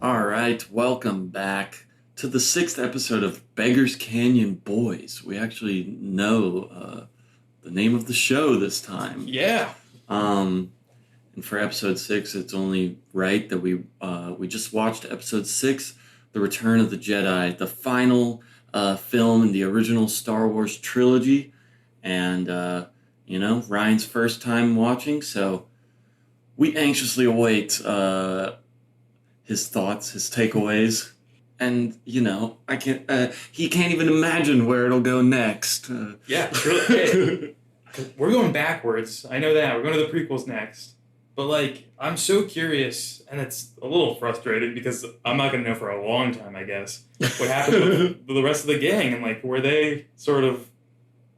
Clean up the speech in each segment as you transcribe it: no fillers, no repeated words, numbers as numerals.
All right, welcome back to the sixth episode of Beggars Canyon Boys. We actually know the name of the show this time. Yeah. Um, and for episode six, it's only right that we just watched episode six, The Return of the Jedi, the final film in the original Star Wars trilogy, and Ryan's first time watching, so we anxiously await. His thoughts, his takeaways, and I can't. He can't even imagine where it'll go next. Yeah, sure. Hey, we're going backwards. I know that. We're going to the prequels next. But, I'm so curious, and it's a little frustrating because I'm not going to know for a long time, I guess, what happened with the rest of the gang and, where they sort of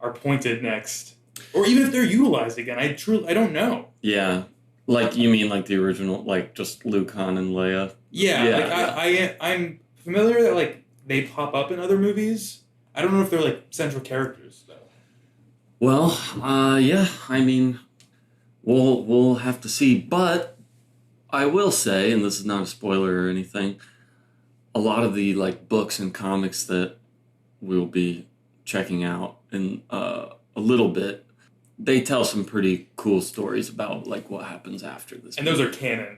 are pointed next. Or even if they're utilized again. I don't know. Yeah, you mean the original, just Luke, Han, and Leia. Yeah. I'm familiar that, they pop up in other movies. I don't know if they're, central characters, though. Well, yeah. I mean, we'll have to see. But I will say, and this is not a spoiler or anything, a lot of the books and comics that we'll be checking out in a little bit, they tell some pretty cool stories about what happens after this. And those are canon.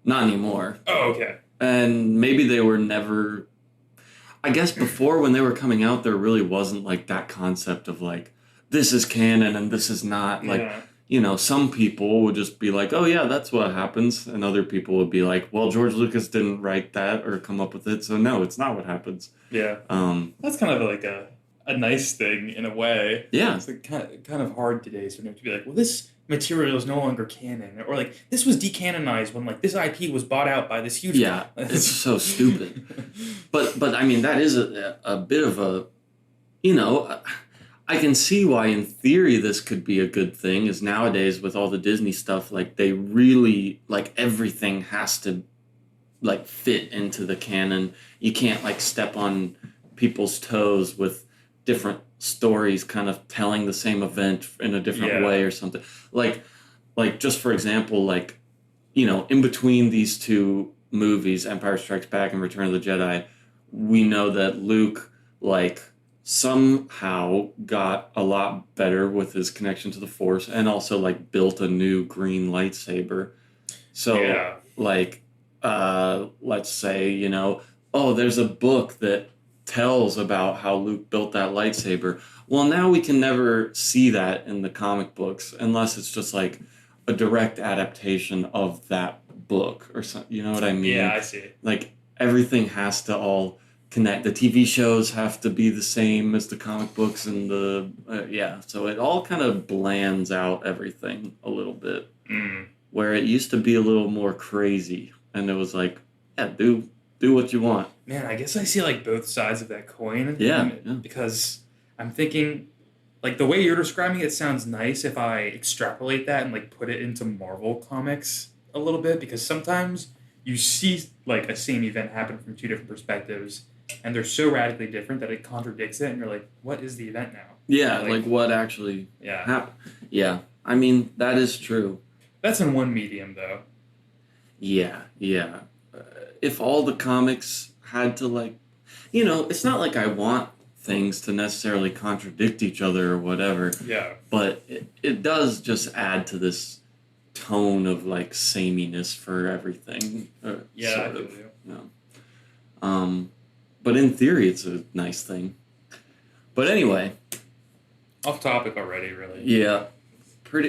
Not anymore. Oh, okay. And maybe they were never. I guess before, when they were coming out, there really wasn't that concept of this is canon and this is not. Some people would just be like, oh yeah, that's what happens, and other people would be like, well, George Lucas didn't write that or come up with it, so no, it's not what happens. Yeah. That's kind of a nice thing in a way. Yeah. It's kind of hard today to be like, well, this material is no longer canon, or this was decanonized when this IP was bought out by this huge. Yeah, it's so stupid. But I mean, that is a bit of a, I can see why in theory this could be a good thing. Is nowadays with all the Disney stuff, they really everything has to fit into the canon. You can't step on people's toes with different stories kind of telling the same event in a different way or something. Just for example, in between these two movies, Empire Strikes Back and Return of the Jedi, we know that Luke somehow got a lot better with his connection to the Force, and also built a new green lightsaber. So let's say, oh, there's a book that tells about how Luke built that lightsaber. Well, now we can never see that in the comic books unless it's just a direct adaptation of that book or something. You know what I mean? Yeah, I see. Everything has to all connect. The TV shows have to be the same as the comic books, and so it all kind of blands out everything a little bit. Where it used to be a little more crazy, and it was do what you want. Man, I guess I see both sides of that coin. Yeah. Because I'm thinking, the way you're describing it sounds nice if I extrapolate that and put it into Marvel comics a little bit, because sometimes you see a same event happen from two different perspectives, and they're so radically different that it contradicts it, and you're like, what is the event now? Yeah, what actually happened. Yeah, I mean, that is true. That's in one medium, though. Yeah. If all the comics had to it's not I want things to necessarily contradict each other or whatever. Yeah. But it does just add to this tone of sameness for everything. Yeah, sort of. But in theory, it's a nice thing. But anyway. Off topic already, really. Yeah.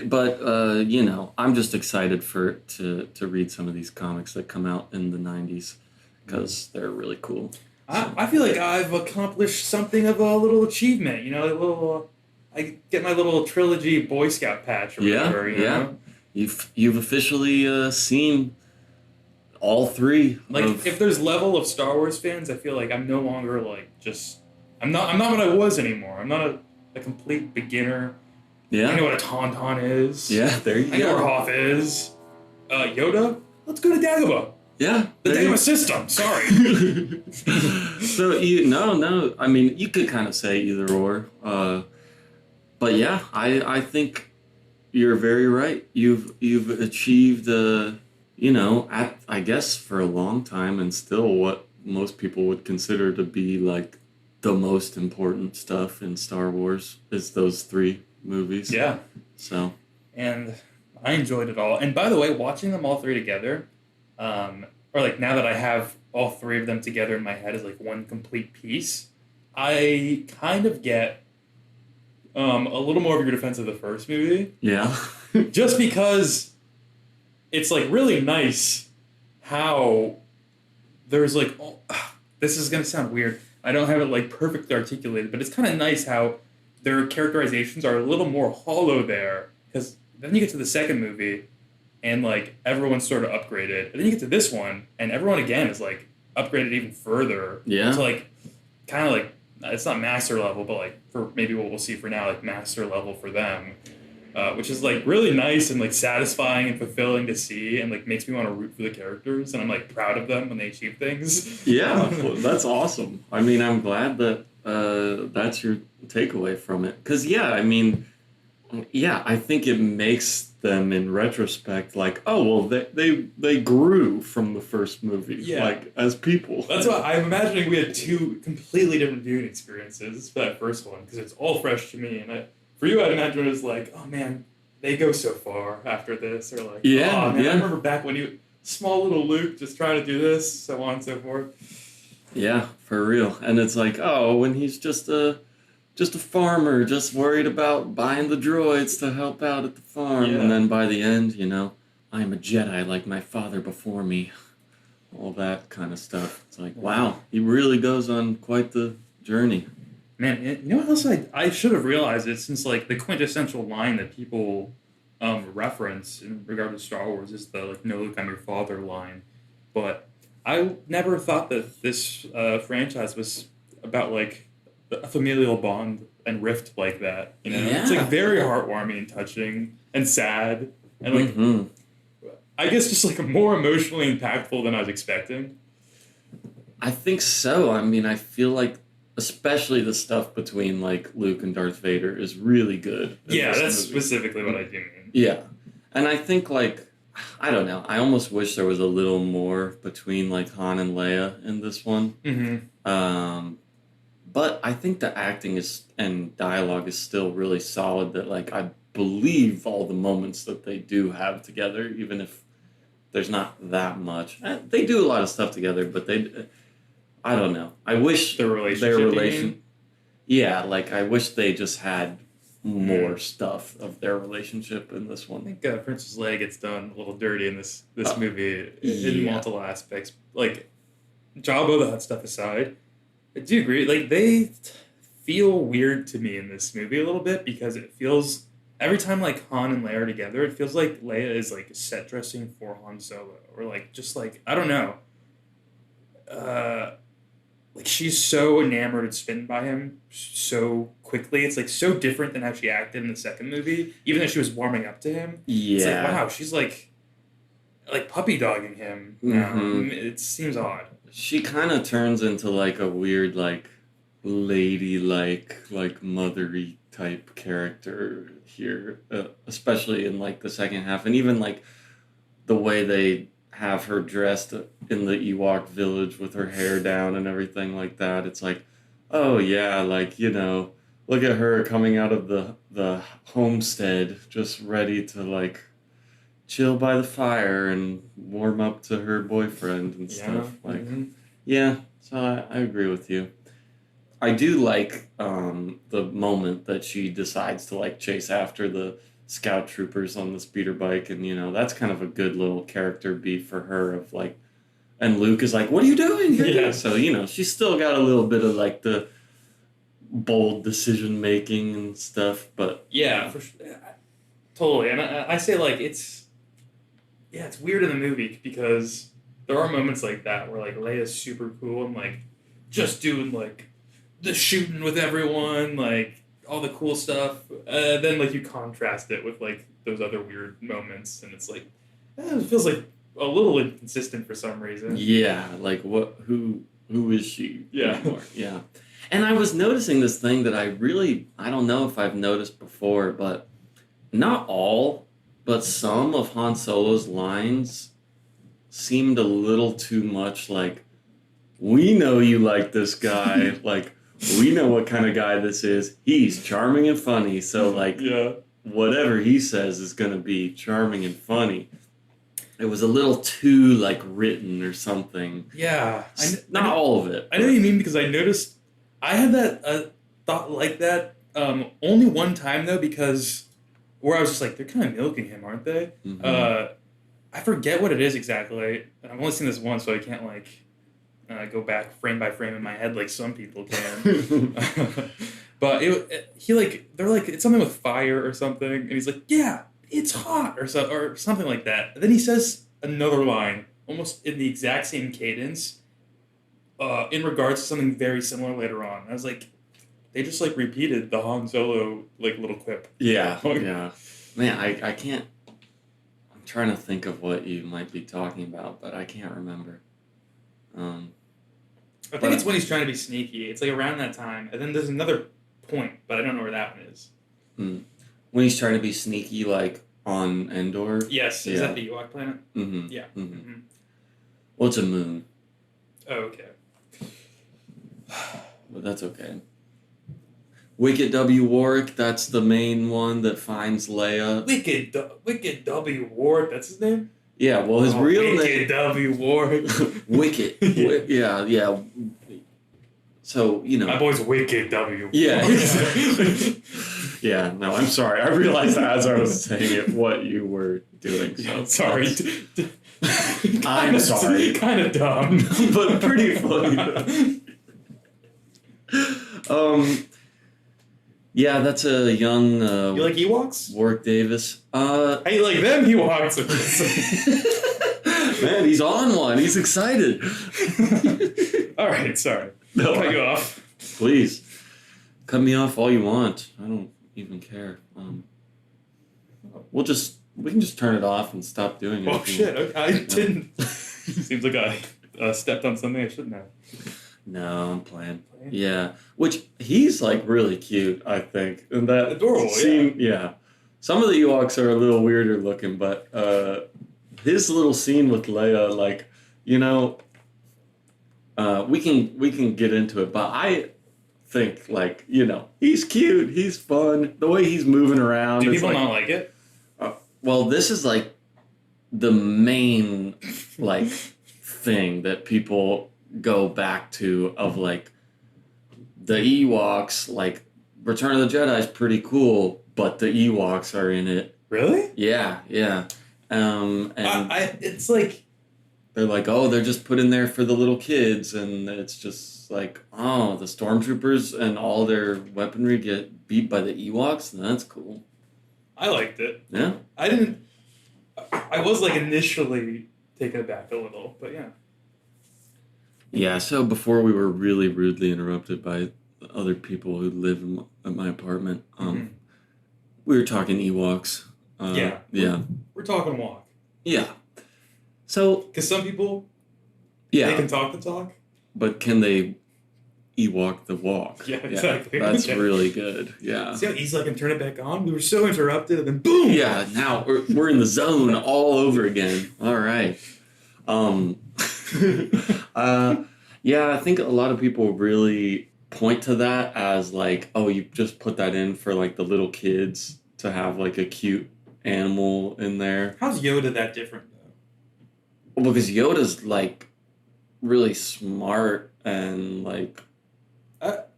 But I'm just excited to read some of these comics that come out in the 90s because they're really cool. I feel like I've accomplished something of a little achievement. I get my little trilogy Boy Scout patch or whatever. You know? You've officially seen all three. If there's level of Star Wars fans, I feel like I'm no longer I'm not what I was anymore. I'm not a complete beginner. Yeah. I know what a Tauntaun is. Yeah, there you go. I know where Hoth is. Yoda? Let's go to Dagobah. Yeah. The Dagobah system, sorry. So, no. I mean, you could kind of say either or. But yeah, I think you're very right. You've achieved I guess for a long time and still what most people would consider to be like the most important stuff in Star Wars is those three movies. Yeah, So, and I enjoyed it all. And by the way, watching them all three together, or like now that I have all three of them together in my head as like one complete piece, I kind of get a little more of your defense of the first movie, yeah. just because it's like really nice how there's like this is gonna sound weird. I don't have it like perfectly articulated, but it's kind of nice how their characterizations are a little more hollow there because then you get to the second movie and like everyone's sort of upgraded, and then you get to this one and everyone again is like upgraded even further. Yeah. So like kind of like it's not master level, but like for maybe what we'll see for now, like master level for them. Which is like really nice and like satisfying and fulfilling to see, and like makes me want to root for the characters, and I'm like proud of them when they achieve things. Yeah, well, that's awesome. I mean, I'm glad that that's your takeaway from it. Because, I think it makes them in retrospect like, oh, well, they grew from the first movie, Yeah. like, as people. That's why I'm imagining we had two completely different viewing experiences for that first one because it's all fresh to me, and for you, I'd imagine it was like, oh man, they go so far after this, or like, Yeah, oh man, yeah. I remember back when you small little Luke just trying to do this, so on and so forth. Yeah, for real. And it's like, oh, when he's just a farmer, just worried about buying the droids to help out at the farm. Yeah. And then by the end, I am a Jedi like my father before me. All that kind of stuff. It's like, wow, he really goes on quite the journey. Man, you know what else I should have realized it since like the quintessential line that people reference in regard to Star Wars is the like "No, Luke, I'm your father" line, but I never thought that this franchise was about like a familial bond and rift like that. You know, it's Yeah. like very heartwarming and touching and sad and like Mhm. I guess just like more emotionally impactful than I was expecting. I think so. I mean, I feel like especially the stuff between like Luke and Darth Vader is really good. in Yeah, this that's movie. specifically what I do mean. Yeah. And I think like I don't know. I almost wish there was a little more between like Han and Leia in this one. Mm-hmm. But I think the acting is and dialogue is still really solid. That like I believe all the moments that they do have together, even if there's not that much. They do a lot of stuff together, but I don't know. I wish The relationship. their you relation. mean? Yeah, like I wish they just had more stuff of their relationship in this I one. think Princess Leia gets done a little dirty in this Oh, movie in yeah. multiple aspects. Like Jabba the Hutt stuff aside, I do agree. Like they feel weird to me in this movie a little bit because it feels every time like Han and Leia are together, it feels like Leia is like set dressing for Han Solo, or like just like I don't know. Like she's so enamored and smitten by him so quickly. It's like so different than how she acted in the second movie, even though she was warming up to him. It's like, Yeah. wow, she's like puppy dogging him now. Mhm. It seems odd. She kind of turns into like a weird like lady like mothery type character here, especially in like the second half, and even like the way they have her dressed in the Ewok village with her hair down and everything like that. It's like, oh yeah, like look at her coming out of the homestead, just ready to like chill by the fire and warm up to her boyfriend and stuff. Like, mhm. yeah, so I agree with you. I do like the moment that she decides to like chase after the scout troopers on the speeder bike, and that's kind of a good little character beat for her of like, and Luke is like, "What are you doing?" Yeah. So she's still got a little bit of like the bold decision making and stuff, but Yeah, for sure. Totally. And I say like it's weird in the movie because there are moments like that where like Leia's super cool and like just doing like the shooting with everyone, like all the cool stuff. Then like you contrast it with like those other weird moments, and it's like it feels like a little inconsistent for some reason. yeah, like what? Who is she? Yeah. anymore? Yeah. And I was noticing this thing that I don't know if I've noticed before, but not all, but some of Han Solo's lines seemed a little too much like, we know you like this guy, like, we know what kind of guy this is. He's charming and funny, so, like, Yeah. whatever he says is going to be charming and funny. It was a little too, like, written or something. Yeah. Not all of it. I know what you mean, because I noticed I had that thought like that only one time, though, because where I was just like, they're kind of milking him, aren't they? Mm-hmm. I forget what it is exactly. I've only seen this once, so I can't, like, go back frame by frame in my head like some people can. But they're like, it's something with fire or something, and he's like, yeah, it's hot, or something like that. And then he says another line, almost in the exact same cadence, in regards to something very similar later on. And I was like, they just like repeated the Han Solo like little quip. Yeah, yeah. Man, I can't. I'm trying to think of what you might be talking about, but I can't remember. I think it's when he's trying to be sneaky. It's like around that time, and then there's another point, but I don't know where that one is. When he's trying to be sneaky, like on Endor. Yes, is that the Ewok planet? Mm-hmm. Yeah. Mm-hmm. Mm-hmm. Well, it's a moon. Oh, okay. But that's okay. Wicket W. Warwick, that's the main one that finds Leia. Wicked W. Warwick, that's his name? Yeah, well, his real name... Wicked W. Warwick. Wicket. Yeah. So, you know... My boy's Wicked W. Yeah. Yeah, no, I'm sorry. I realized as I was saying it what you were doing. So yeah, sorry. I'm sorry. Kind of dumb. But pretty funny. Yeah, that's a young... you like Ewoks? Warwick Davis. How you like them Ewoks? Man, he's on one. He's excited. All right, sorry. No, Cut you off. Please. Cut me off all you want. I don't even care. We can just turn it off and stop doing it. Oh, shit. Okay. I didn't. Seems like I stepped on something I shouldn't have. No, I'm playing. Yeah, which he's like really cute, I think, and that adorable. Scene, yeah. Some of the Ewoks are a little weirder looking, but his little scene with Leia, like, you know, we can get into it, but I think, like, you know, he's cute, he's fun, the way he's moving around. Do people not like it? Well, this is like the main like thing that people go back to of like the Ewoks. Like, Return of the Jedi is pretty cool, but the Ewoks are in it. Really? Yeah. And it's like they're like, oh, they're just put in there for the little kids, and it's just like, oh, the stormtroopers and all their weaponry get beat by the Ewoks. That's cool. I liked it. Yeah. I was like initially taken aback a little, but yeah. Yeah, so before we were really rudely interrupted by other people who live in my apartment, we were talking Ewoks. Yeah. We're talking walk. Yeah. So... Because some people, yeah, they can talk the talk. But can they Ewok the walk? Yeah, exactly. That's really good. Yeah. See how easy I can turn it back on? We were so interrupted, and then boom! Yeah, now we're in the zone all over again. All right. Yeah, I think a lot of people really point to that as like, oh, you just put that in for like the little kids to have like a cute animal in there. How's Yoda that different though? Well, because Yoda's like really smart and like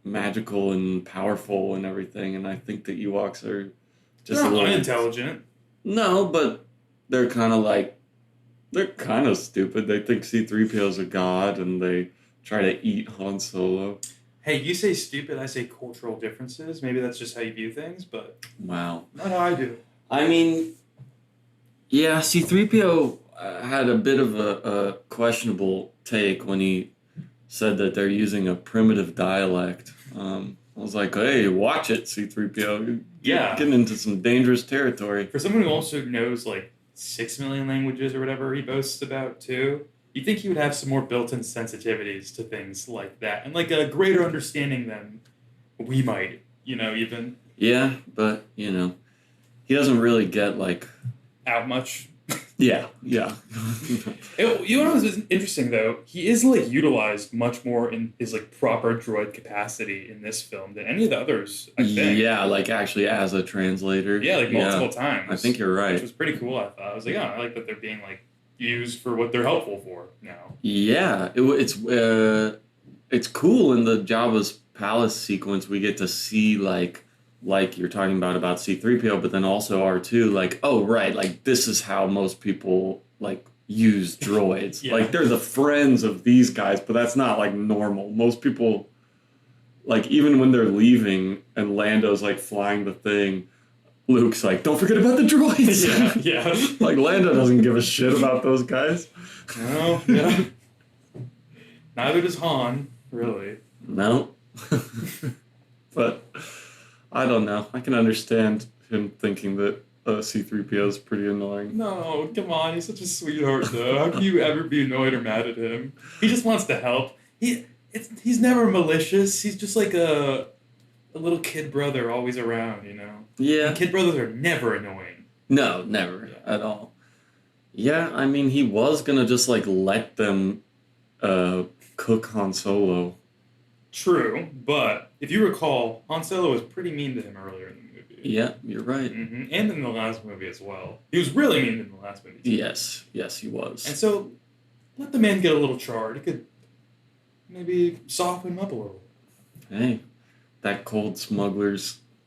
magical and powerful and everything, and I think the Ewoks are just they're not unintelligent. No, but they're kind of stupid. They think C-3PO is a god, and they try to eat Han Solo. Hey, you say stupid, I say cultural differences. Maybe that's just how you view things, but... Wow. Not how I do. I mean, yeah, C-3PO had a bit of a questionable take when he said that they're using a primitive dialect. I was like, hey, watch it, C-3PO. You're getting into some dangerous territory. For someone who also knows, like, 6 million languages or whatever he boasts about, too, you'd think he would have some more built-in sensitivities to things like that, and, like, a greater understanding than we might, even. Yeah, but, he doesn't really get, like... Out much. Yeah, yeah. You know what was interesting though? He is like utilized much more in his like proper droid capacity in this film than any of the others, I think. Yeah, like actually as a translator. Yeah, like Yeah, multiple I times, think you're which right. was pretty cool. I thought I was like, oh, I like that they're being like used for what they're helpful for now. Yeah, it's cool in the Jabba's palace sequence. We get to see like you're talking about C-3PO, but then also R2. Like, oh right, like this is how most people like use droids. Yeah. Like they're the friends of these guys, but that's not like normal. Most people like even when they're leaving and Lando's like flying the thing. Luke's like, don't forget about the droids. Yeah, yeah. Like Lando doesn't give a shit about those guys. No, yeah. Neither does Han, really. No. But I don't know. I can understand him thinking that C-3PO is pretty annoying. No, come on. He's such a sweetheart, though. How can you ever be annoyed or mad at him? He just wants to help. He's never malicious. He's just like a little kid brother always around, you know? Yeah. And kid brothers are never annoying. No, never at all. Yeah, I mean, he was gonna just like let them cook Han Solo. True, but if you recall, Han Solo was pretty mean to him earlier in the movie. Yeah, you're right. And in the last movie as well. He was really mean in the last movie, too. Yes, he was. And so, let the man get a little charred. It could maybe soften him up a little. Hey, that cold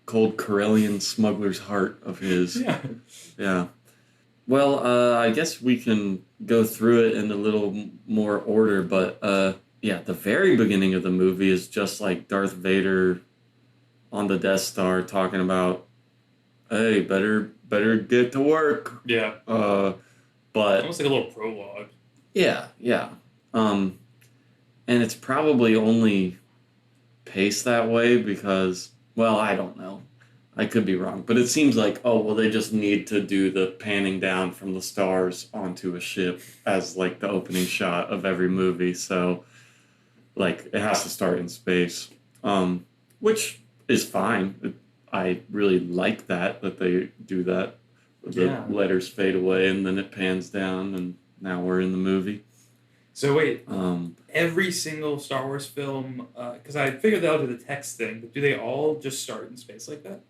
Corellian smuggler's heart of his. Yeah. Yeah. Well, I guess we can go through it in a little more order, but yeah, the very beginning of the movie is just like Darth Vader on the Death Star talking about, hey, better get to work. Yeah. But Almost like a little prologue. yeah. And it's probably only paced that way because, well, I don't know. I could be wrong, but it seems like, oh, well, they just need to do the panning down from the stars onto a ship as like the opening shot of every movie. So, like, it has to start in space, which is fine. I really like that they do that. The letters fade away and then it pans down, and now we're in the movie. So wait, every single Star Wars film, because I figured they'll do the text thing, but do they all just start in space like that?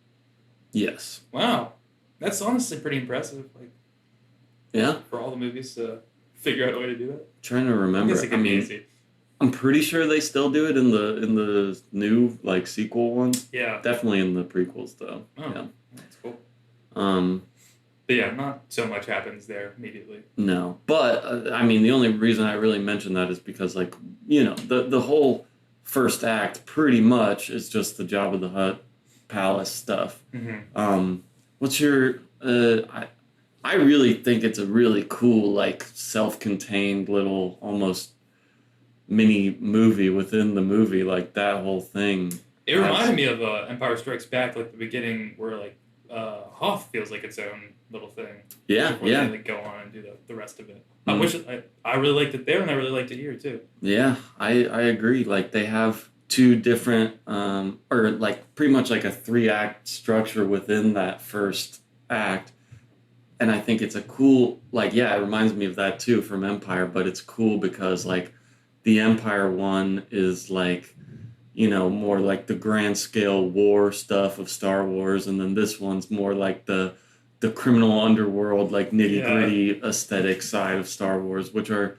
Yes. Wow, that's honestly pretty impressive. Like, yeah, for all the movies to figure out a way to do that. Trying to remember. I mean, easy. I'm pretty sure they still do it in the new like sequel ones. Yeah, definitely in the prequels though. Oh, yeah, that's cool. But yeah, not so much happens there immediately. No, but I mean, the only reason I really mention that is because, like, you know, the whole first act pretty much is just the Jabba the Hutt palace stuff. Mm-hmm. What's your? I really think it's a really cool, like, self-contained little almost mini movie within the movie. Like that whole thing. It reminded me of Empire Strikes Back, like the beginning where like Hoth feels like its own little thing. Yeah, before yeah. They like, go on and do the rest of it. I really liked it there, and I really liked it here too. Yeah, I agree. Like they have two different, or like pretty much like a 3-act structure within that first act, and I think it's a cool. Like, yeah, it reminds me of that too from Empire, but it's cool because like the Empire one is like, you know, more like the grand scale war stuff of Star Wars, and then this one's more like the criminal underworld, like nitty gritty aesthetic side of Star Wars, which are,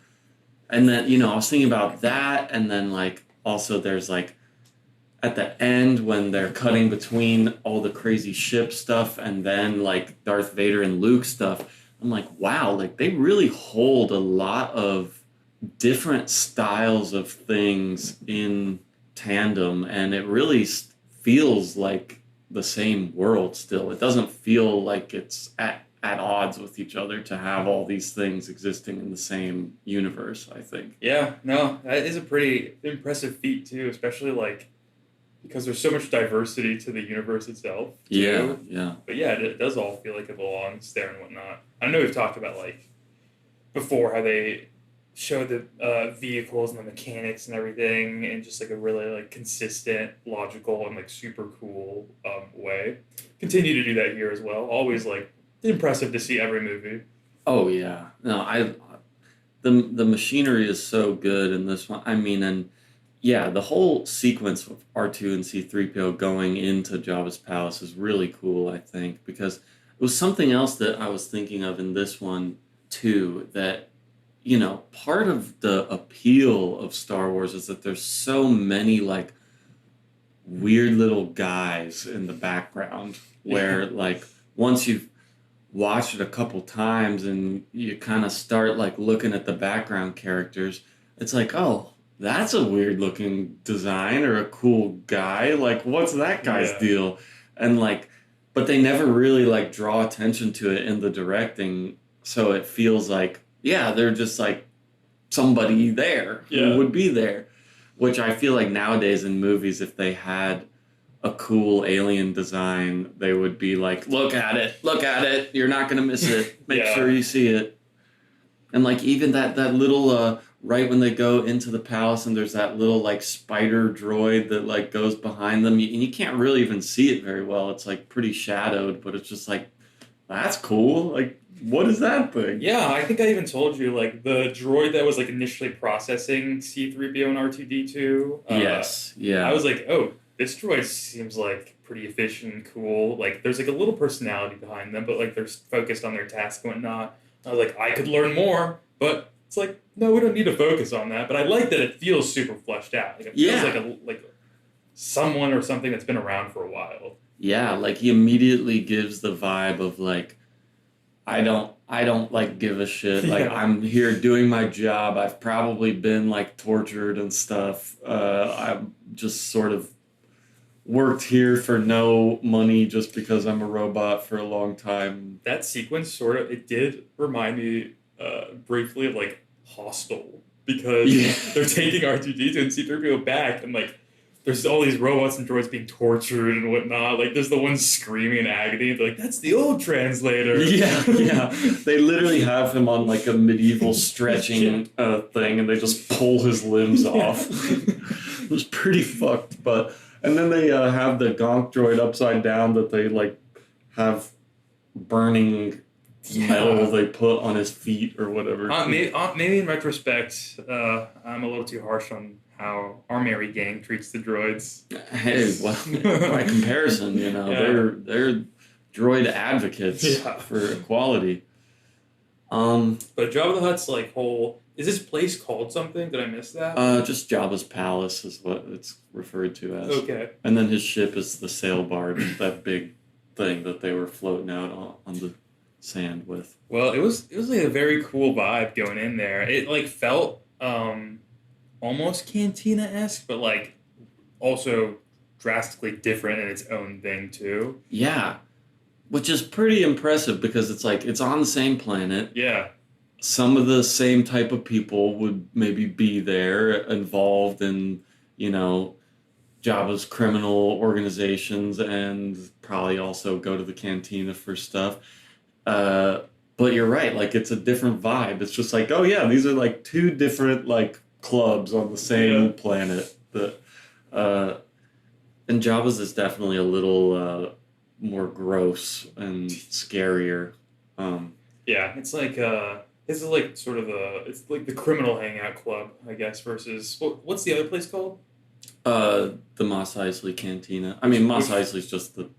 and then, you know, I was thinking about that, and then like also there's like at the end when they're cutting between all the crazy ship stuff and then like Darth Vader and Luke stuff, I'm like, wow, like they really hold a lot of different styles of things in tandem, and it really feels like the same world still. It doesn't feel like it's at odds with each other to have all these things existing in the same universe, I think. Yeah, no, that is a pretty impressive feat too, especially like because there's so much diversity to the universe itself. Too. Yeah. But yeah, it does all feel like it belongs there and whatnot. I know we've talked about like before how they show the vehicles and the mechanics and everything in just like a really like consistent, logical, and like super cool way. Continue to do that here as well. Always like impressive to see every movie. Oh yeah. No, the machinery is so good in this one. I mean, and yeah, the whole sequence of R2 and C3PO going into Jabba's palace is really cool, I think, because it was something else that I was thinking of in this one too, that part of the appeal of Star Wars is that there's so many like weird little guys in the background Yeah. where like once you've watched it a couple times and you kind of start like looking at the background characters, it's like, oh, that's a weird looking design or a cool guy. Like, what's that guy's Yeah. deal? And like, but they never really like draw attention to it in the directing, so it feels like, yeah, they're just like somebody there who Yeah. would be there. Which I feel like nowadays in movies, if they had a cool alien design, they would be like, look at it, you're not gonna miss it. Make Yeah. sure you see it. And like even that little right when they go into the palace and there's that little like spider droid that like goes behind them, and you can't really even see it very well. It's like pretty shadowed, but it's just like that's cool. Like what is that thing? Yeah, I think I even told you like the droid that was like initially processing C3PO and R2D2. Yes, I yeah, was like, oh, this droid seems like pretty efficient and cool. Like there's like a little personality behind them, but like they're focused on their task and whatnot. I was like, I could learn more, but it's like, no, we don't need to focus on that. But I like that it feels super fleshed out. Like it feels yeah. like someone or something that's been around for a while. Yeah, like he immediately gives the vibe of like I don't like give a shit. Like Yeah. I'm here doing my job. I've probably been like tortured and stuff. I'm just sort of worked here for no money just because I'm a robot for a long time. That sequence sort of it did remind me briefly of like Hostel because Yeah. they're taking R2D2 and C3PO back and like there's all these robots and droids being tortured and whatnot. Like there's the one screaming in agony. They're like, "That's the old translator." Yeah, yeah. They literally have him on like a medieval stretching thing, and they just pull his limbs off. It was pretty fucked, but and then they have the gonk droid upside down that they like have burning metal they put on his feet or whatever. Maybe in retrospect, I'm a little too harsh on how our merry gang treats the droids. Hey, well, by comparison, Yeah. they're droid advocates Yeah. for equality. But Jabba the Hutt's like whole is this place called something? Did I miss that? Just Jabba's palace is what it's referred to as. Okay. And then his ship is the sail barge, that big thing that they were floating out on the sand with. Well, it was like a very cool vibe going in there. It like felt almost cantina-esque, but like also drastically different in its own thing too. Yeah, which is pretty impressive because it's like it's on the same planet. Yeah. Some of the same type of people would maybe be there involved in, you know, Jabba's criminal organizations and probably also go to the cantina for stuff. But you're right, like it's a different vibe. It's just like, oh yeah, these are like two different like clubs on the same planet. That and Jabba's is definitely a little more gross and scarier. Yeah, it's like this is like sort of it's like the criminal hangout club, I guess, versus what's the other place called? The Mos Eisley Cantina. I mean, Mos Which- Eisley's just the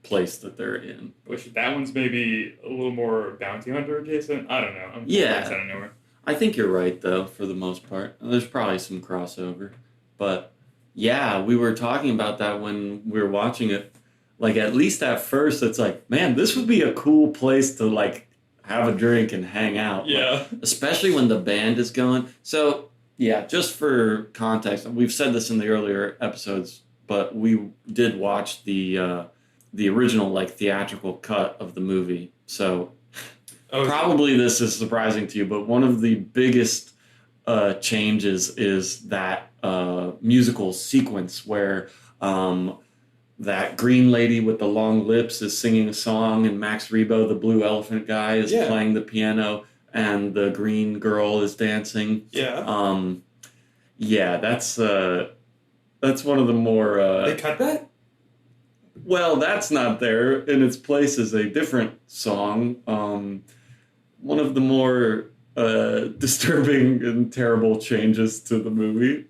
place that they're in. Which that one's maybe a little more bounty hunter adjacent. I don't know. I'm Yeah. out of nowhere. I think you're right, though, for the most part. There's probably some crossover. But, yeah, we were talking about that when we were watching it. Like, at least at first, it's like, man, this would be a cool place to, like, have a drink and hang out. Yeah. Like, especially when the band is going. So, yeah, just for context, we've said this in the earlier episodes, but we did watch the original, like, theatrical cut of the movie. So... Oh, Probably this is surprising to you, but one of the biggest changes is that musical sequence where that green lady with the long lips is singing a song, and Max Rebo, the blue elephant guy, is playing the piano, and the green girl is dancing. Yeah. Yeah, that's one of the more. They cut that? Well, that's not there. In its place is a different song. one of the more disturbing and terrible changes to the movie.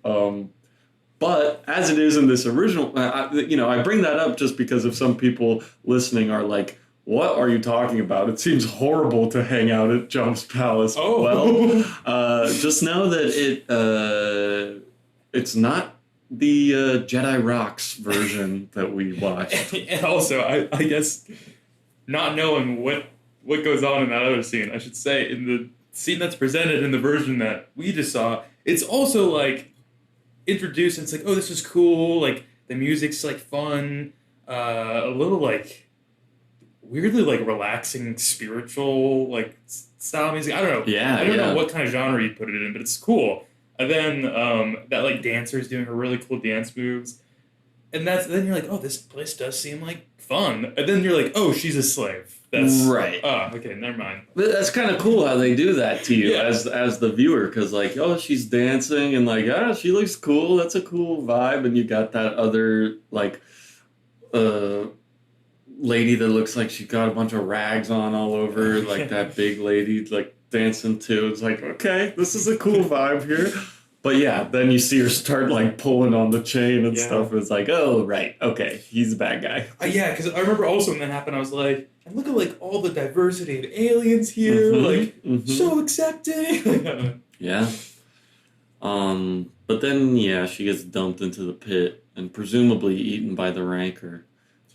But as it is in this original, I bring that up just because if some people listening are like, "What are you talking about? It seems horrible to hang out at Jabba's palace." Oh. Well, just know that it's not the Jedi Rocks version that we watched. And also, I guess not knowing what goes on in that other scene, I should say, in the scene that's presented in the version that we just saw, it's also like introduced. And it's like, oh, this is cool. Like the music's like fun, a little like weirdly like relaxing, spiritual like style music. I don't know. Yeah, I don't know what kind of genre you put it in, but it's cool. And then that like dancer's doing her really cool dance moves, and then you're like, oh, this place does seem like fun. And then you're like, oh, she's a slave. That's right. Oh, okay, never mind. But that's kind of cool how they do that to you Yeah. as the viewer, because like, oh, she's dancing and like, she looks cool. That's a cool vibe, and you got that other like, lady that looks like she got a bunch of rags on all over, like that big lady like dancing too. It's like, okay, this is a cool vibe here. But yeah, then you see her start like pulling on the chain and stuff. It's like, oh right, okay, he's a bad guy. Yeah, because I remember also when that happened, I was like, and look at like all the diversity of aliens here, like so accepting. Yeah. But then she gets dumped into the pit and presumably eaten by the Rancor,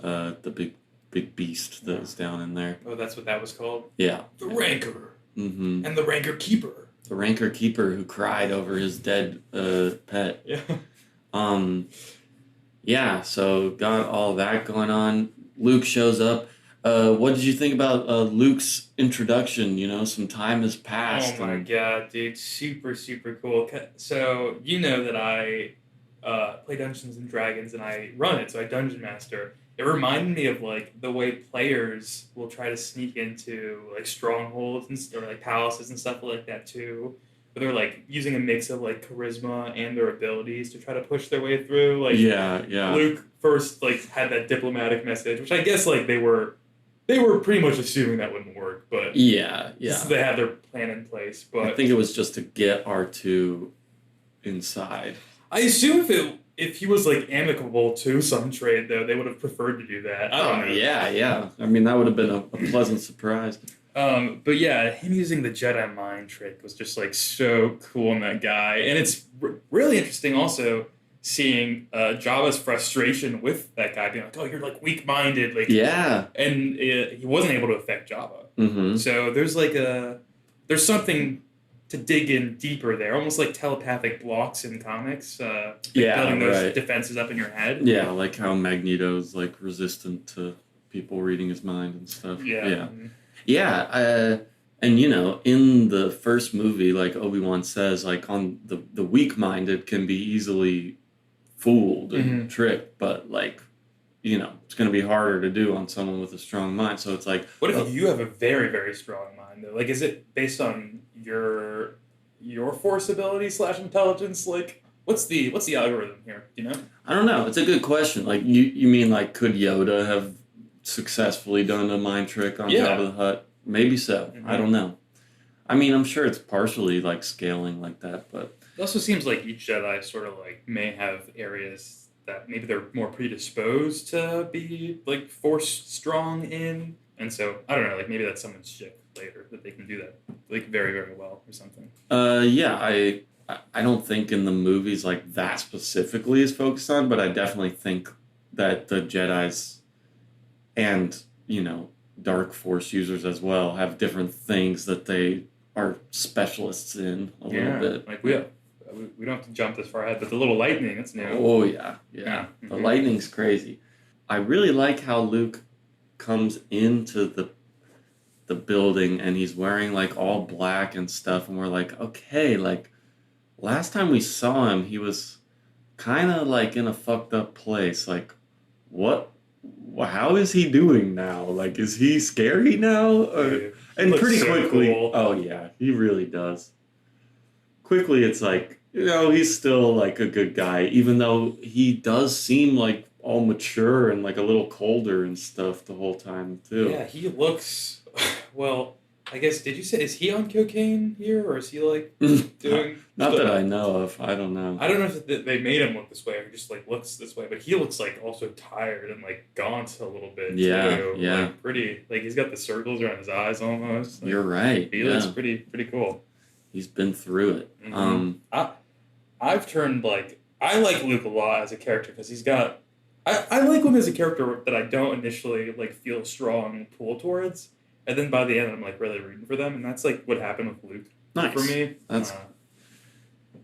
the big beast that was down in there. Oh, that's what that was called? Yeah. The Rancor. Mm-hmm. And the Rancor Keeper. The Rancor Keeper who cried over his dead pet. Yeah. So got all that going on. Luke shows up. What did you think about Luke's introduction? You know, some time has passed. Oh my god, dude. Super, super cool. So, you know that I play Dungeons and Dragons and I run it, so I Dungeon Master. It reminded me of like the way players will try to sneak into like strongholds or like palaces and stuff like that too. But they're like using a mix of like charisma and their abilities to try to push their way through. Like Luke first like had that diplomatic message, which I guess like they were pretty much assuming that wouldn't work, but so they had their plan in place. But I think it was just to get R2 inside. I assume if he was like amicable to some trade, though, they would have preferred to do that. I don't know. Yeah. I mean, that would have been a pleasant surprise. But yeah, him using the Jedi mind trick was just like so cool in that guy, and it's really interesting also seeing Jabba's frustration with that guy being like, "Oh, you're like weak-minded," like and he wasn't able to affect Jabba. Mm-hmm. So there's something to dig in deeper there, almost like telepathic blocks in comics. Building those defenses up in your head. Yeah, like how Magneto's like resistant to people reading his mind and stuff. And you know, in the first movie, like Obi-Wan says, like on the weak-minded can be easily fooled and tricked, but like, you know, it's going to be harder to do on someone with a strong mind. So it's like, what if you have a very, very strong mind though? Like, is it based on your force ability / intelligence? Like, what's the algorithm here? Do you know? I don't know. It's a good question. Like, you mean like could Yoda have successfully done a mind trick on Jabba the Hutt? Maybe so. I don't know. I mean, I'm sure it's partially like scaling like that, but it also seems like each Jedi sort of like may have areas that maybe they're more predisposed to be like force strong in, and so I don't know. Like maybe that's someone's shtick later that they can do that like very, very well or something. I don't think in the movies like that specifically is focused on, but I definitely think that the Jedis and, you know, dark force users as well have different things that they are specialists in a little bit. Like we don't have to jump this far ahead, but the little lightning, that's new. Oh yeah. The lightning's crazy. I really like how Luke comes into the building and he's wearing like all black and stuff, and we're like, okay, like last time we saw him he was kind of like in a fucked up place. Like how is he doing now? Like, is he scary now? And pretty so quickly, cool. Oh yeah, he really does. Quickly, it's like, you know, he's still like a good guy, even though he does seem like all mature and like a little colder and stuff the whole time too. Yeah, he looks, well, I guess, did you say, is he on cocaine here, or is he, like, doing... Not that I know of. I don't know. I don't know if they made him look this way or just, like, looks this way, but he looks, like, also tired and, like, gaunt a little bit, Yeah, too. yeah. Like, pretty... Like, he's got the circles around his eyes, almost. Like, You're right. he looks pretty cool. He's been through it. Mm-hmm. I've turned, like... I like Luke a lot as a character, because he's got... I like him as a character that I don't initially, like, feel a strong pull towards. And then by the end, I'm, like, really rooting for them. And that's, like, what happened with Luke for me. That's...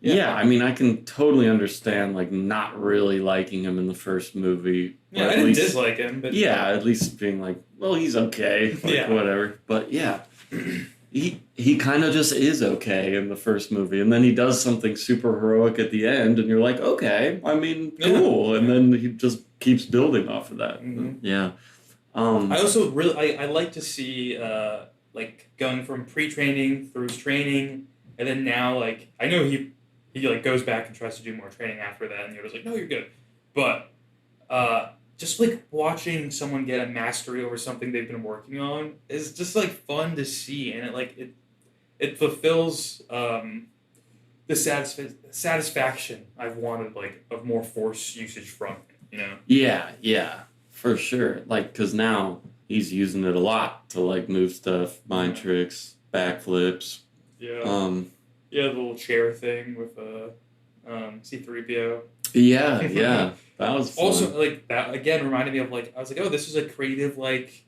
Yeah, I mean, I can totally understand, like, not really liking him in the first movie. Yeah, I didn't dislike him, but... Yeah, at least being like, well, he's okay. Like, whatever. But, yeah. He kind of just is okay in the first movie. And then he does something super heroic at the end. And you're like, okay, I mean, cool. And then he just keeps building off of that. Mm-hmm. Yeah. I also really... I like to see, like, going from pre-training through his training. And then now, like, I know he like goes back and tries to do more training after that, and Yoda's like, "No, you're good." But just like watching someone get a mastery over something they've been working on is just like fun to see, and it fulfills the satisfaction I've wanted, like, of more Force usage from it, you know? Yeah, for sure. Like, because now he's using it a lot to like move stuff, mind tricks, backflips. Yeah. Yeah, the little chair thing with C-3PO. Yeah, that was fun. Also, like, that again reminded me of, like, I was like, oh, this is a creative, like,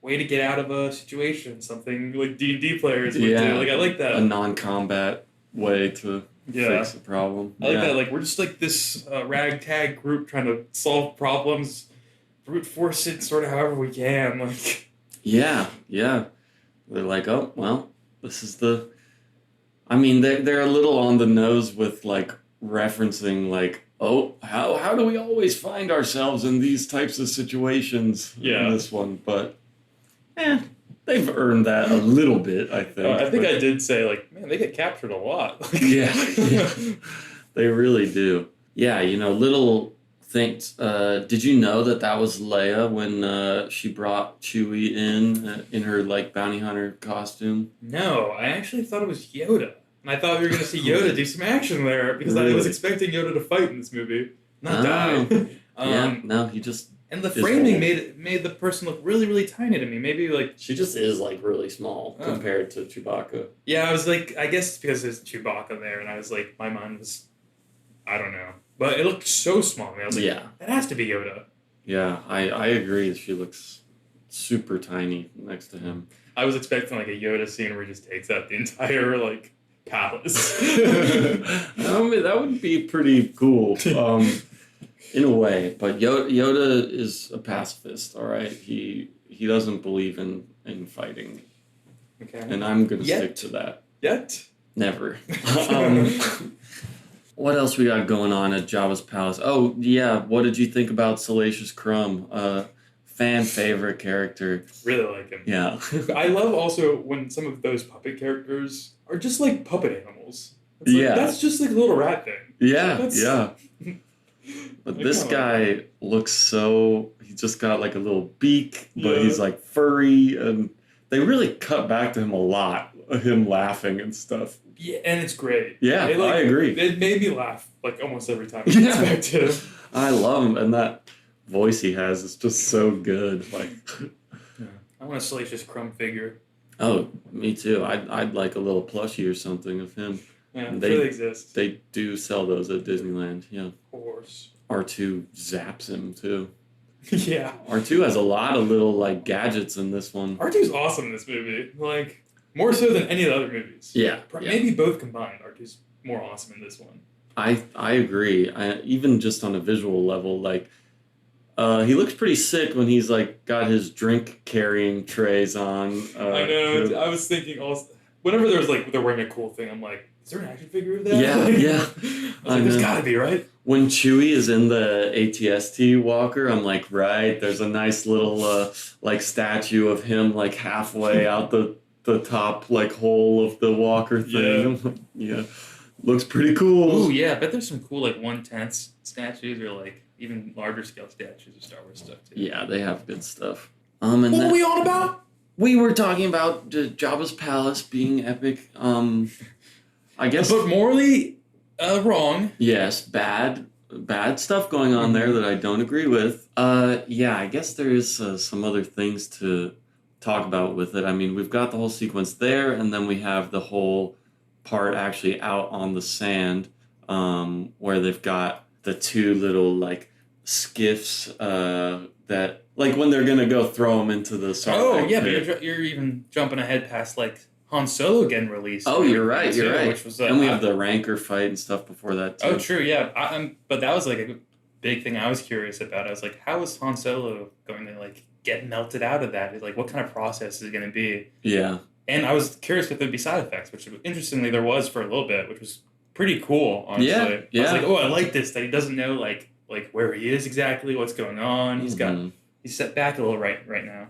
way to get out of a situation, something like D&D players would do. Like, I like that. A non-combat way to fix a problem. I like that. Like, we're just like this ragtag group trying to solve problems, brute force it sort of however we can. Like, yeah. They're like, oh well, this is the. I mean, they're a little on the nose with, like, referencing, like, oh, how do we always find ourselves in these types of situations in this one? But, they've earned that a little bit, I think. I think I did say, like, man, they get captured a lot. Yeah. They really do. Yeah, little things. Did you know that was Leia when she brought Chewie in her, like, bounty hunter costume? No, I actually thought it was Yoda. And I thought we were going to see Yoda do some action there, because I was expecting Yoda to fight in this movie, not die. No, he just... And the framing made the person look really, really tiny to me. Maybe, like... She just is, like, really small compared to Chewbacca. Yeah, I was like, I guess because there's Chewbacca there, and I was like, my mind was... I don't know. But it looked so small to me. I was like, that has to be Yoda. Yeah, I agree. She looks super tiny next to him. I was expecting, like, a Yoda scene where he just takes out the entire, like, palace. I mean, that would be pretty cool, in a way. But Yoda is a pacifist, all right? He doesn't believe in fighting. Okay. And I'm going to stick to that. Yet? Never. What else we got going on at Jabba's palace? Oh, yeah. What did you think about Salacious Crumb? Fan favorite character. Really like him. Yeah. I love also when some of those puppet characters are just like puppet animals. It's like, that's just like a little rat thing. Yeah. But this guy looks so... He just got like a little beak, but he's like furry, and they really cut back to him a lot, him laughing and stuff. Yeah, and it's great. Yeah, I agree. It made me laugh like almost every time I expected him. I love him, and that voice he has is just so good. Like, I want a Salacious Crumb figure. Oh, me too. I'd like a little plushie or something of him. Yeah, they exist. They do sell those at Disneyland. Yeah, of course. R2 zaps him too. Yeah. R2 has a lot of little, like, gadgets in this one. R2's awesome in this movie. Like, more so than any of the other movies. Yeah. Maybe both combined. R2's more awesome in this one. I agree. Even just on a visual level, like, he looks pretty sick when he's, like, got his drink carrying trays on. I know. I was thinking also, whenever there's like they're wearing a cool thing, I'm like, is there an action figure of that? Yeah. I was like, there's gotta be, right? When Chewie is in the ATST walker, I'm like, right, there's a nice little like statue of him like halfway out the top like hole of the walker thing. Yeah. Looks pretty cool. Ooh, yeah, I bet there's some cool like 1/10 statues or like even larger scale statues of Star Wars stuff too. Yeah, they have good stuff. And what are we on about? we were talking about Jabba's palace being epic. I guess. But morally, wrong. Yes, bad stuff going on there that I don't agree with. Yeah, I guess there is some other things to talk about with it. I mean, we've got the whole sequence there, and then we have the whole part actually out on the sand, where they've got the two little like skiffs that like when they're gonna go throw them into the Sarlacc Oh yeah, pit. but you're even jumping ahead past like Han Solo getting released. Oh, you're right. too, You're right. Which was and we have the Rancor fight and stuff before that too. oh true, yeah. But that was like a big thing I was curious about. I was like, how is Han Solo going to like get melted out of that? Like, what kind of process is it going to be? Yeah. And I was curious if there'd be side effects, which interestingly there was for a little bit, which was pretty cool. Honestly, Yeah. I was like, oh, I like this that he doesn't know like where he is exactly, what's going on. He's set back a little right now.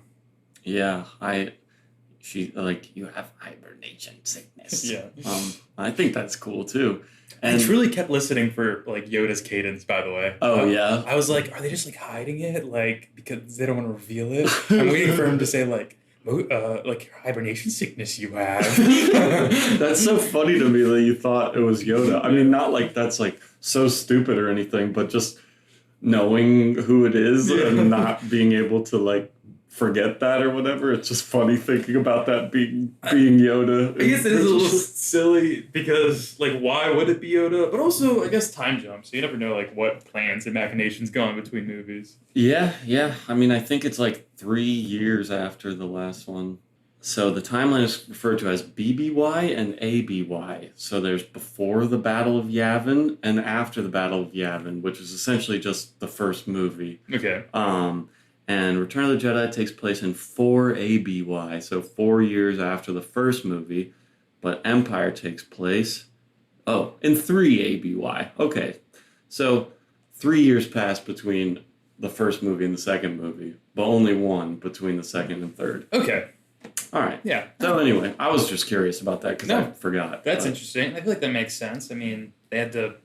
Yeah, she like you have hibernation sickness. Yeah. I think that's cool too. And I truly kept listening for like Yoda's cadence. By the way. Oh yeah. I was like, are they just like hiding it, like because they don't want to reveal it? I'm waiting for him to say like hibernation sickness you have. That's so funny to me that you thought it was Yoda. I mean, not like that's like so stupid or anything, but just knowing who it is and not being able to like forget that or whatever. It's just funny thinking about that being Yoda. I guess it is a little silly because like why would it be Yoda? But also I guess time jump, so you never know like what plans and machinations go on between movies. Yeah. I mean, I think it's like 3 years after the last one. So the timeline is referred to as BBY and ABY. So there's before the Battle of Yavin and after the Battle of Yavin, which is essentially just the first movie. Okay. And Return of the Jedi takes place in 4 ABY, so 4 years after the first movie. But Empire takes place, in 3 ABY. Okay. So 3 years passed between the first movie and the second movie, but only 1 between the second and third. Okay. All right. Yeah. So anyway, I was just curious about that because I forgot. That's interesting. I feel like that makes sense. I mean, they had to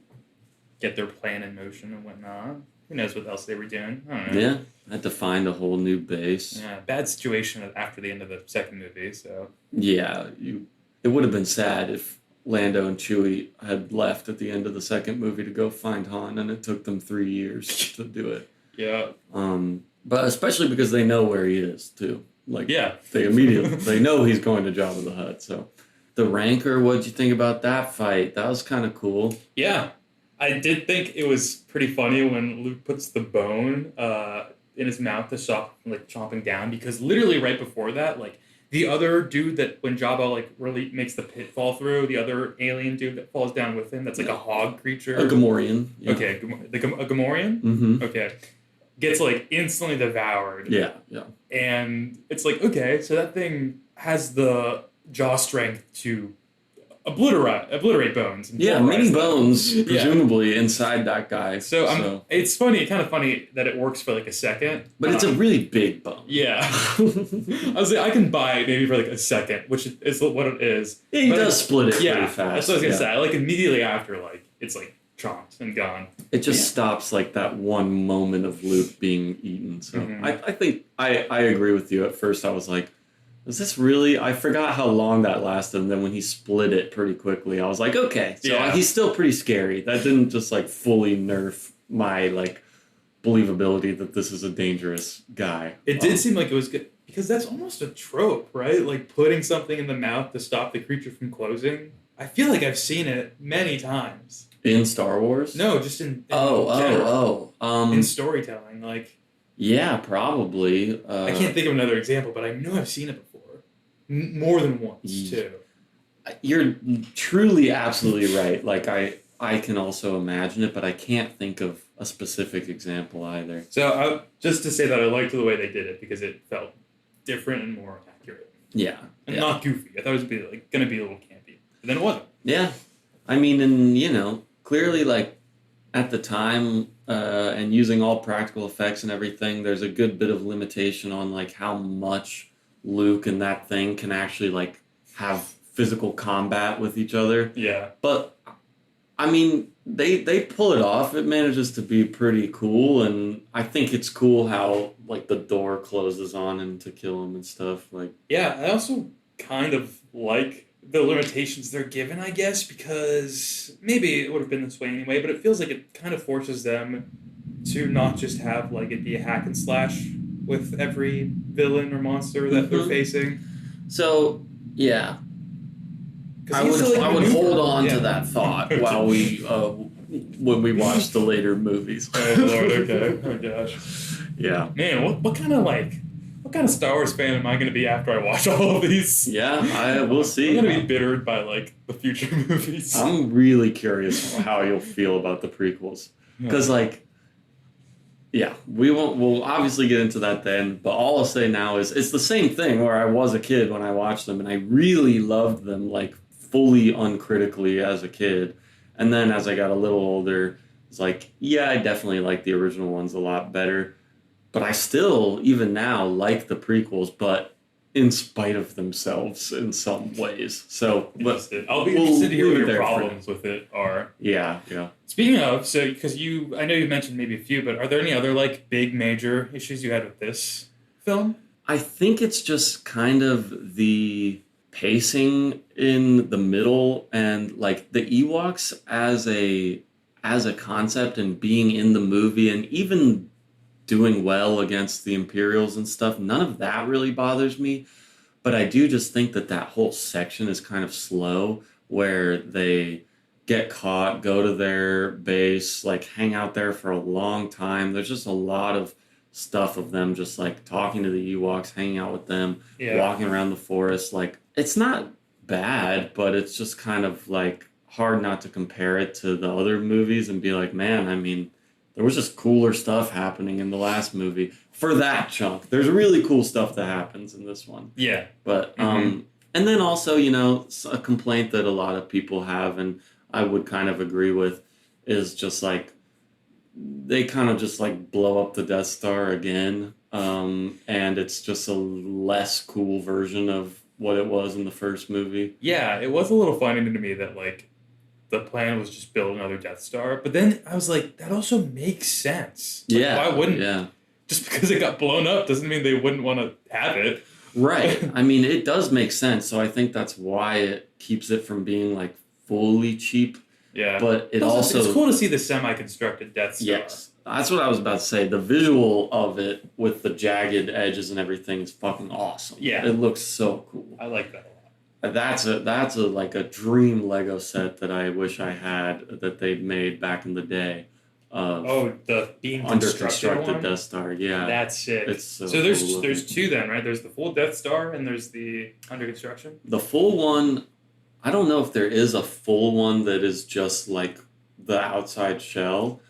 get their plan in motion and whatnot. Who knows what else they were doing? I don't know. Yeah. I had to find a whole new base. Yeah. Bad situation after the end of the second movie, so. Yeah. It would have been sad if Lando and Chewie had left at the end of the second movie to go find Han, and it took them 3 years to do it. Yeah. But especially because they know where he is, too. Like, yeah. They know he's going to Jabba the Hutt. So, the Rancor, what'd you think about that fight? That was kind of cool. Yeah, I did think it was pretty funny when Luke puts the bone in his mouth to stop like chomping down, because literally right before that, like the other dude that when Jabba like really makes the pit fall through, the other alien dude that falls down with him, that's like a hog creature, a Gamorrean. Yeah. Okay, a Gamorrean. Mm-hmm. Okay. Gets like instantly devoured. Yeah. And it's like, okay, so that thing has the jaw strength to obliterate bones. And many bones, them. presumably, inside that guy. So it's funny, kind of funny that it works for like a second. But it's a really big bone. Yeah. I was like, I can buy it maybe for like a second, which is what it is. Yeah, he does split it pretty fast. That's what I was going to say. Like immediately after, like, it's like chomped and gone. It just stops like that one moment of Luke being eaten. So I think I agree with you. At first I was like, is this really? I forgot how long that lasted, and then when he split it pretty quickly, I was like, okay, so he's still pretty scary. That didn't just like fully nerf my like believability that this is a dangerous guy. It did seem like it was good, because that's almost a trope, right? Like putting something in the mouth to stop the creature from closing. I feel like I've seen it many times. In Star Wars? No, just in in storytelling, like. Yeah, probably. I can't think of another example, but I know I've seen it before. More than once, too. You're truly absolutely right. Like, I can also imagine it, but I can't think of a specific example either. So, just to say that I liked the way they did it, because it felt different and more accurate. Yeah. And not goofy. I thought it was going to be a little campy. But then it wasn't. Yeah. I mean, and, clearly, like, at the time, and using all practical effects and everything, there's a good bit of limitation on like how much Luke and that thing can actually like have physical combat with each other. Yeah. But I mean, they pull it off. It manages to be pretty cool, and I think it's cool how like the door closes on him to kill him and stuff. Like, Yeah, I also kind of like the limitations they're given, I guess, because maybe it would have been this way anyway, but it feels like it kind of forces them to not just have like it be a hack and slash with every villain or monster that they're facing. so yeah, Because he's like I would hold on to yeah. that thought while we when we watch the later movies. Oh Lord, okay. Oh gosh. Yeah. Man, what kind of Star Wars fan am I going to be after I watch all of these? Yeah, we'll see. I'm going to be bittered by like the future movies. I'm really curious how you'll feel about the prequels because like. Yeah, we'll obviously get into that then, but all I'll say now is it's the same thing where I was a kid when I watched them and I really loved them like fully uncritically as a kid. And then as I got a little older, it's like, yeah, I definitely like the original ones a lot better. But I still, even now, like the prequels, but in spite of themselves in some ways. So, but I'll be interested to hear what your there problems with it are. Yeah. Speaking of, so because I know you mentioned maybe a few, but are there any other like big major issues you had with this film? I think it's just kind of the pacing in the middle and like the Ewoks as a concept and being in the movie and even doing well against the Imperials and stuff. None of that really bothers me, but I do just think that whole section is kind of slow where they get caught, go to their base, like hang out there for a long time. There's just a lot of stuff of them just like talking to the Ewoks, hanging out with them, walking around the forest. Like it's not bad, but it's just kind of like hard not to compare it to the other movies and be like, man, I mean, there was just cooler stuff happening in the last movie for that chunk. There's really cool stuff that happens in this one. Yeah. But, and then also, you know, a complaint that a lot of people have, and I would kind of agree with, is just like, they kind of just like blow up the Death Star again. And it's just a less cool version of what it was in the first movie. Yeah, it was a little funny to me that like, the plan was just build another Death Star. But then I was like, that also makes sense. Like, why wouldn't? Yeah. Just because it got blown up doesn't mean they wouldn't want to have it. Right. I mean, it does make sense. So I think that's why it keeps it from being like fully cheap. Yeah. But it also... It's cool to see the semi-constructed Death Star. Yes. That's what I was about to say. The visual of it with the jagged edges and everything is fucking awesome. Yeah. It looks so cool. I like that a lot. That's a like a dream Lego set that I wish I had that they'd made back in the day. The being under constructed Death Star. Yeah, that's sick. It's so there's two then, right? There's the full Death Star and there's the under construction. The full one, I don't know if there is a full one that is just like the outside shell.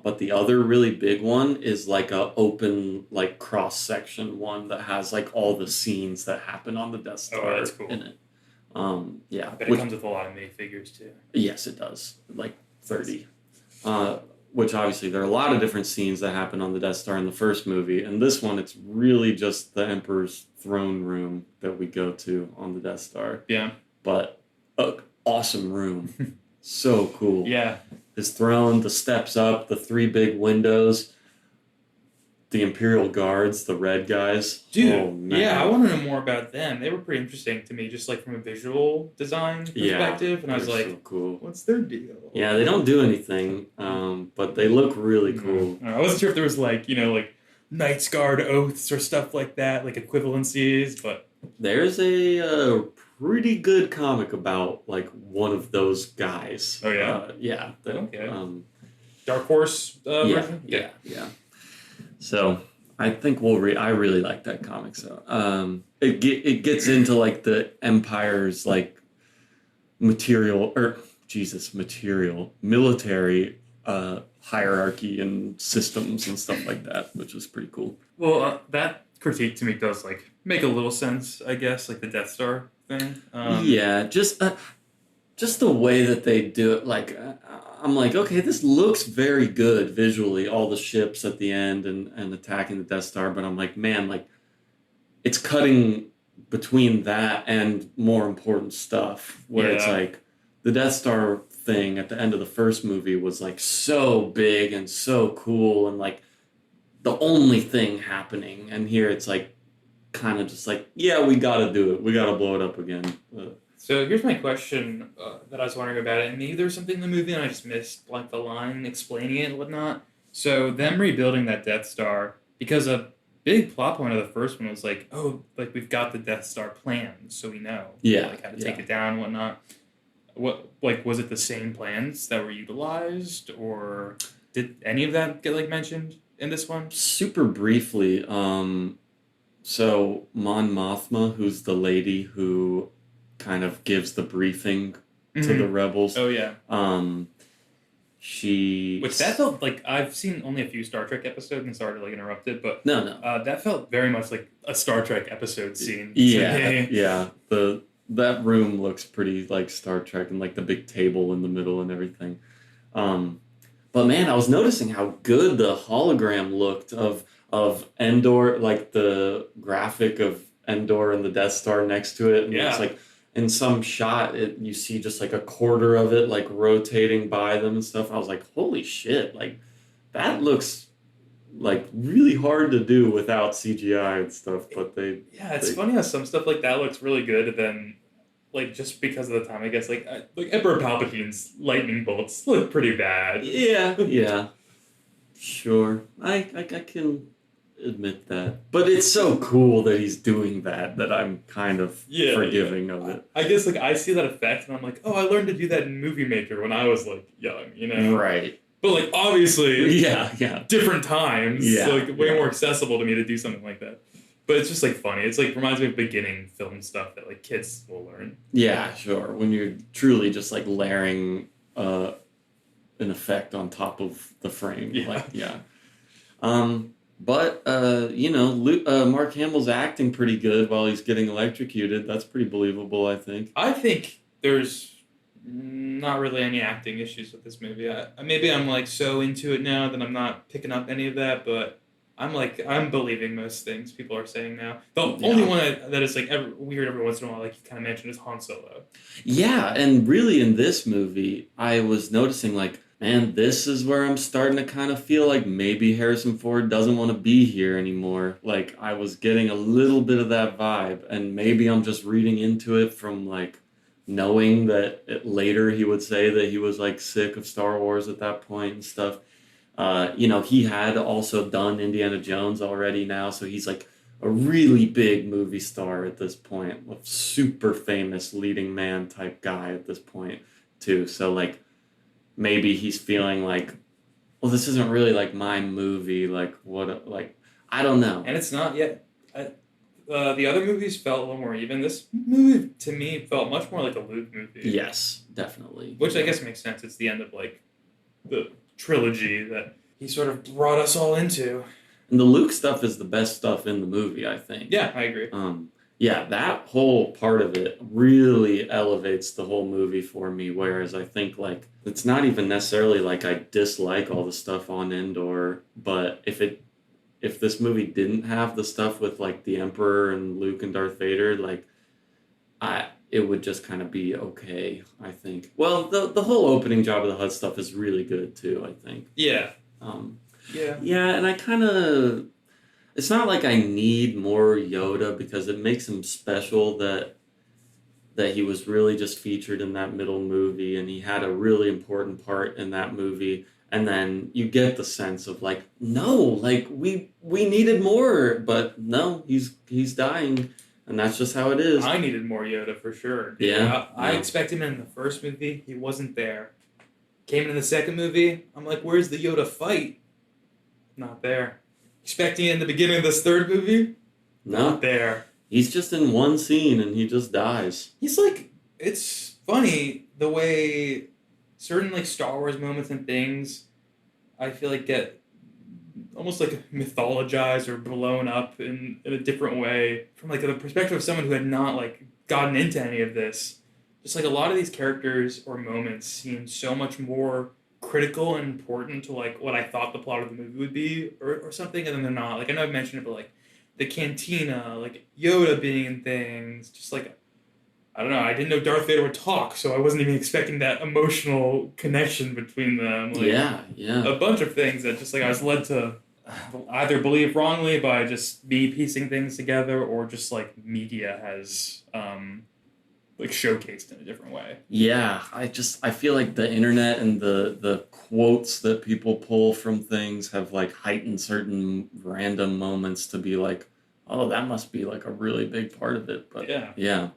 But the other really big one is like a open, like cross section one that has like all the scenes that happen on the Death Star that's cool. in it. Yeah, But it comes with a lot of minifigures too. Yes, it does. Like 30. Which obviously there are a lot of different scenes that happen on the Death Star in the first movie, and this one it's really just the Emperor's throne room that we go to on the Death Star. Yeah, but awesome room, so cool. Yeah. His throne, the steps up, the 3 big windows, the Imperial Guards, the red guys. Dude, oh, man. yeah, I want to know more about them. They were pretty interesting to me, just like from a visual design perspective. And I was like, so cool. What's their deal? Yeah, they don't do anything, but they look really cool. I wasn't sure if there was like, like Knights Guard oaths or stuff like that, like equivalencies, but... There's a pretty good comic about like one of those guys. Oh yeah, yeah. Okay. Dark Horse version. Yeah. So I think I really like that comic. So it gets into like the Empire's like military hierarchy and systems and stuff like that, which is pretty cool. Well, that critique to me does like make a little sense, I guess, like the Death Star thing. Yeah, just the way that they do it. Like, I'm like, okay, this looks very good visually. All the ships at the end and attacking the Death Star, but I'm like, man, like, it's cutting between that and more important stuff. Where it's like the Death Star thing at the end of the first movie was like so big and so cool and like the only thing happening, and here it's like kind of just like, yeah, we gotta do it, we gotta blow it up again. So here's my question that I was wondering about it, and maybe there's something in the movie and I just missed, like the line explaining it and whatnot. So them rebuilding that Death Star, because a big plot point of the first one was like, oh, like we've got the Death Star plans, so we know, Yeah, like how to take it down and whatnot. What, like, was it the same plans that were utilized, or did any of that get like mentioned in this one? Super briefly, so Mon Mothma, who's the lady who kind of gives the briefing to the rebels, Oh yeah. She... Which that felt like, I've seen only a few Star Trek episodes and sorry to like interrupt it, but No. that felt very much like a Star Trek episode scene. Yeah, yeah. That room looks pretty like Star Trek, and like the big table in the middle and everything. But man, I was noticing how good the hologram looked of Endor, like the graphic of Endor and the Death Star next to it, and Yeah. it's like in some shot you see just like a quarter of it like rotating by them and stuff. I was like, holy shit, like that looks like really hard to do without CGI and stuff, but It's funny how some stuff like that looks really good, and then like just because of the time, I guess like Emperor Palpatine's lightning bolts look pretty bad. yeah, sure, I can admit that, but it's so cool that he's doing that I'm kind of forgiving of it. I guess like I see that effect and I'm like, oh, I learned to do that in Movie Maker when I was like young, you know? Right. But like obviously, yeah, different times, like way yeah. more accessible to me to do something like that. But it's just like funny. It's like reminds me of beginning film stuff that like kids will learn. Yeah, sure. When you're truly just like layering an effect on top of the frame, But Mark Hamill's acting pretty good while he's getting electrocuted. That's pretty believable, I think. I think there's not really any acting issues with this movie. Maybe I'm like so into it now that I'm not picking up any of that, but I'm believing most things people are saying now. The only one that is like weird every once in a while, like you kind of mentioned, is Han Solo. Yeah, and really in this movie, I was noticing like, man, this is where I'm starting to kind of feel like maybe Harrison Ford doesn't want to be here anymore. Like, I was getting a little bit of that vibe, and maybe I'm just reading into it from, like, knowing that later he would say that he was, like, sick of Star Wars at that point and stuff. He had also done Indiana Jones already now, so he's, like, a really big movie star at this point, a super famous leading man type guy at this point, too. So, like, maybe he's feeling like, well, this isn't really like my movie. Like what? Like I don't know. And it's not yet. The other movies felt a little more even. This movie to me felt much more like a Luke movie. Yes, definitely. Which I guess makes sense. It's the end of like the trilogy that he sort of brought us all into. And the Luke stuff is the best stuff in the movie, I think. Yeah, I agree. Yeah, that whole part of it really elevates the whole movie for me, whereas I think, like, it's not even necessarily like I dislike all the stuff on Endor, but if this movie didn't have the stuff with, like, the Emperor and Luke and Darth Vader, like, it would just kind of be okay, I think. Well, the whole opening Jabba the Hutt stuff is really good, too, I think. Yeah. Yeah, and I kind of... It's not like I need more Yoda because it makes him special that he was really just featured in that middle movie and he had a really important part in that movie. And then you get the sense of like, no, like we needed more, but no, he's dying, and that's just how it is. I needed more Yoda for sure. Yeah, I expected him in the first movie. He wasn't there. Came in the second movie. I'm like, where's the Yoda fight? Not there. Expecting it in the beginning of this third movie? No. Not there. He's just in one scene and he just dies. He's like, it's funny the way certain like Star Wars moments and things I feel like get almost like mythologized or blown up in a different way from like the perspective of someone who had not like gotten into any of this. Just like a lot of these characters or moments seem so much more critical and important to like what I thought the plot of the movie would be or something, and then they're not. Like I know I've mentioned it, but like the cantina, like Yoda being in things, just like I don't know. I didn't know Darth Vader would talk, so I wasn't even expecting that emotional connection between them. Like, Yeah, yeah. a bunch of things that just like I was led to either believe wrongly by just me piecing things together, or just like media has like showcased in a different way. Yeah, I feel like the internet and the quotes that people pull from things have like heightened certain random moments to be like, oh, that must be like a really big part of it. But Yeah. yeah.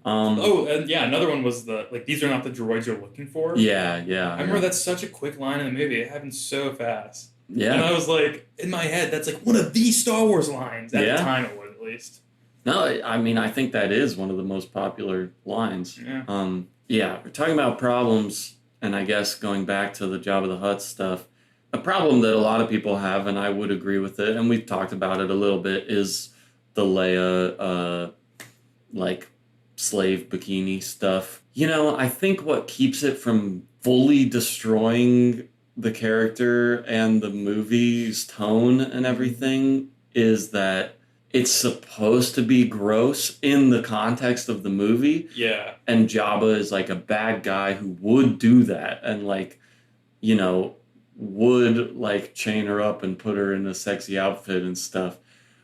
Oh, and yeah, another one was the like these are not the droids you're looking for. Yeah, yeah. I remember that's such a quick line in the movie. It happened so fast. Yeah. And I was like, in my head, that's like one of the Star Wars lines. At the time it was, at least. No, I mean, I think that is one of the most popular lines. Yeah. Yeah, we're talking about problems, and I guess going back to the Jabba the Hutt stuff, a problem that a lot of people have, and I would agree with it, and we've talked about it a little bit, is the Leia, like, slave bikini stuff. You know, I think what keeps it from fully destroying the character and the movie's tone and everything is that it's supposed to be gross in the context of the movie. Yeah. And Jabba is like a bad guy who would do that and like, you know, would like chain her up and put her in a sexy outfit and stuff.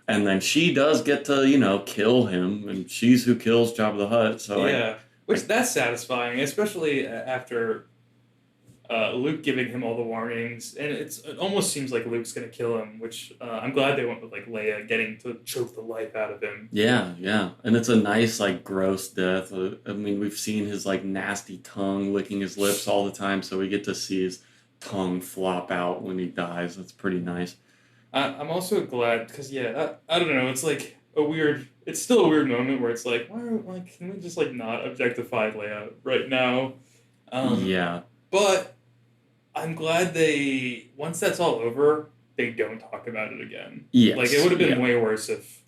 And then she does get to, you know, kill him, and she's who kills Jabba the Hutt. So yeah, that's satisfying, especially after Luke giving him all the warnings, and it almost seems like Luke's gonna kill him. Which I'm glad they went with like Leia getting to choke the life out of him. Yeah, yeah, and it's a nice like gross death. I mean, we've seen his like nasty tongue licking his lips all the time, so we get to see his tongue flop out when he dies. That's pretty nice. I'm also glad because I don't know. It's like it's still a weird moment where it's like, why can we just like not objectify Leia right now? Yeah, but I'm glad once that's all over, they don't talk about it again. Yes, like it would have been way worse if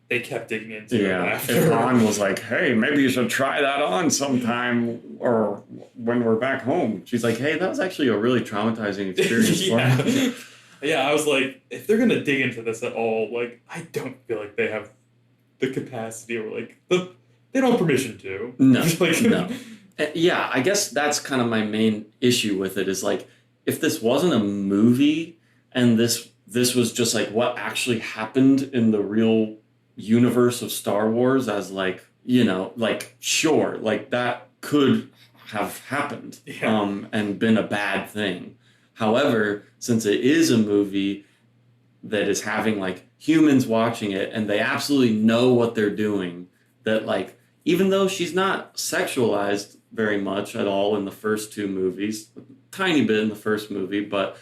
they kept digging into it after. If Han was like, hey, maybe you should try that on sometime or when we're back home. She's like, hey, that was actually a really traumatizing experience for me. Yeah, I was like, if they're gonna dig into this at all, like, I don't feel like they have the capacity or like they don't have permission to. No, like, no. Yeah, I guess that's kind of my main issue with it is like, if this wasn't a movie and this was just like what actually happened in the real universe of Star Wars as like, you know, like sure, like that could have happened and been a bad thing. However, since it is a movie that is having like humans watching it and they absolutely know what they're doing, that like even though she's not sexualized very much at all in the first two movies, a tiny bit in the first movie, but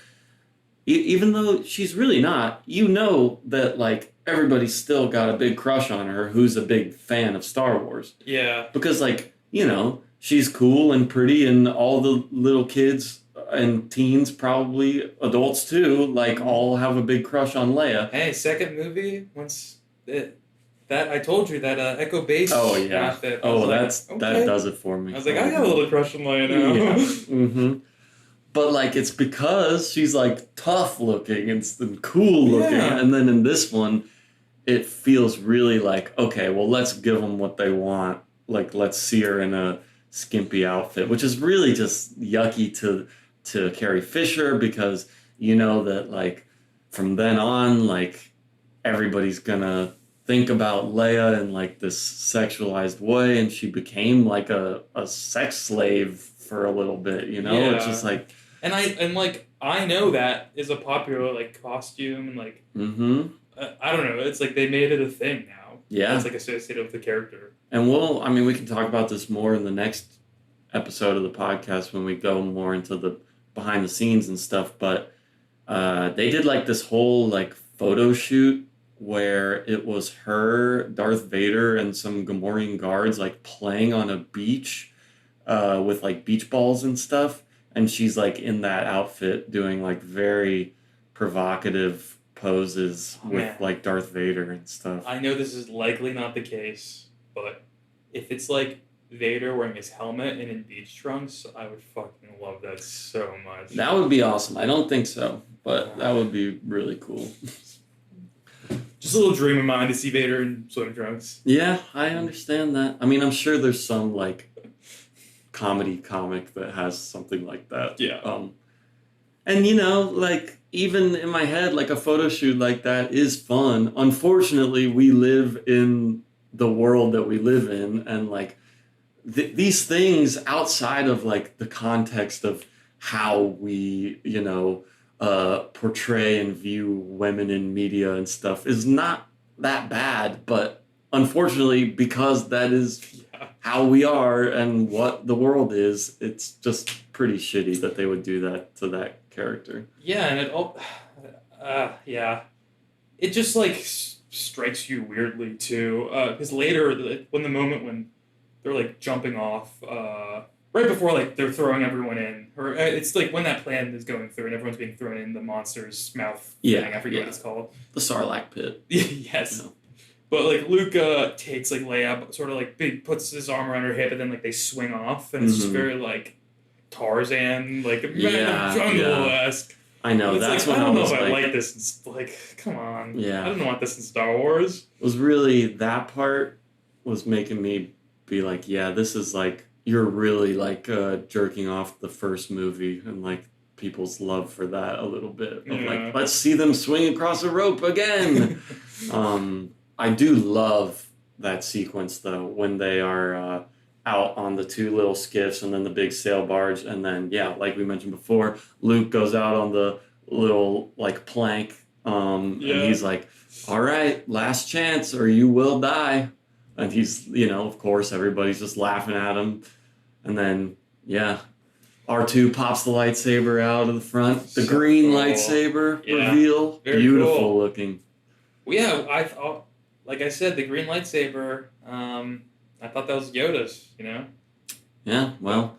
even though she's really not, you know that like everybody's still got a big crush on her who's a big fan of Star Wars. Yeah. Because like, you know, she's cool and pretty and all the little kids and teens, probably adults too, like all have a big crush on Leia. Hey, second movie, that I told you that Echo Base. Oh yeah. Outfit, that does it for me. I was like, I got a little crush on Leia now. Yeah. Mm-hmm. But like, it's because she's like tough looking and cool looking, and then in this one, it feels really like, okay, well, let's give them what they want. Like, let's see her in a skimpy outfit, which is really just yucky to Carrie Fisher, because you know that like from then on, like everybody's gonna think about Leia in like this sexualized way, and she became like a sex slave for a little bit, you know? It's just like, and I know that is a popular like costume and like I don't know, it's like they made it a thing now. Yeah, it's like associated with the character. And we can talk about this more in the next episode of the podcast when we go more into the behind the scenes and stuff, but they did like this whole like photo shoot where it was her, Darth Vader, and some Gamorrean guards like playing on a beach with like beach balls and stuff, and she's like in that outfit doing like very provocative poses with like Darth Vader and stuff. I know this is likely not the case, but if it's like Vader wearing his helmet and in beach trunks, I would fucking love that so much. That would be awesome. I don't think so, but that would be really cool. Just a little dream of mine to see Vader in swimming trunks. Yeah, I understand that. I mean, I'm sure there's some like comedy comic that has something like that. Yeah. And like even in my head, like a photo shoot like that is fun. Unfortunately, we live in the world that we live in, and like these things outside of like the context of how we, portray and view women in media and stuff is not that bad. But unfortunately, because that is how we are and what the world is, it's just pretty shitty that they would do that to that character. Yeah, and it just like strikes you weirdly too. Because later, when they're like jumping off, right before like they're throwing everyone in, or it's like when that plan is going through and everyone's being thrown in the monster's mouth. Yeah, thing. I forget what it's called. The Sarlacc pit. Yes. But like Luke takes like Leia, sort of like puts his arm around her hip, and then like they swing off, and it's just very like Tarzan, like Man of Jungle-esque. I know, that's like, when I don't know if I like this. Like, come on. Yeah. I don't want this in Star Wars. It was really, that part was making me be like, yeah, this is like, you're really like jerking off the first movie and like people's love for that a little bit. Of like, let's see them swing across a rope again. I do love that sequence though, when they are out on the two little skiffs and then the big sail barge, and then like we mentioned before, Luke goes out on the little like plank, and he's like, all right, last chance or you will die, and he's of course everybody's just laughing at him, and then R2 pops the lightsaber out of the front, the green lightsaber reveal. Very beautiful cool looking. Well, I thought, like I said, the green lightsaber, I thought that was Yoda's, Yeah, well,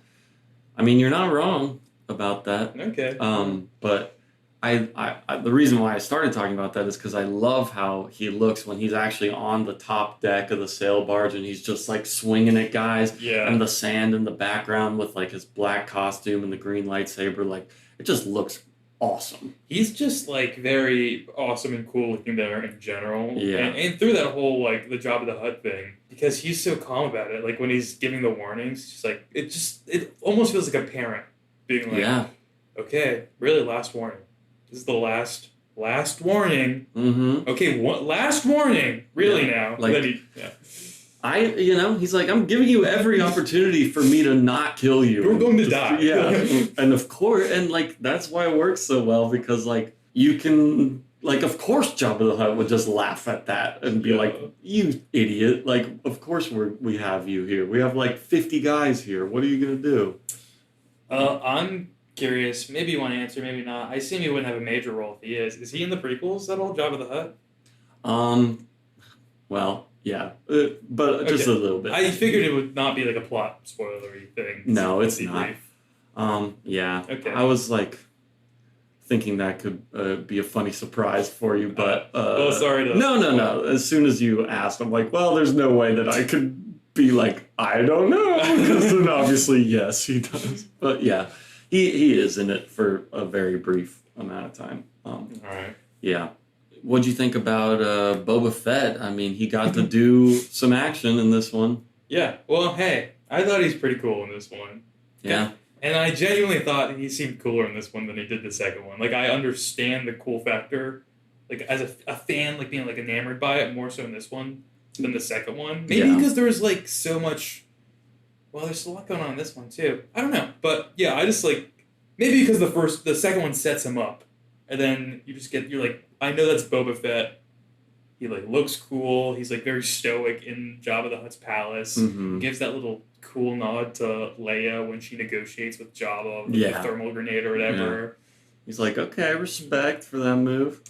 I mean, you're not wrong about that. Okay. But I the reason why I started talking about that is because I love how he looks when he's actually on the top deck of the sail barge and he's just like swinging at guys. Yeah. And the sand in the background with like his black costume and the green lightsaber, like it just looks awesome. He's just like very awesome and cool looking there in general. Yeah. And through that whole like the Jabba the Hutt thing, because he's so calm about it. Like when he's giving the warnings, just like it almost feels like a parent being like, okay, really, last warning. This is the last warning. Mm-hmm. Okay, last warning. Really now. Like, then he's like, I'm giving you every opportunity for me to not kill you. You're going to die. Yeah. And of course, and like, that's why it works so well, because like, you can, like, of course Jabba the Hutt would just laugh at that and be like, you idiot. Like, of course we have you here. We have like 50 guys here. What are you going to do? I'm curious. Maybe you want to answer, maybe not. I assume he wouldn't have a major role if he is. Is he in the prequels at all, Jabba the Hutt? Well, yeah, but just a little bit. I figured it would not be like a plot spoilery thing. No, it's not. Yeah. Okay. I was like thinking that could be a funny surprise for you, but sorry. No. As soon as you asked, I'm like, well, there's no way that I could be like, I don't know, because then obviously, yes, he does. But yeah, he is in it for a very brief amount of time. All right. Yeah. What'd you think about Boba Fett? I mean, he got to do some action in this one. Yeah. Well, hey, I thought he's pretty cool in this one. Yeah. And I genuinely thought he seemed cooler in this one than he did the second one. Like, I understand the cool factor, like, as a fan, like, being, like, enamored by it more so in this one than the second one. Maybe because there was, like, so much... Well, there's a lot going on in this one, too. I don't know. But, yeah, I just, like... Maybe because the second one sets him up. And then you're like, I know that's Boba Fett. He, like, looks cool. He's, like, very stoic in Jabba the Hutt's palace. Mm-hmm. Gives that little cool nod to Leia when she negotiates with Jabba with the thermal grenade or whatever. Yeah. He's like, okay, respect for that move.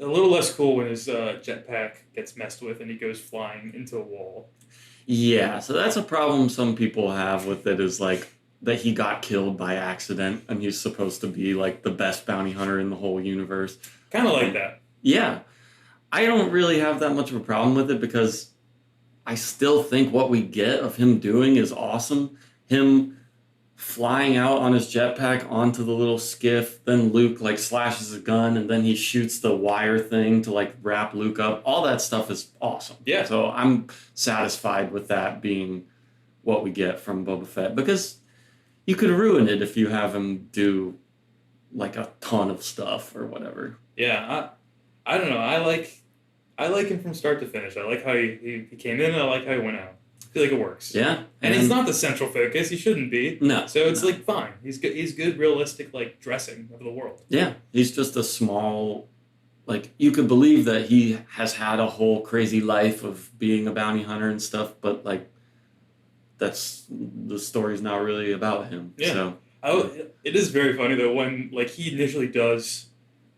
A little less cool when his jetpack gets messed with and he goes flying into a wall. Yeah, so that's a problem some people have with it, is, like, that he got killed by accident and he's supposed to be, like, the best bounty hunter in the whole universe. Kind of like that. Yeah. I don't really have that much of a problem with it because I still think what we get of him doing is awesome. Him flying out on his jetpack onto the little skiff. Then Luke like slashes a gun, and then he shoots the wire thing to like wrap Luke up. All that stuff is awesome. Yeah. So I'm satisfied with that being what we get from Boba Fett, because you could ruin it if you have him do like a ton of stuff or whatever. Yeah, I don't know. I like him from start to finish. I like how he came in, and I like how he went out. I feel like it works. Yeah, and he's not the central focus. He shouldn't be. No. So it's like fine. He's good. He's good, realistic like dressing of the world. Yeah, he's just a small. Like, you could believe that he has had a whole crazy life of being a bounty hunter and stuff, but like, the story's not really about him. Yeah. So it is very funny though when like he initially does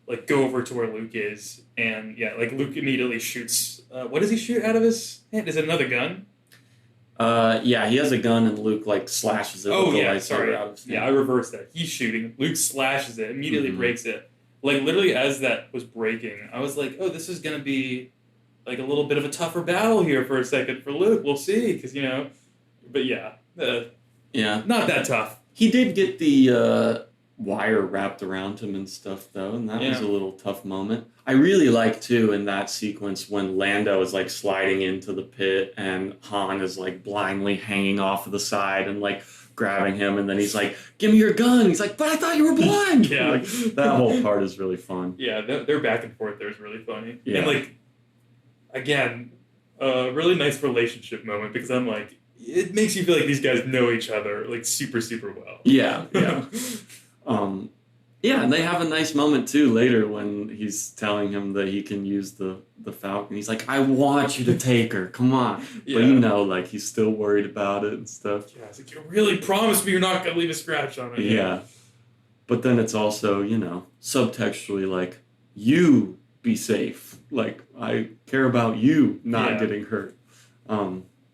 like go over to where Luke is, and yeah, like Luke immediately shoots. What does he shoot out of his hand? Is it another gun? Yeah, he has a gun, and Luke like slashes it. Oh with the yeah, lightsaber sorry. out of his hand. Yeah, I reversed that. He's shooting. Luke slashes it. Immediately Mhm. breaks it. Like literally as that was breaking, I was like, oh, this is gonna be like a little bit of a tougher battle here for a second for Luke. We'll see, because But yeah, Yeah, not that tough. he did get the wire wrapped around him and stuff though, and that was Yeah. a little tough moment. I really like too in that sequence when Lando is like sliding into the pit and Han is like blindly hanging off of the side and like grabbing him, and then he's like, "Give me your gun." He's like, "But I thought you were blind." Yeah. Like, that whole part is really fun. Yeah, their back and forth there is really funny. Yeah. And like, again, a really nice relationship moment, because I'm like, it makes you feel like these guys know each other like super, super well. Yeah, yeah. Yeah, and they have a nice moment too later when he's telling him that he can use the Falcon. He's like, "I want you to take her, come on." Yeah. But like he's still worried about it and stuff. Yeah, it's like, you really promised me you're not going to leave a scratch on it. Yeah. But then it's also, subtextually like, you be safe. Like, I care about you not Yeah. getting hurt.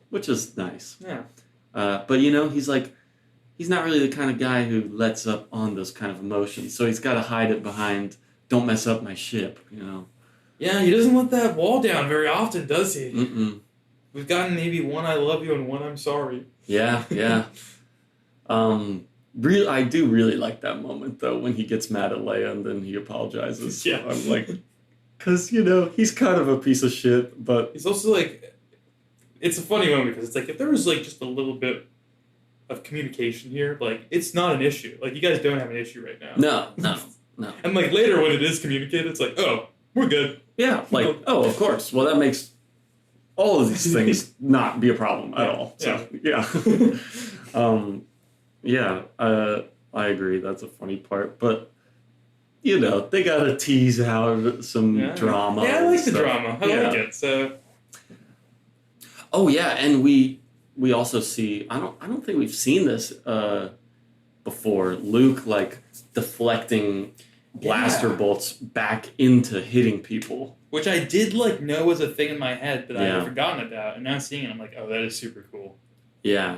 Which is nice. Yeah. But he's like, he's not really the kind of guy who lets up on those kind of emotions. So he's got to hide it behind, "Don't mess up my ship," Yeah, he doesn't let that wall down very often, does he? Mm-mm. We've gotten maybe one "I love you" and one "I'm sorry." Yeah, yeah. I do really like that moment though when he gets mad at Leia and then he apologizes. Yeah. I'm like, because he's kind of a piece of shit, but It's also like, it's a funny moment because it's like, if there was like just a little bit of communication here, like, it's not an issue. Like, you guys don't have an issue right now. no. And like later when it is communicated, it's like, oh, we're good. Yeah, like, oh, of course. Well, that makes all of these things not be a problem at all. So, yeah. I agree. That's a funny part. But, they got to tease out some drama. Yeah, I like the stuff. drama. I like it. So. Oh, yeah, and we also see, I don't think we've seen this before, Luke, like, deflecting blaster bolts back into hitting people. Which I did, like, know was a thing in my head that I Yeah. had forgotten about. And now seeing it, I'm like, oh, that is super cool. Yeah.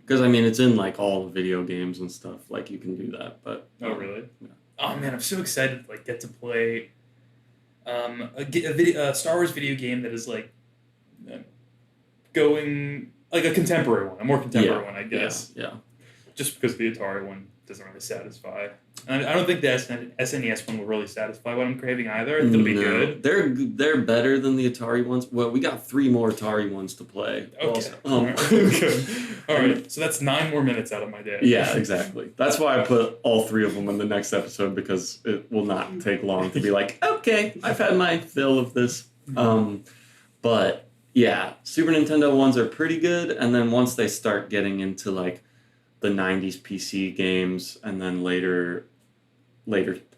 Because, I mean, it's in, like, all the video games and stuff. Like, you can do that, but... Oh, really? Yeah. Oh, man, I'm so excited to, like, get to play a Star Wars video game that is, like, going... Like, a contemporary one. A more contemporary one, I guess. Yeah. Just because the Atari one doesn't really satisfy. And I don't think the SNES one will really satisfy what I'm craving either. I think it'll be good. They're better than the Atari ones. Well, we got 3 more Atari ones to play. Okay. Also. Good. All right. So that's 9 more minutes out of my day. Yeah, exactly. That's why I put all 3 of them in the next episode, because it will not take long to be like, okay, I've had my fill of this. But yeah, Super Nintendo ones are pretty good, and then once they start getting into like the 90s PC games, and then later,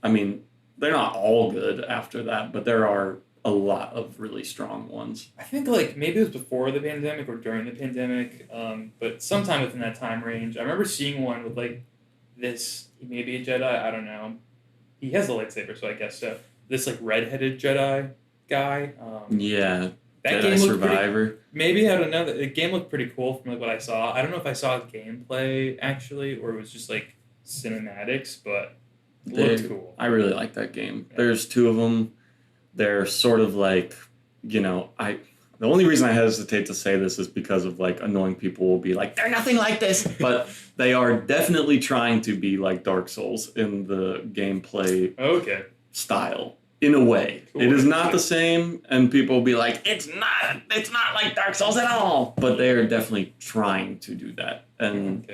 I mean, they're not all good after that, but there are a lot of really strong ones. I think like maybe it was before the pandemic or during the pandemic, but sometime within that time range, I remember seeing one with like this, he may be a Jedi, I don't know. He has a lightsaber, so I guess so. This like redheaded Jedi guy. Yeah. That Jedi game looked Survivor. maybe, I don't know. The game looked pretty cool from like what I saw. I don't know if I saw gameplay actually, or it was just like cinematics, but it looked cool. I really like that game. Yeah. There's 2 of them. They're sort of like, The only reason I hesitate to say this is because of like annoying people will be like, they're nothing like this, but they are definitely trying to be like Dark Souls in the gameplay style. In a way. Cool. It is not the same, and people will be like, it's not like Dark Souls at all. But they are definitely trying to do that. And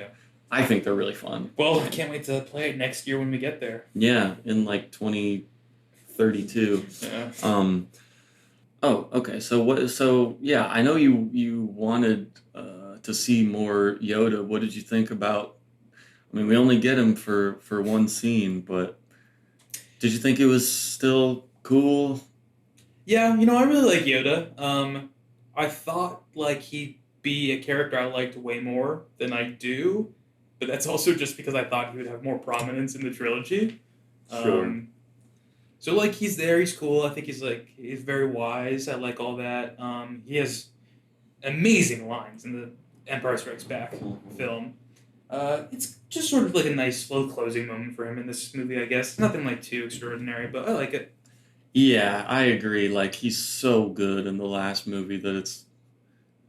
I think they're really fun. Well, I can't wait to play it next year when we get there. Yeah, in like 2032. Yeah. Oh, okay. So yeah, I know you wanted to see more Yoda. What did you think about? I mean, we only get him for one scene, but did you think it was still cool? Yeah, I really like Yoda. I thought like he'd be a character I liked way more than I do, but that's also just because I thought he would have more prominence in the trilogy. Sure. So like he's there, he's cool. I think he's very wise. I like all that. He has amazing lines in the Empire Strikes Back film. It's just sort of like a nice slow closing moment for him in this movie, I guess. Nothing like too extraordinary, but I like it. Yeah, I agree. Like he's so good in the last movie that it's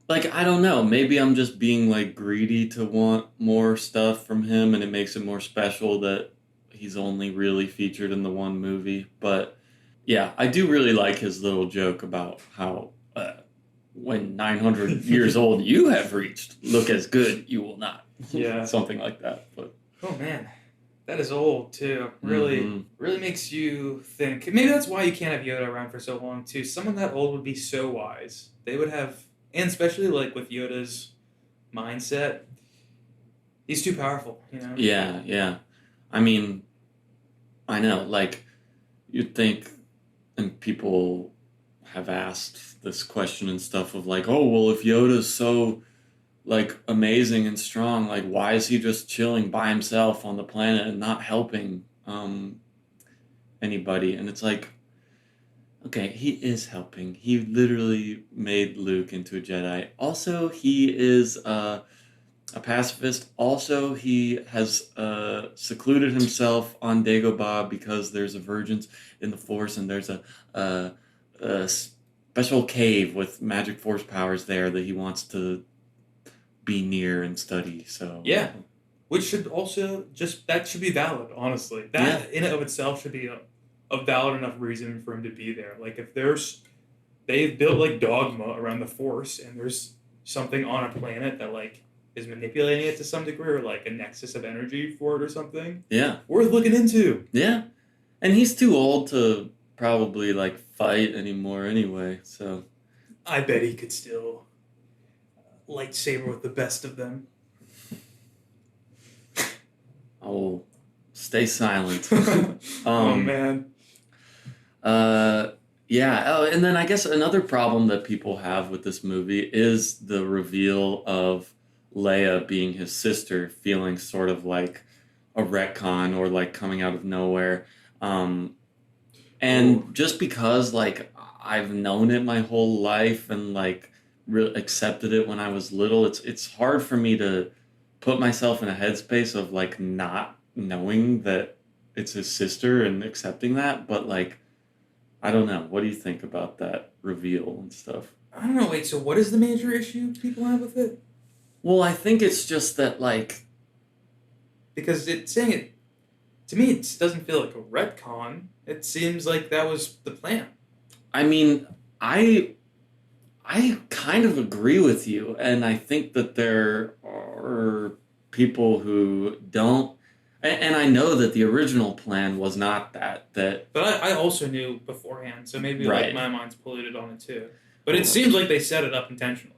like, I don't know, maybe I'm just being like greedy to want more stuff from him, and it makes it more special that he's only really featured in the one movie. But yeah, I do really like his little joke about how when 900 years old you have reached, look as good you will not. Yeah. Something like that. But oh man, that is old too. Really makes you think. Maybe that's why you can't have Yoda around for so long too. Someone that old would be so wise. They would have, and especially like with Yoda's mindset, he's too powerful, Yeah. I mean, I know, like, you'd think, and people have asked this question and stuff of like, oh, well, if Yoda's so, like, amazing and strong, like, why is he just chilling by himself on the planet and not helping anybody? And it's like, okay, he is helping. He literally made Luke into a Jedi. Also, he is a pacifist. Also, he has secluded himself on Dagobah because there's a vergence in the Force, and there's a special cave with magic Force powers there that he wants to be near and study. So yeah, which should also that should be valid. Honestly, that in and of itself should be a valid enough reason for him to be there. Like if they've built like dogma around the Force, and there's something on a planet that like is manipulating it to some degree, or like a nexus of energy for it or something. Yeah. Worth looking into. Yeah. And he's too old to probably like fight anymore anyway, so. I bet he could still lightsaber with the best of them. Oh, stay silent. Oh, man. Yeah. Oh, and then I guess another problem that people have with this movie is the reveal of Leia being his sister, feeling sort of like a retcon or like coming out of nowhere. And just because like I've known it my whole life and like accepted it when I was little, it's hard for me to put myself in a headspace of like not knowing that it's his sister and accepting that. But like, I don't know. What do you think about that reveal and stuff? I don't know. Wait, so what is the major issue people have with it? Well, I think it's just that, like... Because to me, it doesn't feel like a retcon. It seems like that was the plan. I mean, I kind of agree with you, and I think that there are people who don't... And I know that the original plan was not that. But I also knew beforehand, so maybe right. Like my mind's polluted on it too. But it seems like they set it up intentionally.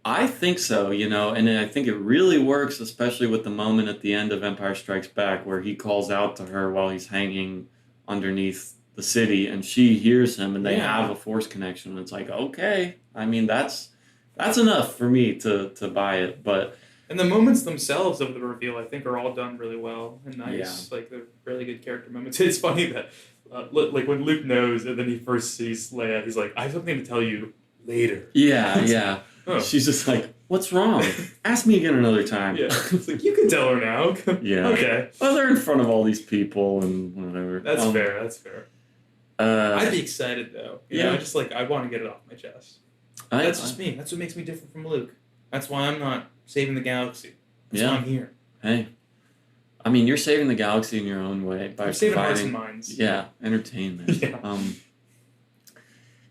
I think so, and I think it really works, especially with the moment at the end of Empire Strikes Back where he calls out to her while he's hanging underneath the city, and she hears him, and they have a Force connection. And it's like, okay, I mean, that's enough for me to buy it, but... And the moments themselves of the reveal, I think, are all done really well and nice. Yeah. Like, they're really good character moments. It's funny that, like, when Luke knows and then he first sees Leia, he's like, I have something to tell you later. Yeah. Oh. She's just like, what's wrong? Ask me again another time. Yeah. It's like, you can tell her now. Yeah. Okay. Well, they're in front of all these people and whatever. That's fair. I'd be excited though. You know, Yeah. just like I want to get it off my chest. That's just me. That's what makes me different from Luke. That's why I'm not saving the galaxy. That's why I'm here. Hey, I mean, you're saving the galaxy in your own way by I'm saving hearts providing, and minds. yeah, entertainment. Yeah.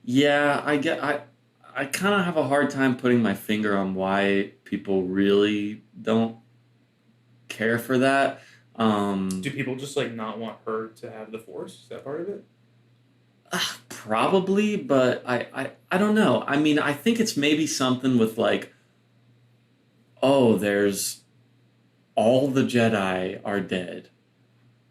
Yeah, I kind of have a hard time putting my finger on why people really don't care for that. Do people just like not want her to have the Force? Is that part of it? Probably, but I don't know. I mean, I think it's maybe something with like, oh, there's all the Jedi are dead.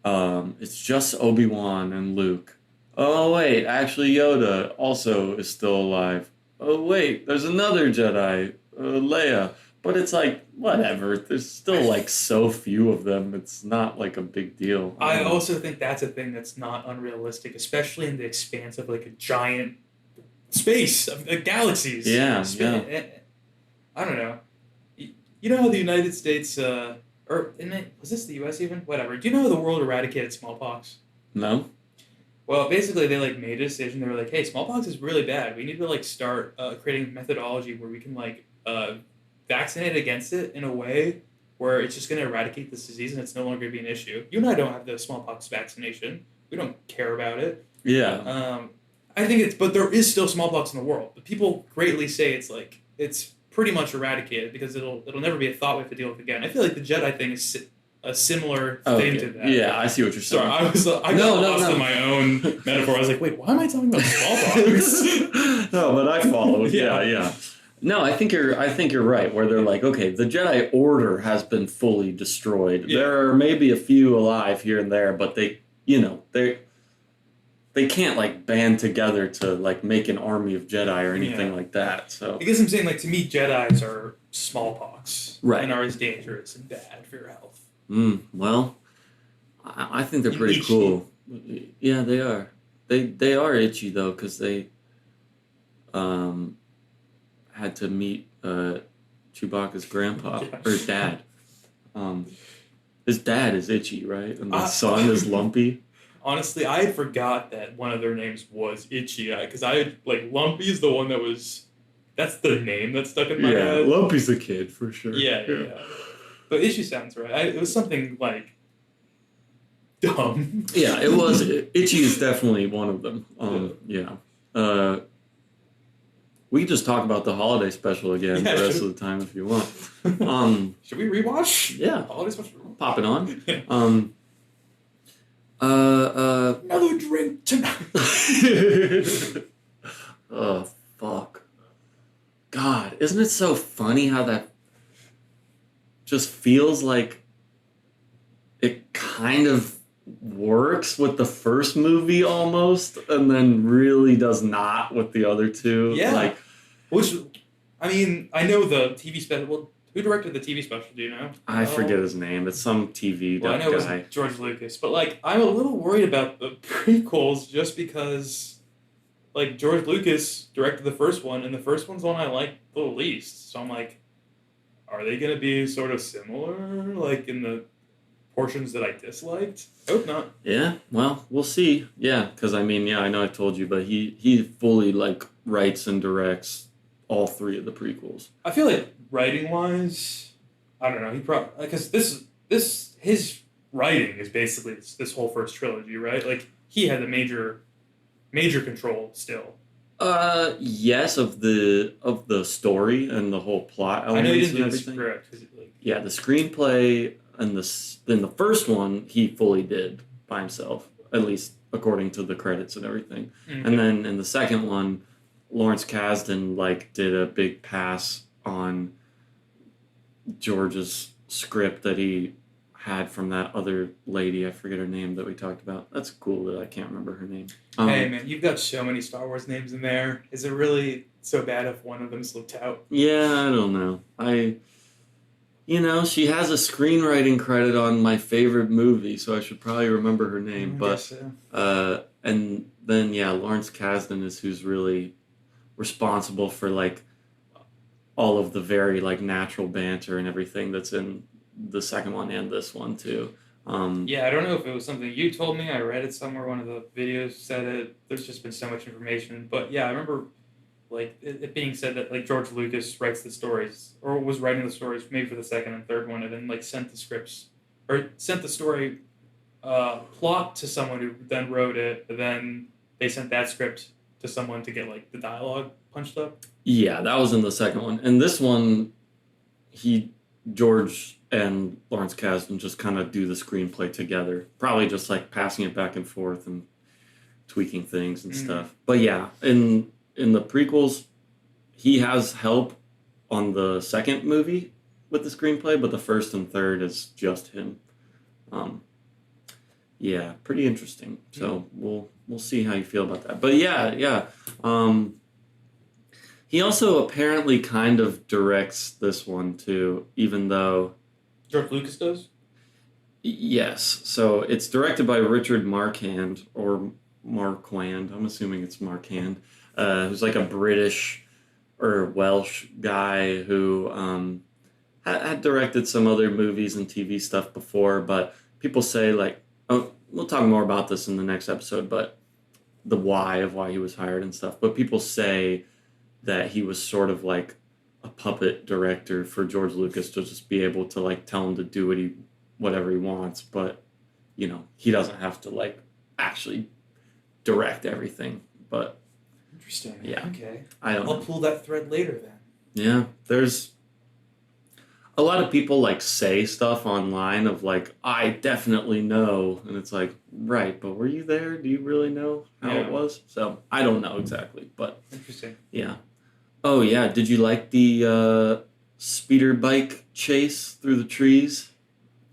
It's just Obi-Wan and Luke. Oh wait, actually Yoda also is still alive. Oh wait, there's another Jedi, Leia. But it's like, whatever. There's still like so few of them. It's not like a big deal. I also think that's a thing that's not unrealistic, especially in the expanse of like a giant space of galaxies. Yeah, I don't know. You know how the United States, was this the U.S. even? Whatever. Do you know how the world eradicated smallpox? No? Well, basically, they like made a decision. They were like, "Hey, smallpox is really bad. We need to like start creating a methodology where we can like vaccinate against it in a way where it's just going to eradicate this disease and it's no longer going to be an issue." You and I don't have the smallpox vaccination. We don't care about it. Yeah. I think but there is still smallpox in the world. But people greatly say it's pretty much eradicated because it'll never be a thought we have to deal with again. I feel like the Jedi thing is a similar thing to that. Yeah, I see what you're saying. Sorry, I got lost in my own metaphor. I was like, wait, why am I talking about smallpox? No, but I follow. Yeah. No, I think you're right. Where they're like, okay, the Jedi Order has been fully destroyed. Yeah. There are maybe a few alive here and there, but they can't like band together to like make an army of Jedi or anything like that. So I guess I'm saying like to me, Jedis are smallpox, right, and are as dangerous and bad for your health. Well, I think they're pretty itchy. cool. Yeah, they are. They are itchy though because they had to meet Chewbacca's grandpa or dad. His dad is itchy, right? And the son is lumpy. Honestly, I forgot that one of their names was Itchy because Lumpy is the one that was. That's the name that stuck in my head. Lumpy's a kid for sure. Yeah. But Itchy sounds right. It was something like dumb. Yeah, it was. Itchy is definitely one of them. Yeah. We can just talk about the holiday special again the rest of the time if you want. Should we rewatch? Yeah. Holiday special. Pop it on. Yeah. Another drink tonight. Oh, fuck. God, isn't it so funny how that just feels like it kind of works with the first movie almost, and then really does not with the other two? Yeah. Which, I mean, I know the TV special. Well, who directed the TV special? Do you know? I forget his name. It's some TV I know guy. it was George Lucas, but I'm a little worried about the prequels just because, George Lucas directed the first one, and the first one's the one I liked the least. So I'm like, are they going to be sort of similar, in the portions that I disliked? I hope not. Yeah, well, we'll see. Yeah, because I know I told you, but he fully writes and directs all three of the prequels. I feel like writing wise, I don't know. He probably because his writing is basically this whole first trilogy, right? He had the major control still. Yes, of the story and the whole plot elements. I know he didn't and do the everything. script. Yeah, the screenplay and then the first one he fully did by himself, at least according to the credits and everything. Mm-hmm. And then in the second one, Lawrence Kasdan did a big pass on George's script that he had from that other lady. I forget her name that we talked about. That's cool that I can't remember her name. Hey man, you've got so many Star Wars names in there. Is it really so bad if one of them slipped out? Yeah, I don't know. She has a screenwriting credit on my favorite movie, so I should probably remember her name. I guess so. And then Lawrence Kasdan is who's really responsible for all of the very natural banter and everything that's in the second one and this one too. Yeah, I don't know if it was something you told me. I read it somewhere. One of the videos said it. There's just been so much information. But yeah, I remember like it being said that like George Lucas writes the stories or was writing the stories maybe for the second and third one, and then like sent the scripts or sent the story plot to someone who then wrote it. And then they sent that script to someone to get like the dialogue punched up. Yeah, that was in the second one. And this one, he George and Lawrence Kasdan just kind of do the screenplay together. Probably just like passing it back and forth and tweaking things and stuff. But yeah, in the prequels, he has help on the second movie with the screenplay, but the first and third is just him. Yeah, pretty interesting. So we'll see how you feel about that. But yeah. He also apparently kind of directs this one too, even though George Lucas does. yes. So it's directed by Richard Marquand or Marquand. I'm assuming it's Marquand, who's like a British or Welsh guy who had directed some other movies and TV stuff before. But people say like, oh, we'll talk more about this in the next episode, but the why he was hired and stuff. But people say that he was sort of like a puppet director for George Lucas to just be able to like tell him to do whatever he wants, but you know, he doesn't have to like actually direct everything. But Interesting. Yeah. Okay. I'll pull that thread later then. Yeah, there's a lot of people like say stuff online of like, I definitely know, and it's like, right, but were you there? Do you really know how it was? So I don't know exactly, but Interesting. Yeah. Oh yeah, did you like the speeder bike chase through the trees?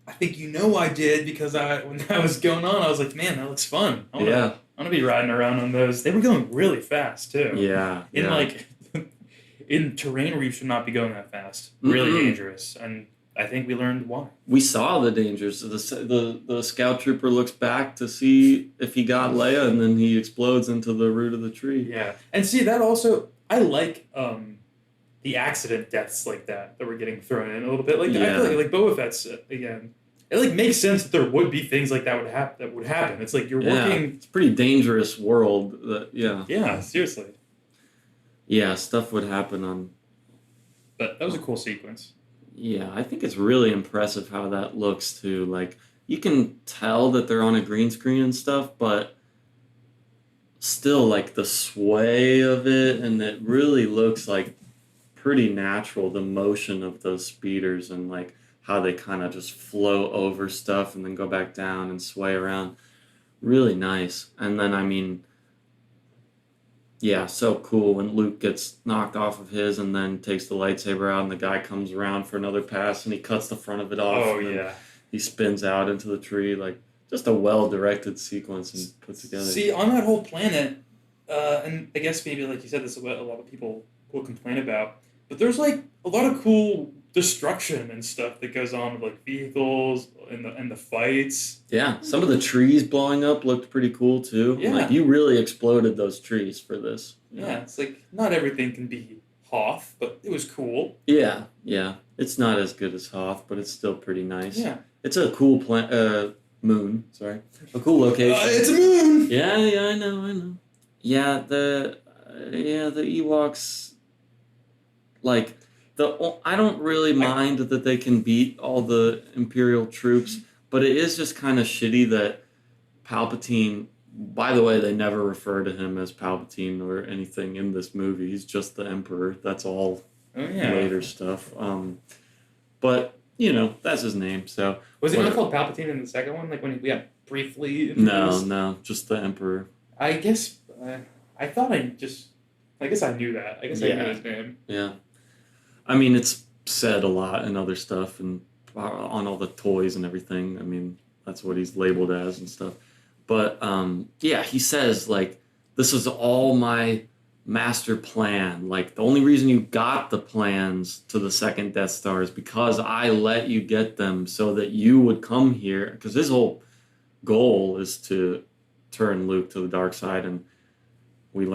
I think you know I did because when that was going on, I was like, man, that looks fun. I wanna be riding around on those. They were going really fast too. Yeah. In terrain where you should not be going that fast. Really dangerous. And I think we learned why. We saw the dangers. The scout trooper looks back to see if he got Leia, and then he explodes into the root of the tree. Yeah. And see, that also, I like the accident deaths like that were getting thrown in a little bit. Like, I feel like Boba Fett's, again, it like makes sense that there would be things like that would happen. It's like you're working... It's a pretty dangerous world. Yeah, seriously. Yeah, stuff would happen on... But that was a cool sequence. Yeah, I think it's really impressive how that looks, too. Like, you can tell that they're on a green screen and stuff, but still, like, the sway of it, and it really looks, like, pretty natural, the motion of those speeders and, like, how they kind of just flow over stuff and then go back down and sway around. Really nice. And then, I mean... Yeah, so cool when Luke gets knocked off of his and then takes the lightsaber out and the guy comes around for another pass and he cuts the front of it off. Oh, and yeah. He spins out into the tree. Like, just a well-directed sequence and put together. See, on that whole planet, and I guess maybe, like you said, this is what a lot of people will complain about, but there's, like, a lot of cool destruction and stuff that goes on with, like, vehicles and the fights. Yeah, some of the trees blowing up looked pretty cool, too. Yeah. Like, you really exploded those trees for this. Yeah, it's like, not everything can be Hoth, but it was cool. Yeah. It's not as good as Hoth, but it's still pretty nice. Yeah. It's a cool moon, sorry. A cool location. It's a moon! Yeah, I know. Yeah, the Ewoks, like, I don't really mind that they can beat all the Imperial troops, but it is just kind of shitty that Palpatine, by the way, they never refer to him as Palpatine or anything in this movie. He's just the Emperor. That's all later stuff. But, you know, that's his name, so... Was he not called Palpatine in the second one? Like, when we got briefly... No, just the Emperor. I guess... I thought I guess I knew that. I guess I knew his name. Yeah. I mean, it's said a lot in other stuff and on all the toys and everything. I mean, that's what he's labeled as and stuff. But, yeah, he says, like, this is all my master plan. Like, the only reason you got the plans to the second Death Star is because I let you get them so that you would come here. Because his whole goal is to turn Luke to the dark side, and we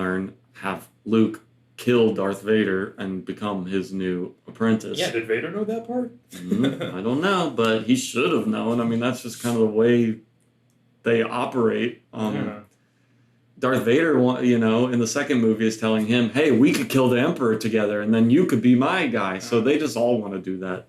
have Luke kill Darth Vader and become his new apprentice. Yeah, did Vader know that part? I don't know, but he should have known. I mean, that's just kind of the way they operate. Yeah. Darth Vader, in the second movie is telling him, hey, we could kill the Emperor together and then you could be my guy. So they just all want to do that.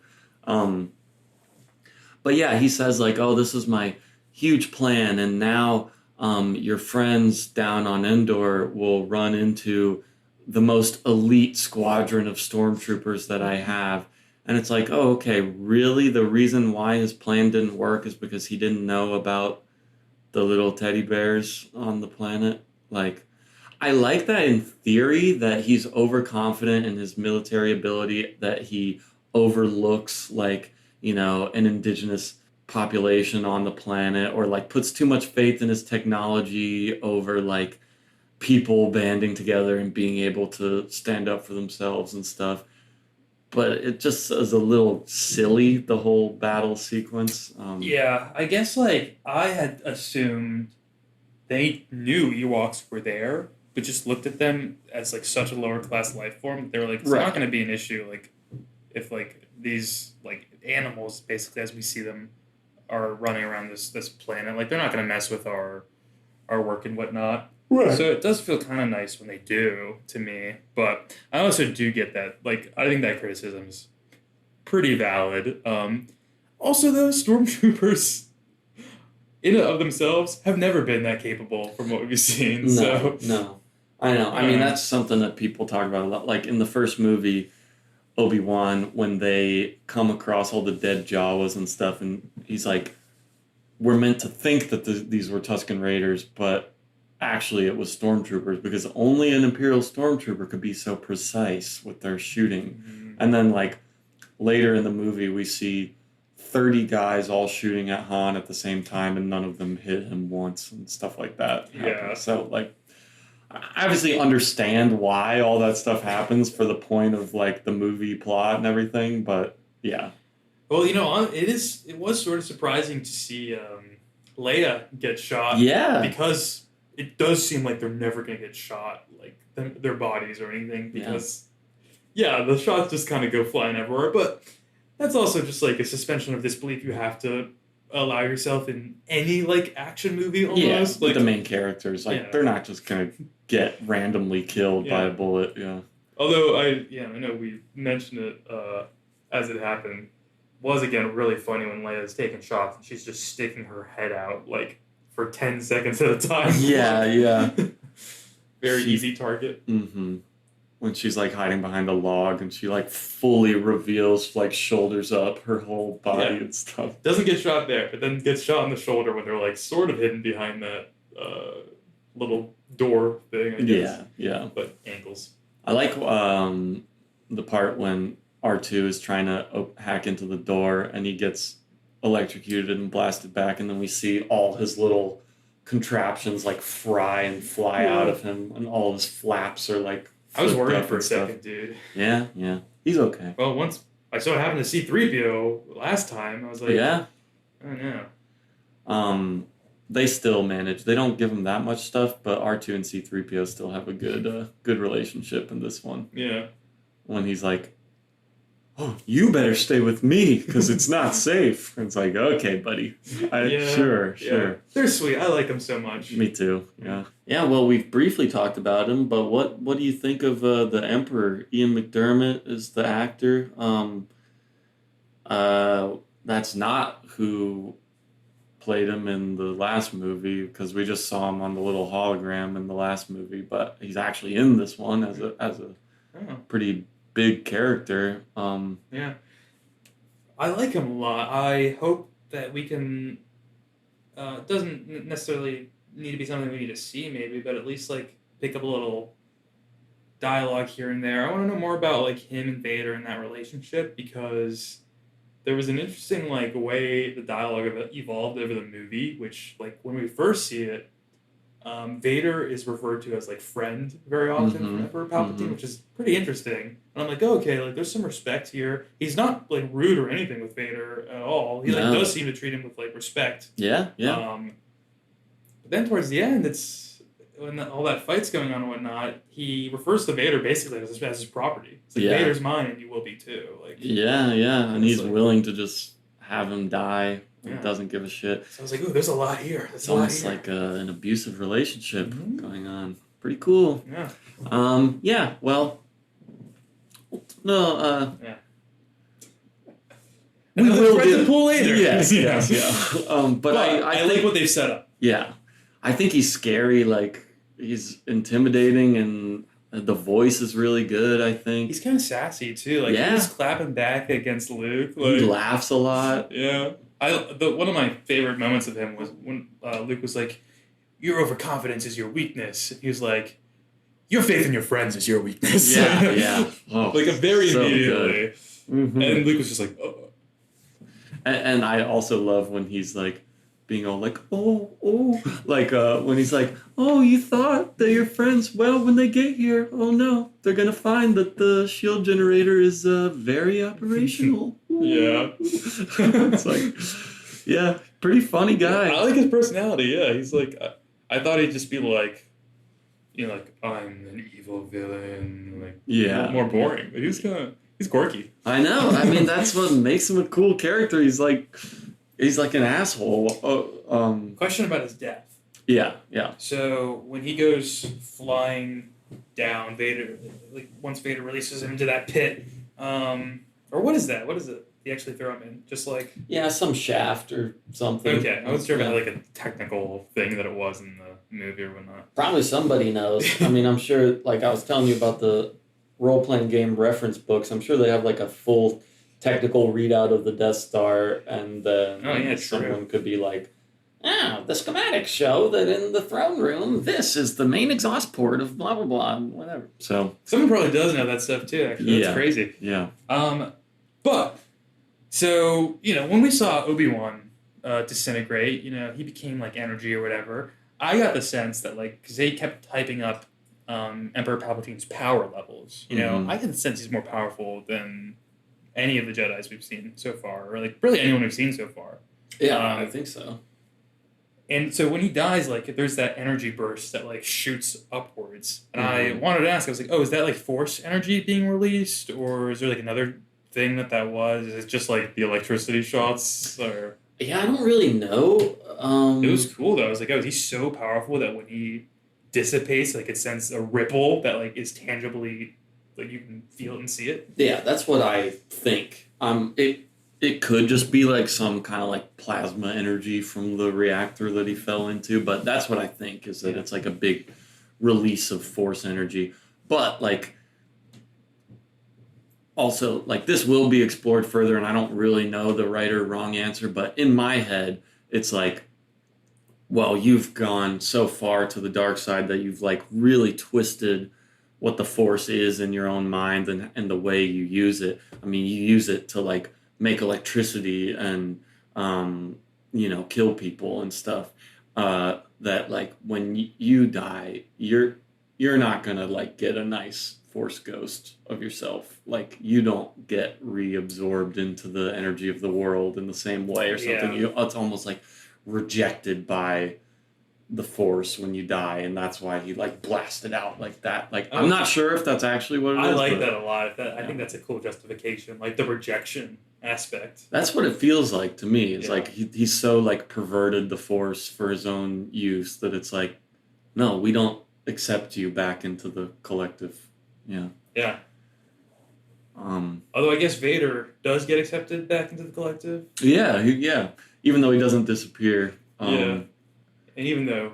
But yeah, he says like, oh, this is my huge plan. And now your friends down on Endor will run into the most elite squadron of stormtroopers that I have. And it's like, oh, okay, really? The reason why his plan didn't work is because he didn't know about the little teddy bears on the planet. Like, I like that in theory that he's overconfident in his military ability, that he overlooks like, an indigenous population on the planet, or like puts too much faith in his technology over like people banding together and being able to stand up for themselves and stuff. But it just is a little silly, the whole battle sequence. Yeah, I guess like I had assumed they knew Ewoks were there, but just looked at them as like such a lower class life form. They were like, it's not going to be an issue. Like if like these like animals, basically as we see them, are running around this planet, like they're not going to mess with our work and whatnot. Right. So it does feel kind of nice when they do, to me. But I also do get that. Like, I think that criticism is pretty valid. Also, those stormtroopers, in and of themselves, have never been that capable from what we've seen. No. I know. I mean, that's something that people talk about a lot. Like, in the first movie, Obi-Wan, when they come across all the dead Jawas and stuff, and he's like, we're meant to think that these were Tusken Raiders, but actually it was stormtroopers, because only an Imperial stormtrooper could be so precise with their shooting. Mm-hmm. And then like later in the movie we see 30 guys all shooting at Han at the same time and none of them hit him once and stuff like that. Yeah. So like I obviously understand why all that stuff happens for the point of like the movie plot and everything, but yeah. Well, it was sort of surprising to see Leia get shot. Yeah. Because it does seem like they're never going to get shot, like their bodies or anything, because, the shots just kind of go flying everywhere. But that's also just like a suspension of disbelief you have to allow yourself in any like action movie almost. Yeah, like the main characters, like they're not just going to get randomly killed by a bullet. Yeah. Although I know we mentioned it as it happened. Was again really funny when Leia's taking shots and she's just sticking her head out like for 10 seconds at a time. Yeah. Very easy target. Mm-hmm. When she's like hiding behind a log and she like fully reveals like shoulders up her whole body and stuff. Doesn't get shot there, but then gets shot in the shoulder when they're like sort of hidden behind that little door thing, I guess. Yeah. But angles. I like the part when R2 is trying to hack into the door and he gets electrocuted and blasted back, and then we see all his little contraptions like fry and fly out of him, and all his flaps are like. I was worried for a second, dude. Yeah, he's okay. Well, once I saw it happen to C-3PO last time, I was like, I don't know. They still manage. They don't give him that much stuff, but R2 and C-3PO still have a good relationship in this one. Yeah. When he's like, oh, you better stay with me because it's not safe. And it's like, okay, buddy. Sure. They're sweet. I like them so much. Me too. Yeah. Yeah, well, we've briefly talked about him, but what do you think of the Emperor? Ian McDermott is the actor. That's not who played him in the last movie, because we just saw him on the little hologram in the last movie, but he's actually in this one as a pretty big character. Yeah. I like him a lot. I hope that we can it doesn't necessarily need to be something we need to see maybe, but at least like pick up a little dialogue here and there. I want to know more about like him and Vader and that relationship, because there was an interesting like way the dialogue evolved over the movie, which like when we first see it, Vader is referred to as like friend very often from Emperor Palpatine, which is pretty interesting. And I'm like, oh, okay, like there's some respect here. He's not like rude or anything with Vader at all. He like does seem to treat him with like respect. Yeah. But then towards the end, it's when all that fight's going on and whatnot, he refers to Vader basically as his property. It's like, Yeah. Vader's mine and you will be too. Like, Yeah, and he's like, willing to just have him die. Yeah. Doesn't give a shit. So I was like, ooh, there's a lot here. It's almost like an abusive relationship Mm-hmm. going on. Pretty cool. Yeah. Yeah. Well. No. Yeah. We will get the pool later. Yes. Yeah. But I like what they've set up. Yeah, I think he's scary. Like he's intimidating, and the voice is really good. I think He's kind of sassy too. Like, Yeah. he was clapping back against Luke. he Like, laughs a lot. yeah. One of my favorite moments of him was when Luke was like, "Your overconfidence is your weakness." And he was like, "Your faith in your friends is your weakness." Yeah. Oh, Like, very so immediately. Mhm. And Luke was just like, "Oh." And I also love when he's like being all like, oh, like when he's like, oh, you thought that your friends, well, when they get here, oh no, they're gonna find that the shield generator is very operational. Yeah. It's like, yeah, pretty funny guy. I like his personality. Yeah, he's like, I thought he'd just be like, like, I'm an evil villain, like, Yeah. more boring. But he's quirky. I know. I mean, that's what makes him a cool character. He's like an asshole. Question about his death. Yeah. So when he goes flying down, Vader, like once Vader releases him into that pit, or what is that? What is it? He actually throw him in, just like Yeah, some shaft or something. Okay, I wasn't sure about like a technical thing that it was in the movie or whatnot. Probably somebody knows. I mean, I'm sure, like I was telling you about the role-playing game reference books, I'm sure they have like a full technical readout of the Death Star, and then someone could be like, the schematics show that in the throne room, this is the main exhaust port of blah, blah, blah, whatever. So Someone probably does know that stuff too, actually. That's crazy. Yeah. But, so, when we saw Obi-Wan disintegrate, he became like energy or whatever, I got the sense that, like, because they kept typing up Emperor Palpatine's power levels, Mhm. I get the sense he's more powerful than any of the Jedis we've seen so far, or like really anyone we've seen so far. Yeah, I think so. And so when he dies, like, there's that energy burst that like shoots upwards. And I wanted to ask, I was like, oh, is that like force energy being released, or is there like another thing that was? Is it just like the electricity shots, or? Yeah, I don't really know. It was cool though. I was like, oh, he's so powerful that when he dissipates, like, it sends a ripple that like is tangibly, like, you can feel it and see it. Yeah, that's what I think. It could just be like some kind of like plasma energy from the reactor that he fell into, but that's what I think, is that it's like a big release of force energy. But like, also, like, this will be explored further, and I don't really know the right or wrong answer, but in my head, it's like, well, you've gone so far to the dark side that you've like really twisted what the force is in your own mind and the way you use it. I mean, you use it to like make electricity and kill people and stuff. That like when you die, you're not gonna like get a nice force ghost of yourself. Like, you don't get reabsorbed into the energy of the world in the same way or something. Yeah. It's almost like rejected by the force when you die, and that's why he like blasted out like that. Like, I'm not sure if that's actually what it is. I like that a lot. I think that's a cool justification, like the rejection aspect. That's what it feels like to me. It's like he's so like perverted the force for his own use that it's like, no, we don't accept you back into the collective. Yeah. Although I guess Vader does get accepted back into the collective. Yeah. Even though he doesn't disappear. And even though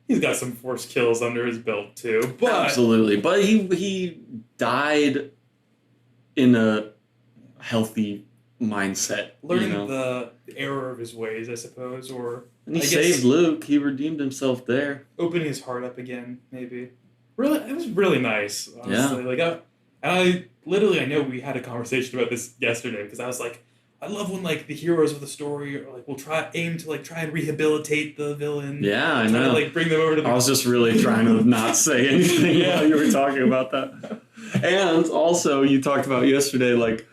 he's got some force kills under his belt too. But absolutely. But he died in a healthy mindset. Learning the error of his ways, I suppose, or and he saved Luke. He redeemed himself there. Opening his heart up again, maybe. Really, it was really nice, honestly. Yeah. I know we had a conversation about this yesterday, because I was like, I love when like the heroes of the story are like, will try and rehabilitate the villain. Yeah, I know. To, like, bring them over to the. I was just really trying to not say anything while you were talking about that. And also, you talked about yesterday, like,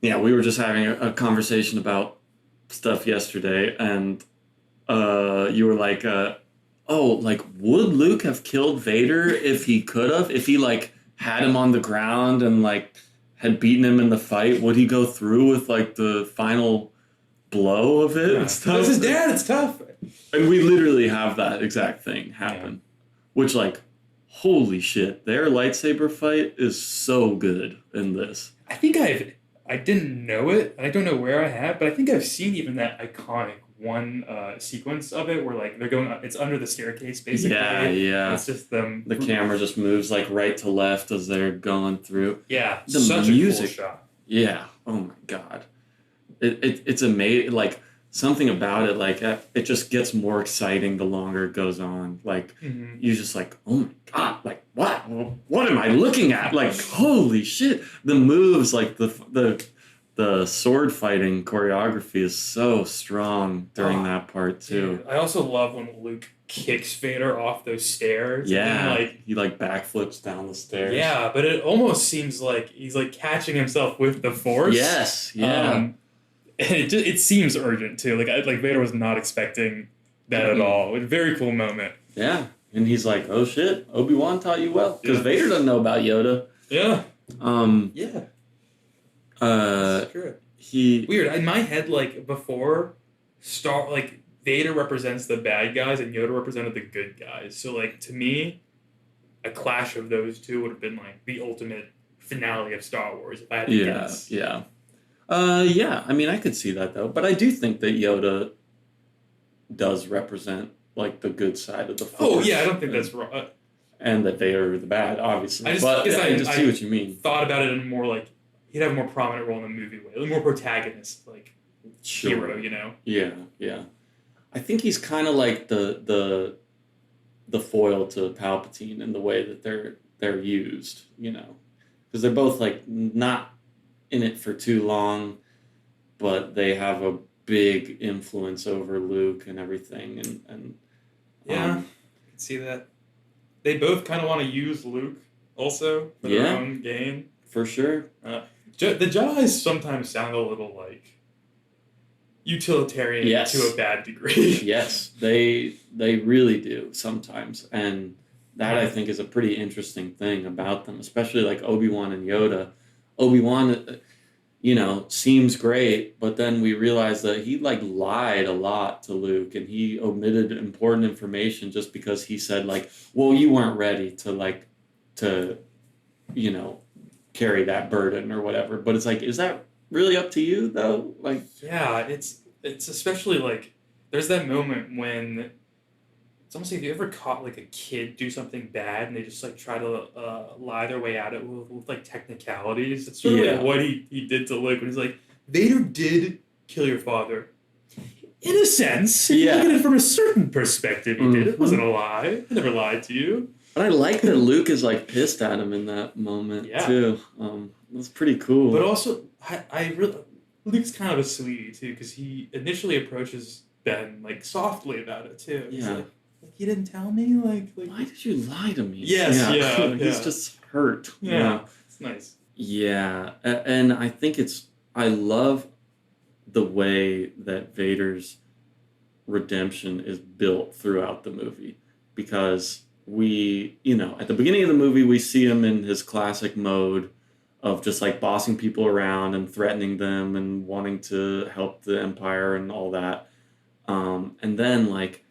we were just having a conversation about stuff yesterday, and you were like, oh, like, would Luke have killed Vader if he could have? If he, like, had him on the ground and, like, had beaten him in the fight, would he go through with, like, the final blow of it and stuff? That's his dad. It's tough. And we literally have that exact thing happen. Which, like, holy shit, their lightsaber fight is so good in this. I think I didn't know it, and I don't know where I have, but I think I've seen even that iconic one sequence of it where like they're going up, it's under the staircase basically. Yeah. It's just them. The camera just moves like right to left as they're going through. Yeah, the such music. A cool shot. Yeah. Oh my god. It's amazing. Like something about it, like it just gets more exciting the longer it goes on. Like you're just like, oh my god, like what am I looking at? Like holy shit, the moves, like the sword fighting choreography is so strong during that part too. Dude, I also love when Luke kicks Vader off those stairs. Yeah, and like he like backflips down the stairs. Yeah, but it almost seems like he's like catching himself with the Force. Yes, yeah. And it seems urgent too. Like Vader was not expecting that at all. A very cool moment. Yeah, and he's like, "Oh shit, Obi-Wan taught you well," because Vader doesn't know about Yoda. Yeah. Yeah. That's true. Weird. In my head, like before, Vader represents the bad guys and Yoda represented the good guys. So like to me, a clash of those two would have been like the ultimate finale of Star Wars. If I had to guess. Yeah. Yeah, I mean, I could see that though, but I do think that Yoda does represent like the good side of the Force. Oh yeah, I don't think that's wrong. And that Vader the bad, obviously. I just see what you mean. Thought about it in more like he'd have a more prominent role in the movie way, like more protagonist, like hero, you know? Yeah. I think he's kind of like the foil to Palpatine in the way that they're used, you know, because they're both like not in it for too long, but they have a big influence over Luke and everything, and I can see that. They both kind of want to use Luke also for their own gain. For sure. The Jedi sometimes sound a little like utilitarian to a bad degree. Yes, they really do sometimes, and that I think is a pretty interesting thing about them, especially like Obi-Wan and Yoda. Obi-Wan, you know, seems great, but then we realize that he like lied a lot to Luke and he omitted important information just because he said like, well, you weren't ready to you know, carry that burden or whatever. But it's like, is that really up to you though? Like, yeah, it's especially like there's that moment when it's almost like, have you ever caught like a kid do something bad and they just like try to lie their way out of it with like technicalities? It's sort of like what he did to Luke when he's like, Vader did kill your father. In a sense, if you look at it from a certain perspective, he did. It wasn't a lie. He never lied to you. But I like that Luke is like pissed at him in that moment too. That's pretty cool. But also, Luke's kind of a sweetie too, because he initially approaches Ben like softly about it too. He's like, you didn't tell me? Like why did you lie to me? Yes, He's just hurt. Yeah, it's nice. Yeah, and I think I love the way that Vader's redemption is built throughout the movie, because we, you know, at the beginning of the movie, we see him in his classic mode of just like bossing people around and threatening them and wanting to help the Empire and all that. And then like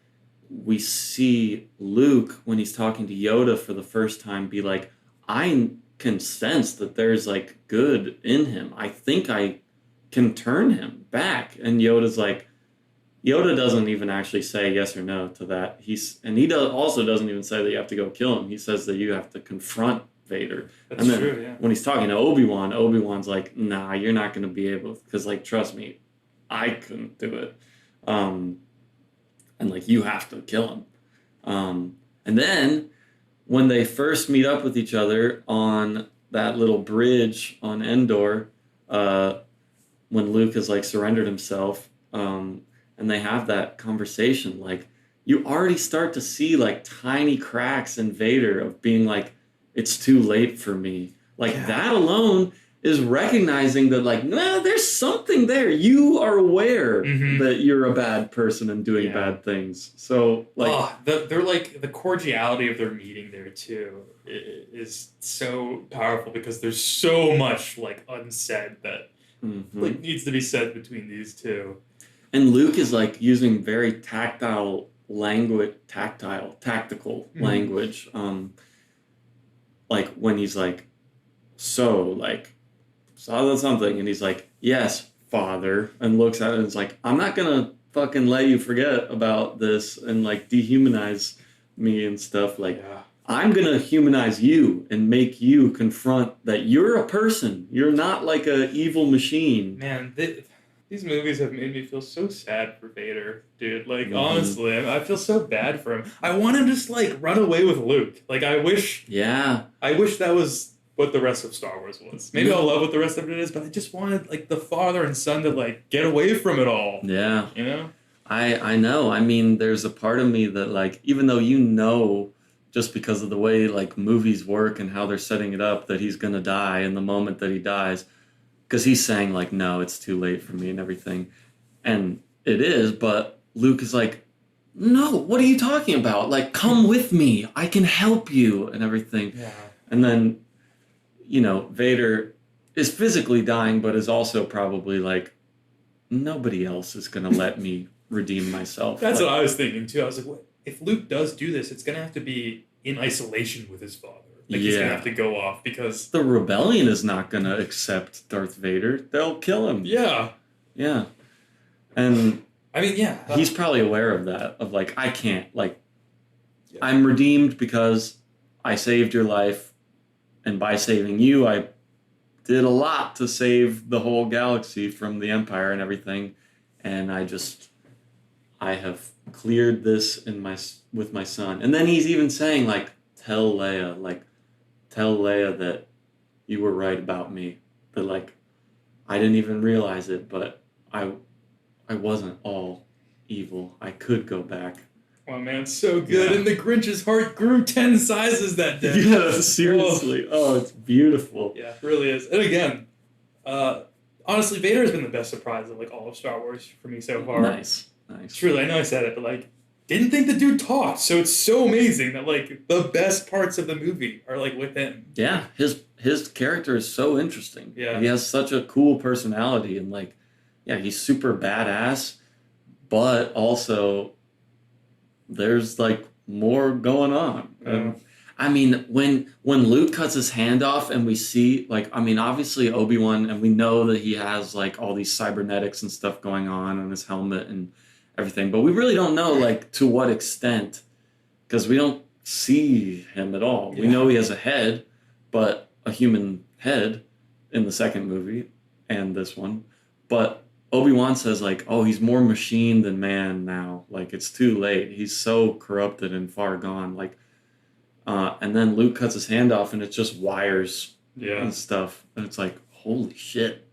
we see Luke when he's talking to Yoda for the first time be like, I can sense that there's like good in him. I think I can turn him back. And Yoda doesn't even actually say yes or no to that. He also doesn't even say that you have to go kill him. He says that you have to confront Vader. That's true, yeah. When he's talking to Obi-Wan, Obi-Wan's like, nah, you're not going to be able, because like, trust me, I couldn't do it. And like, you have to kill him. And then when they first meet up with each other on that little bridge on Endor, when Luke has like surrendered himself, and they have that conversation, like you already start to see like tiny cracks in Vader of being like, it's too late for me. Like that alone is recognizing that, like, nah, there's something there. You are aware that you're a bad person and doing bad things. So, like, they're like the cordiality of their meeting there too is so powerful because there's so much like unsaid that like needs to be said between these two. And Luke is like using very tactical language. Like when he's like, so like, saw that something, and he's like, yes, father, and looks at it and is like, I'm not gonna fucking let you forget about this and like dehumanize me and stuff. Like, I'm gonna humanize you and make you confront that you're a person. You're not like a evil machine. Man, these movies have made me feel so sad for Vader, dude. Like, honestly, I feel so bad for him. I want him to just, like, run away with Luke. Like, I wish that was what the rest of Star Wars was. Maybe I'll love what the rest of it is, but I just wanted, like, the father and son to, like, get away from it all. Yeah. You know? I know. I mean, there's a part of me that, like, even though you know, just because of the way, like, movies work and how they're setting it up, that he's gonna die in the moment that he dies, because he's saying, like, no, it's too late for me and everything. And it is, but Luke is like, no, what are you talking about? Like, come with me. I can help you and everything. Yeah. And then, you know, Vader is physically dying, but is also probably like, nobody else is going to let me redeem myself. That's like, what I was thinking, too. I was like, what? If Luke does do this, it's going to have to be in isolation with his father. Like, he's going to have to go off because... The rebellion is not going to accept Darth Vader. They'll kill him. Yeah. Yeah. And... I mean, yeah. He's probably aware of that. Of, like, I can't. Like, I'm redeemed because I saved your life. And by saving you, I did a lot to save the whole galaxy from the Empire and everything. And I have cleared this with my son. And then he's even saying, like, tell Leia that you were right about me. That, like, I didn't even realize it, but I wasn't all evil. I could go back. Oh, man, so good. Yeah. And the Grinch's heart grew 10 sizes that day. Yeah, seriously. Oh, it's beautiful. Yeah, it really is. And again, honestly, Vader has been the best surprise of, like, all of Star Wars for me so far. Nice. Truly, I know I said it, but, like, didn't think the dude talked, so it's so amazing that, like, the best parts of the movie are, like, with him. Yeah, his character is so interesting. Yeah. He has such a cool personality, and, like, yeah, he's super badass, but also there's, like, more going on. Yeah. I mean, when Luke cuts his hand off and we see, like, I mean, obviously Obi-Wan, and we know that he has, like, all these cybernetics and stuff going on his helmet and everything, but we really don't know, like, to what extent, because we don't see him at all. Yeah. We know he has a head, but a human head in the second movie and this one, but Obi-Wan says, like, oh, he's more machine than man now. Like, it's too late. He's so corrupted and far gone. Like, and then Luke cuts his hand off, and it's just wires and stuff. And it's like, holy shit.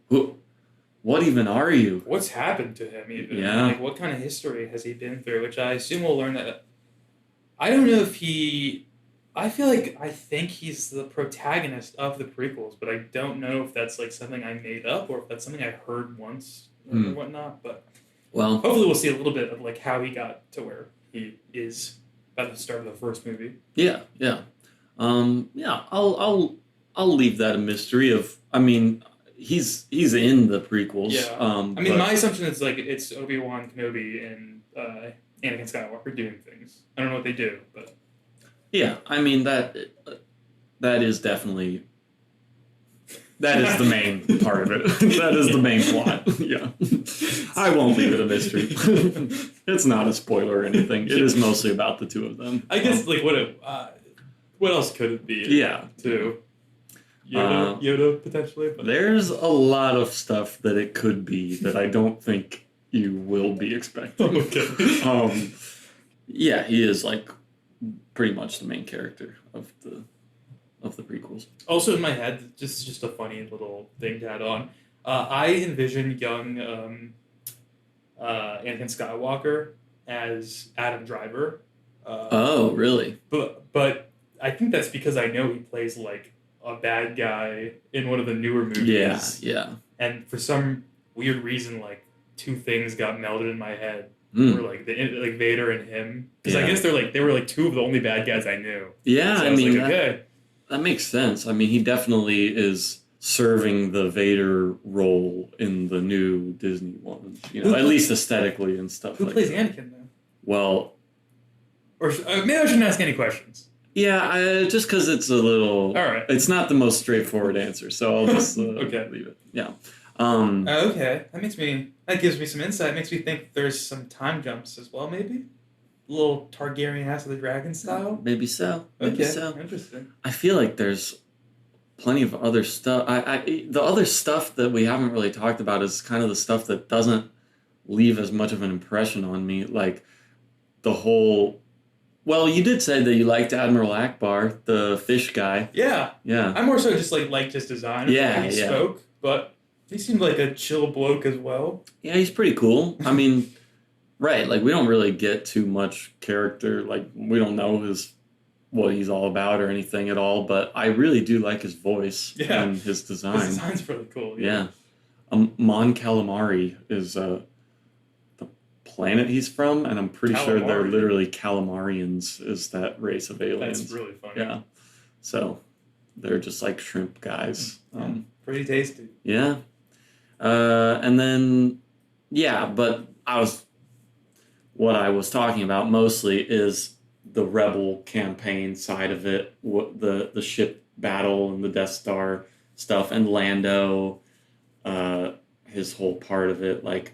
What even are you? What's happened to him, even? Yeah. Like, what kind of history has he been through? Which I assume we'll learn that. I don't know if he... I think he's the protagonist of the prequels, but I don't know if that's, like, something I made up or if that's something I heard once or whatnot. But well, hopefully we'll see a little bit of, like, how he got to where he is at the start of the first movie. Yeah. I'll leave that a mystery of. I mean, he's in the prequels. Yeah. I mean, my assumption is, like, it's Obi-Wan Kenobi and Anakin Skywalker doing things. I don't know what they do, but. Yeah, I mean, that is definitely... That is the main part of it. That is the main plot. Yeah. I won't leave it a mystery. It's not a spoiler or anything. It is mostly about the two of them. I guess, like, what else could it be? Yeah. Too? Yoda, potentially? But. There's a lot of stuff that it could be that I don't think you will be expecting. Okay. Yeah, he is, like... pretty much the main character of the prequels. Also in my head, just a funny little thing to add on. I envision young Anakin Skywalker as Adam Driver. Oh, really? But I think that's because I know he plays like a bad guy in one of the newer movies. Yeah, yeah. And for some weird reason, like two things got melded in my head. Mm. Were like like Vader and him, because Yeah. I guess they were like two of the only bad guys I knew. Yeah, So I was mean, like, okay, that makes sense. I mean, he definitely is serving the Vader role in the new Disney ones, at least aesthetically and stuff who like plays that. Anakin then? Well, Or maybe I shouldn't ask any questions. yeah, just because it's a little... All right. It's not the most straightforward answer, so I'll just Okay. leave it. Yeah. Okay, that gives me some insight. It makes me think there's some time jumps as well, maybe? A little Targaryen House of the Dragon style? Maybe so. Maybe so. Interesting. I feel like there's plenty of other stuff. The other stuff that we haven't really talked about is kind of the stuff that doesn't leave as much of an impression on me. Like the whole... Well, you did say that you liked Admiral Akbar, the fish guy. Yeah. Yeah. I more so just liked his design. Yeah, He yeah. spoke, but he seemed like a chill bloke as well. Yeah, he's pretty cool. I mean, right, like we don't really get too much character. Like we don't know what he's all about or anything at all, but I really do like his voice and his design. His design's really cool. Yeah. Mon Calamari is the planet he's from, and I'm pretty sure they're literally Calamarians, is that race of aliens. That's really funny. Yeah. So they're just like shrimp guys. Pretty tasty. Yeah. And then, but what I was talking about mostly is the rebel campaign side of it, the ship battle and the Death Star stuff, and Lando, his whole part of it, like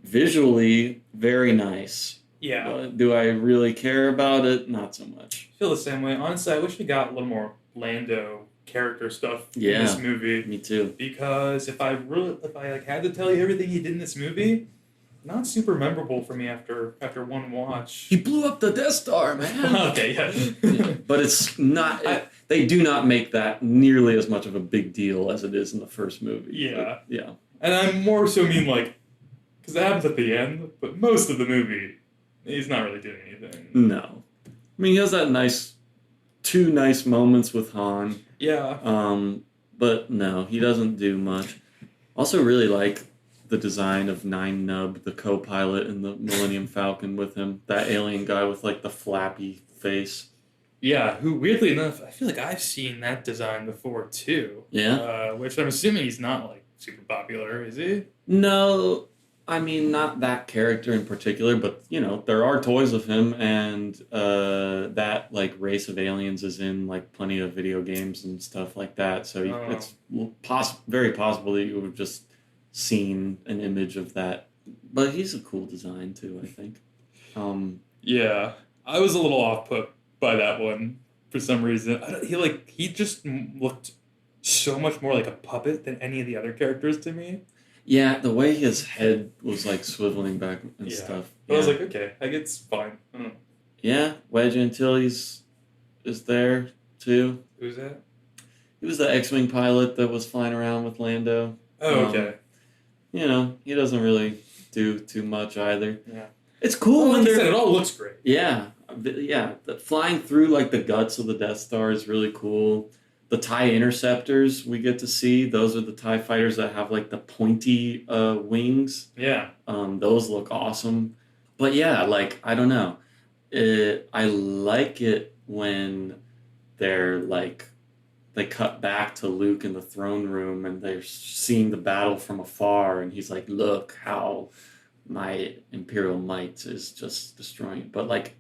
visually very nice. Yeah. Do I really care about it? Not so much. I feel the same way. Honestly, I wish we got a little more Lando character stuff in this movie. Me too. Because if I had to tell you everything he did in this movie, not super memorable for me after one watch. He blew up the Death Star, man. Okay, yeah. But it's not... they do not make that nearly as much of a big deal as it is in the first movie. Yeah. But, yeah. And I more so mean, because that happens at the end, but most of the movie, he's not really doing anything. No. I mean, he has that two nice moments with Han. Yeah. But no, he doesn't do much. Also really like the design of Nine Nub, the co-pilot in the Millennium Falcon with him. That alien guy with the flappy face. Yeah, who weirdly enough, I feel like I've seen that design before too. Yeah. Which I'm assuming he's not super popular, is he? No, I mean not that character in particular, but there are toys of him, and that race of aliens is in plenty of video games and stuff like that. So it's very possible that you would have just seen an image of that. But he's a cool design too, I think. Yeah, I was a little off put by that one for some reason. He just looked so much more like a puppet than any of the other characters to me. Yeah, the way his head was swiveling back and stuff. Yeah. I was like, okay, it's fine. Yeah, Wedge Antilles is there too. Who's that? He was the X-Wing pilot that was flying around with Lando. Oh, okay. He doesn't really do too much either. Yeah. It's cool when it all looks great. Yeah. Yeah. Flying through the guts of the Death Star is really cool. The TIE Interceptors we get to see, those are the TIE fighters that have the pointy wings. Yeah. Those look awesome. But yeah, I don't know. I like it when they're they cut back to Luke in the throne room and they're seeing the battle from afar, and he's like, look how my Imperial might is just destroying it. But I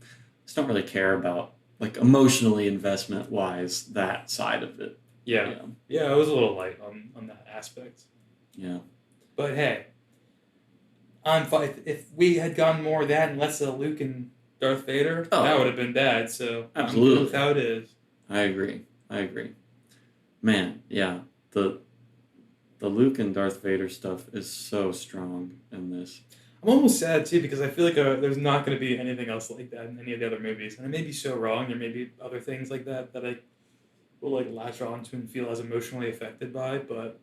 just don't really care about emotionally investment wise that side of it. Yeah. I was a little light on that aspect. Yeah. But hey, I'm fine. If we had gone more of that and less of Luke and Darth Vader, that would have been bad. So absolutely, I'm good with how it is. I agree. Man, yeah, the Luke and Darth Vader stuff is so strong in this. I'm almost sad too because I feel like there's not going to be anything else like that in any of the other movies, and I may be so wrong. There may be other things like that I will latch on to and feel as emotionally affected by. But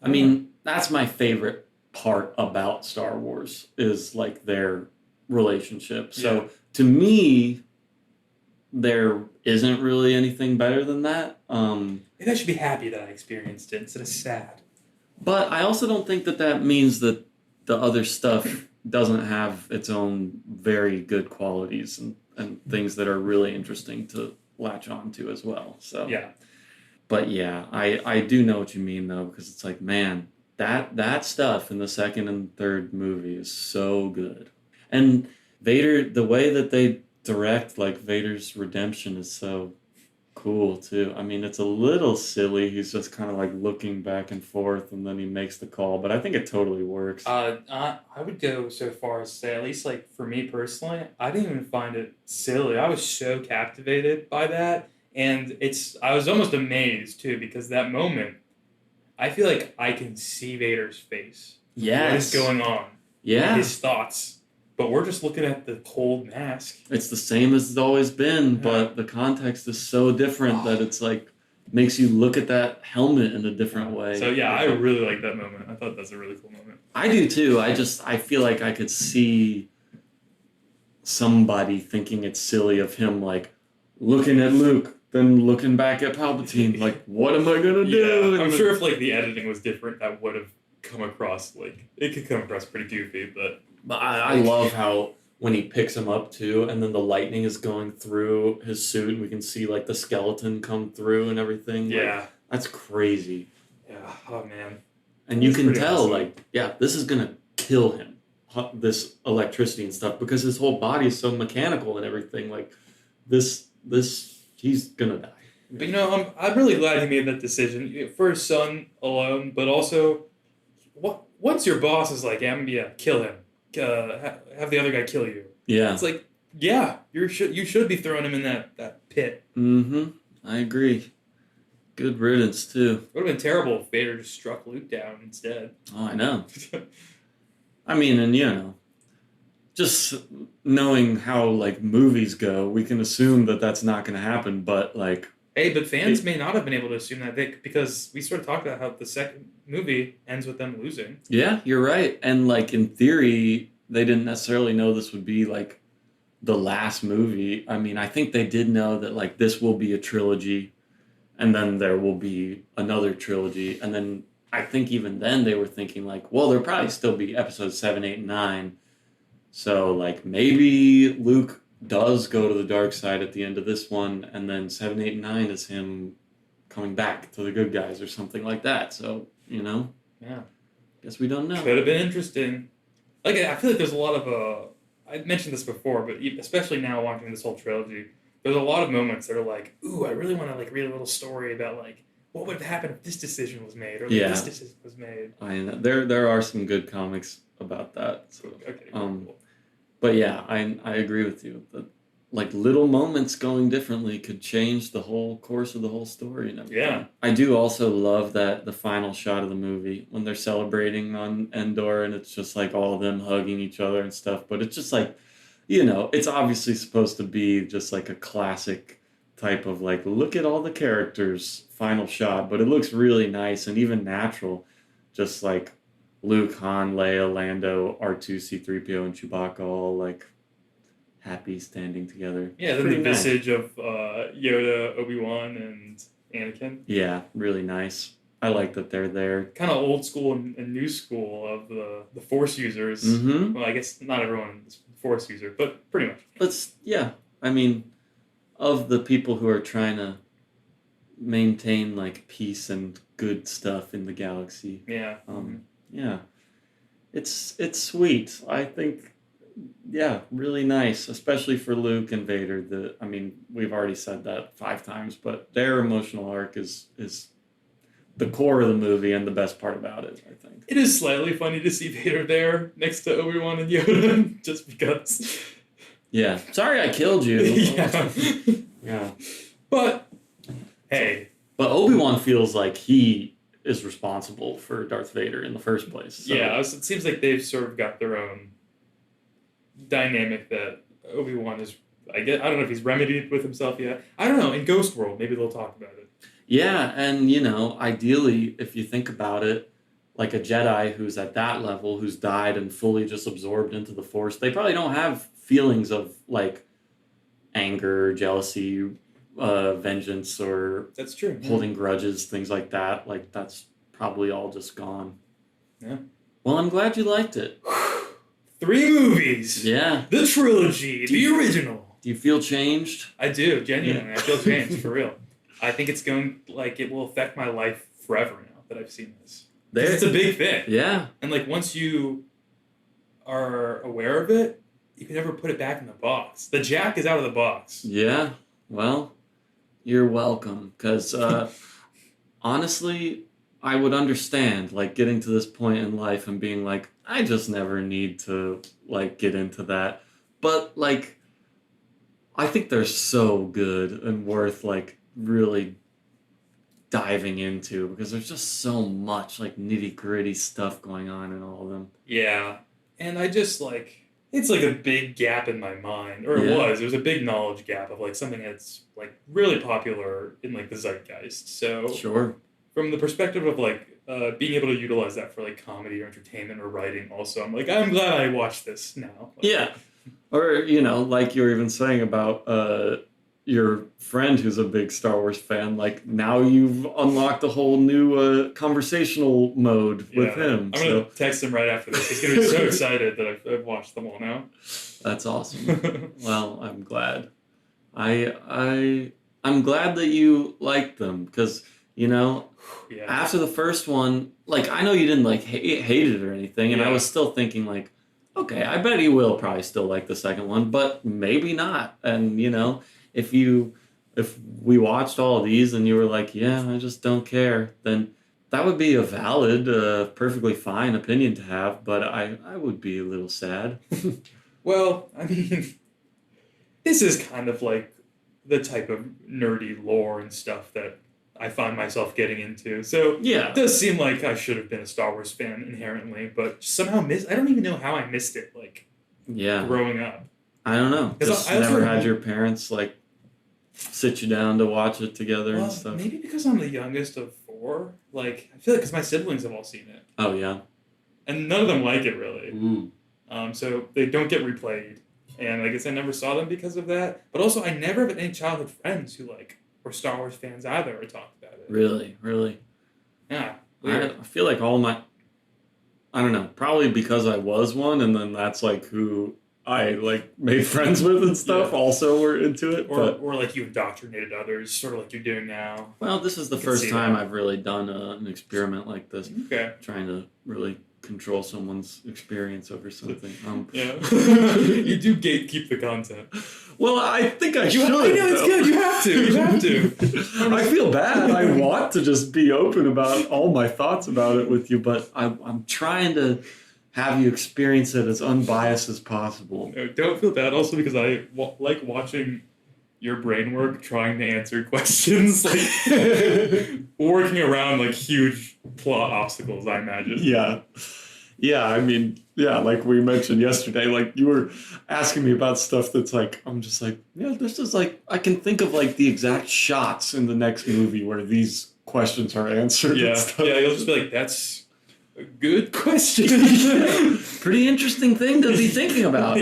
I mean, that's my favorite part about Star Wars is their relationship. So to me, there isn't really anything better than that. Maybe I should be happy that I experienced it instead of sad. But I also don't think that that means that the other stuff doesn't have its own very good qualities and things that are really interesting to latch on to as well. So Yeah. But yeah, I do know what you mean though, because it's like, man, that stuff in the second and third movie is so good. And Vader, the way that they direct like Vader's redemption is so cool too. I mean, it's a little silly. He's just kind of like looking back and forth, and then he makes the call. But I think it totally works. I would go so far as to say, at least like for me personally, I didn't even find it silly. I was so captivated by that, and I was almost amazed too because that moment, I feel like I can see Vader's face. Yes. What is going on? Yeah. His thoughts. But we're just looking at the cold mask. It's the same as it's always been, but the context is so different that it's like makes you look at that helmet in a different way. So yeah, I really like that moment. I thought that's a really cool moment. I do too. I feel like I could see somebody thinking it's silly of him like looking at Luke, then looking back at Palpatine, like, what am I gonna do? I'm sure if like the editing was different, that would have come across like it could come across pretty goofy, but I love how when he picks him up too, and then the lightning is going through his suit, and we can see like the skeleton come through and everything. Yeah, like, that's crazy. Yeah. Oh man. And you can tell, awesome. Like, yeah, this is gonna kill him. This electricity and stuff because his whole body is so mechanical and everything. Like, this, he's gonna die. But you know, I'm really glad he made that decision for his son alone, but also, once your boss is like, yeah, kill him. Have the other guy kill you. Yeah. It's like, yeah, you should be throwing him in that pit. Mm-hmm. I agree. Good riddance, too. It would have been terrible if Vader just struck Luke down instead. Oh, I know. I mean, and you know, just knowing how, like, movies go, we can assume that that's not going to happen, but, like... Hey, but fans may not have been able to assume that because we sort of talked about how the second movie ends with them losing. Yeah, you're right. And, like, in theory, they didn't necessarily know this would be, like, the last movie. I mean, I think they did know that, like, this will be a trilogy, and then there will be another trilogy. And then I think even then they were thinking, like, well, there'll probably still be episodes 7, 8, and 9. So, like, maybe Luke does go to the dark side at the end of this one, and then 7, 8, and 9 is him coming back to the good guys or something like that. So, you know, yeah, guess we don't know. Could have been interesting. Like, I feel like there's a lot of I mentioned this before, but especially now watching this whole trilogy, there's a lot of moments that are like, ooh, I really want to like read a little story about like what would have happened if this decision was made or like, this decision was made. I know there are some good comics about that. So, okay, cool. But yeah, I agree with you. That like little moments going differently could change the whole course of the whole story and everything. Yeah. I do also love that the final shot of the movie when they're celebrating on Endor and it's just like all of them hugging each other and stuff. But it's just like, you know, it's obviously supposed to be just like a classic type of like, look at all the characters final shot, but it looks really nice and even natural. Just like Luke, Han, Leia, Lando, R2, C-3PO, and Chewbacca all like happy standing together. Yeah, then the visage of Yoda, Obi-Wan, and Anakin. Yeah, really nice. I like that they're there. Kind of old school and new school of the Force users. Mm-hmm. Well, I guess not everyone is a Force user, but pretty much. I mean, of the people who are trying to maintain like peace and good stuff in the galaxy. Yeah. Yeah. It's sweet. I think, yeah, really nice, especially for Luke and Vader. We've already said that 5 times, but their emotional arc is the core of the movie and the best part about it, I think. It is slightly funny to see Vader there next to Obi-Wan and Yoda, just because. Yeah. Sorry I killed you. Yeah. Yeah. But, hey. But Obi-Wan feels like he is responsible for Darth Vader in the first place. So. Yeah, it seems like they've sort of got their own dynamic that Obi-Wan is, I don't know if he's remedied with himself yet. I don't know, in Ghost World, maybe they'll talk about it. Yeah, and you know, ideally, if you think about it, like a Jedi who's at that level, who's died and fully just absorbed into the Force, they probably don't have feelings of like anger, jealousy, vengeance, or That's true. holding grudges, things like that. Like, that's probably all just gone. Yeah. Well, I'm glad you liked it. 3 movies. Yeah. The trilogy. The original. Do you feel changed? I do, genuinely. I feel changed, for real. I think it's it will affect my life forever now that I've seen this. It's a big thing. Yeah. And, once you are aware of it, you can never put it back in the box. The jack is out of the box. Yeah. Well, you're welcome. Because, honestly, I would understand, getting to this point in life and being like, I just never need to, get into that. But, I think they're so good and worth, really diving into, because there's just so much, nitty-gritty stuff going on in all of them. Yeah. And I just, it's a big gap in my mind. Or it was. It was a big knowledge gap of, something that's, really popular in, the zeitgeist. So... Sure. From the perspective of being able to utilize that for comedy or entertainment or writing, also, I'm I'm glad I watched this now. Yeah, or like you were even saying about your friend who's a big Star Wars fan. Now you've unlocked a whole new conversational mode with him. I'm gonna text him right after this. He's gonna be so excited that I've watched them all now. That's awesome. Well, I'm glad. I'm glad that you liked them, because. After the first one, I know you didn't hate it or anything, and I was still thinking okay, I bet he will probably still like the second one, but maybe not. And if we watched all of these and you were like, yeah, I just don't care, then that would be a valid, perfectly fine opinion to have, but I would be a little sad. Well, I mean, this is kind of the type of nerdy lore and stuff that I find myself getting into. So it does seem like I should have been a Star Wars fan inherently, but somehow I don't even know how I missed it, growing up. I don't know. Just I never had your parents, sit you down to watch it together and stuff. Maybe because I'm the youngest of 4. I feel because my siblings have all seen it. Oh, yeah. And none of them like it, really. So they don't get replayed. And I guess I never saw them because of that. But also, I never had any childhood friends who, were Star Wars fans either or talked about it. Really? Yeah. I feel like all my... I don't know. Probably because I was one, and then that's, who I, made friends with and stuff also were into it. Or you indoctrinated others, sort of like you're doing now. Well, this is the first time I've really done an experiment like this. Okay. Trying to really control someone's experience over something. Yeah. You do gatekeep the content. Well, I think I should. I know, it's good. You have to. I feel bad. I want to just be open about all my thoughts about it with you, but I'm trying to have you experience it as unbiased as possible. No, don't feel bad. Also, because I like watching your brain work trying to answer questions, working around huge plot obstacles, I imagine. Yeah, I mean, like we mentioned yesterday, you were asking me about stuff that's I'm just this is I can think of the exact shots in the next movie where these questions are answered. Yeah, you'll just be that's a good question. Pretty interesting thing to be thinking about.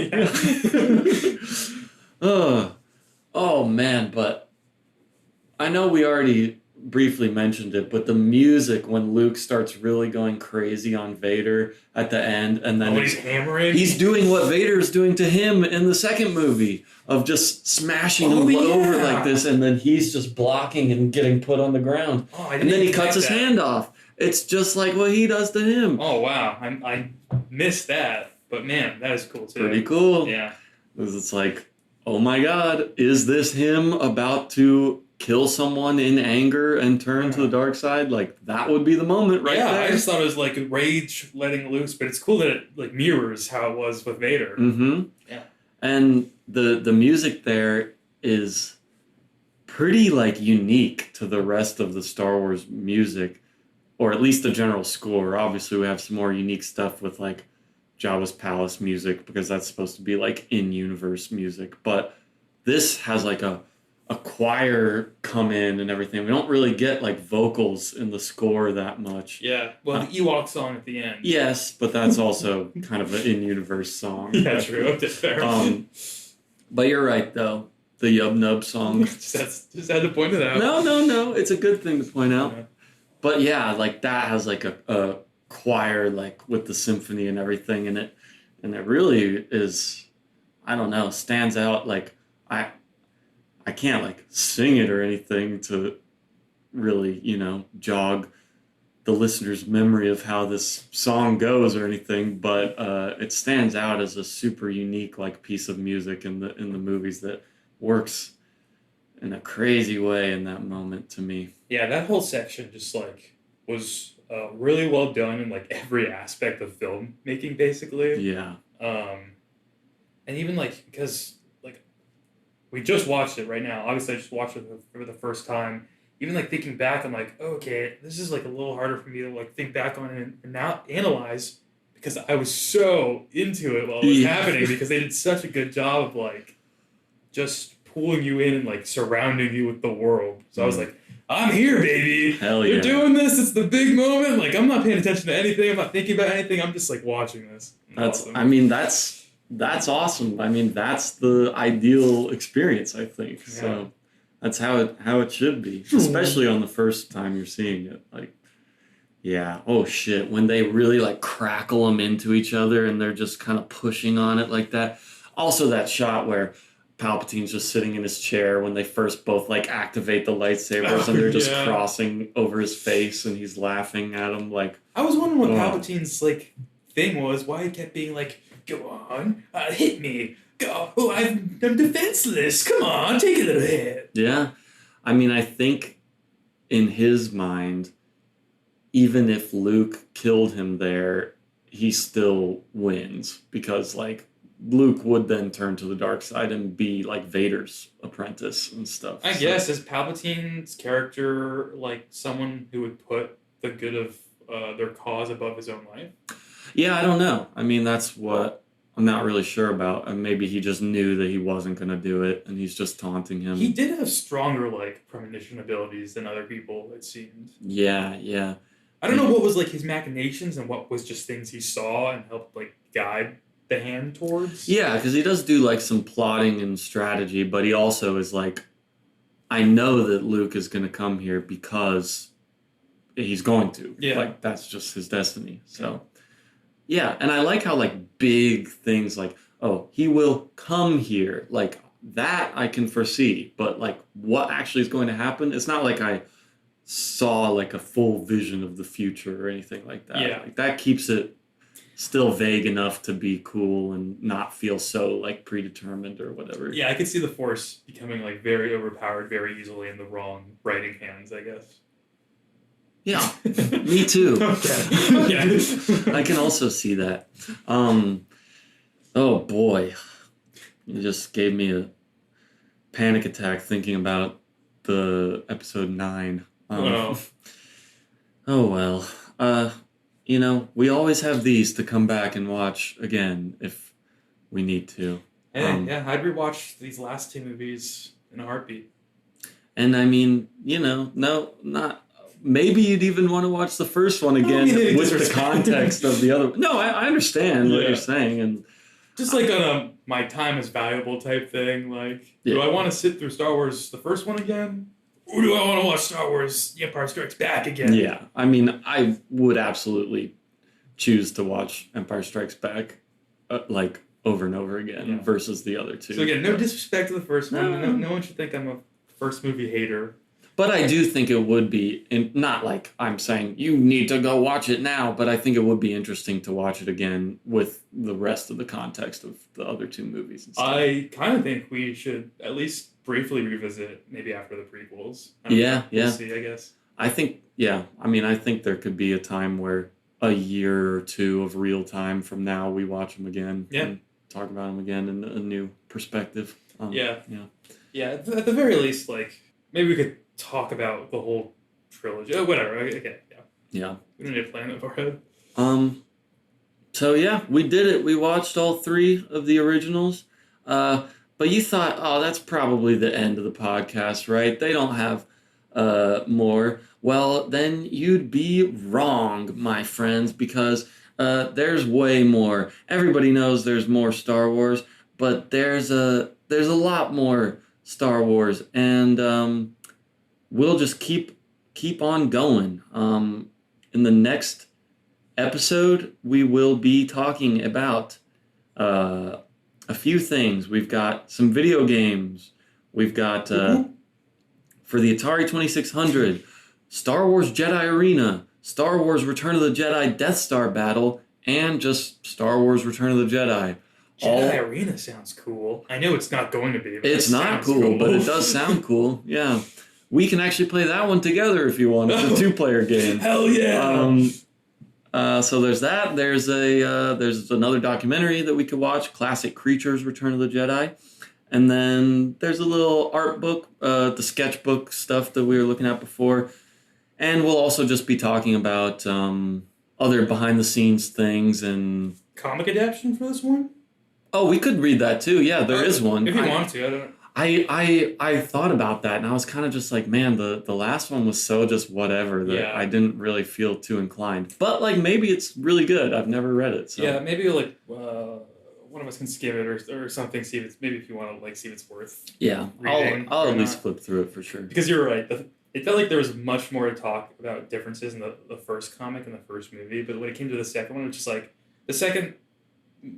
Oh man, but I know we already briefly mentioned it, but the music when Luke starts really going crazy on Vader at the end, and then he's hammering. He's doing what Vader's doing to him in the second movie of just smashing him over like this, and then he's just blocking and getting put on the ground. And then he cuts his hand off. It's just like what he does to him. Oh wow, I missed that, but man, that is cool too. Pretty cool. Yeah, because it's oh my God, is this him about to kill someone in anger and turn to the dark side? That would be the moment right there. I just thought it was rage letting loose, but it's cool that it mirrors how it was with Vader. Mm-hmm. Yeah. And the music there is pretty unique to the rest of the Star Wars music, or at least the general score. Obviously we have some more unique stuff with Jabba's Palace music, because that's supposed to be in-universe music, but this has a choir come in and everything. We don't really get vocals in the score that much. Yeah, well, the Ewok song at the end. Yes, but that's also kind of an in-universe song. Yeah, true. Okay, fair. But you're right, though. The Yub Nub song. just had to point it out. No. It's a good thing to point out. Yeah. But yeah, like that has like a choir like with the symphony and everything in it, and it really is, I don't know, stands out. Like I can't like sing it or anything to really, jog the listener's memory of how this song goes or anything, but it stands out as a super unique like piece of music in the movies that works in a crazy way in that moment to me. Yeah, that whole section just like was really well done in like every aspect of filmmaking, basically. Yeah. And even like because like we just watched it right now. Obviously, I just watched it for the first time. Even like thinking back, I'm like, oh, okay, this is like a little harder for me to like think back on it and now analyze because I was so into it while it was happening because they did such a good job of like just pulling you in and like surrounding you with the world. So I was like, I'm here, baby. Hell yeah. They're doing this. It's the big moment. Like I'm not paying attention to anything. I'm not thinking about anything. I'm just like watching this. That's awesome. I mean that's awesome. I mean that's the ideal experience, I think. Yeah. So that's how it should be, especially on the first time you're seeing it. Like, yeah, oh shit, when they really like crackle them into each other and they're just kind of pushing on it like that. Also, that shot where Palpatine's just sitting in his chair when they first both like activate the lightsabers and they're just crossing over his face and he's laughing at him. Like, I was wondering what Palpatine's like thing was. Why he kept being like, "Go on, hit me." Oh, I'm defenseless. Come on, take a little hit. Yeah. I mean, I think in his mind, even if Luke killed him there, he still wins because, like, Luke would then turn to the dark side and be, like, Vader's apprentice and stuff. I guess, is Palpatine's character, like, someone who would put the good of their cause above his own life? Yeah, I don't know. I mean, that's what I'm not really sure about. And maybe he just knew that he wasn't going to do it, and he's just taunting him. He did have stronger, like, premonition abilities than other people, it seemed. Yeah. I don't know what was, like, his machinations and what was just things he saw and helped, like, guide the hand towards. Yeah, because he does do, like, some plotting and strategy, but he also is like, I know that Luke is going to come here because he's going to. Yeah. Like, that's just his destiny. So... yeah, and I like how, like, big things like, oh, he will come here. Like, that I can foresee. But, like, what actually is going to happen? It's not like I saw, like, a full vision of the future or anything like that. Yeah. Like, that keeps it still vague enough to be cool and not feel so, like, predetermined or whatever. Yeah, I could see the Force becoming, like, very overpowered very easily in the wrong writing hands, I guess. Yeah, me too. Okay. I can also see that. Oh boy, you just gave me a panic attack thinking about the episode 9. Oh well. We always have these to come back and watch again if we need to. Yeah, I'd rewatch these last 2 movies in a heartbeat. And I mean, not. Maybe you'd even want to watch the first one again with the context of the other. No, I understand what you're saying, and just like on a my time is valuable type thing. Like, do I want to sit through Star Wars the first one again, or do I want to watch Star Wars: The Empire Strikes Back again? Yeah, I mean, I would absolutely choose to watch Empire Strikes Back, like over and over again versus the other 2. So again, no disrespect to the first one. No one should think I'm a first movie hater. But I do think it would be, not like I'm saying you need to go watch it now, but I think it would be interesting to watch it again with the rest of the context of the other 2 movies and stuff. I kind of think we should at least briefly revisit it, maybe after the prequels. We'll see, I guess. I think there could be a time where a year or 2 of real time from now we watch them again and talk about them again in a new perspective. At the very least, like, maybe we could talk about the whole trilogy. Oh, whatever. Okay, yeah. We don't need to plan it ahead. So yeah, we did it. We watched all 3 of the originals. But you thought, oh, that's probably the end of the podcast, right? They don't have more. Well, then you'd be wrong, my friends, because there's way more. Everybody knows there's more Star Wars, but there's a lot more Star Wars, and we'll just keep on going. In the next episode, we will be talking about a few things. We've got some video games. We've got for the Atari 2600, Star Wars Jedi Arena, Star Wars Return of the Jedi Death Star Battle, and just Star Wars Return of the Jedi. Jedi Arena sounds cool. I know it's not going to be. But it's not cool, but it does sound cool. Yeah. We can actually play that one together if you want. It's a two-player game. Hell yeah! So there's that. There's another documentary that we could watch, Classic Creatures: Return of the Jedi, and then there's a little art book, the sketchbook stuff that we were looking at before, and we'll also just be talking about other behind-the-scenes things and comic adaptation for this one. Oh, we could read that too. Yeah, there is one. If you want to, I don't know. I thought about that, and I was kind of just like, man, the last one was so just whatever that I didn't really feel too inclined. But like maybe it's really good. I've never read it. So. Yeah, maybe like one of us can skim it or something. See if it's maybe if you want to like see if it's worth. Yeah, reading I'll at least flip through it for sure. Because you're right. It felt like there was much more to talk about differences in the first comic and the first movie, but when it came to the second one, it's just like the second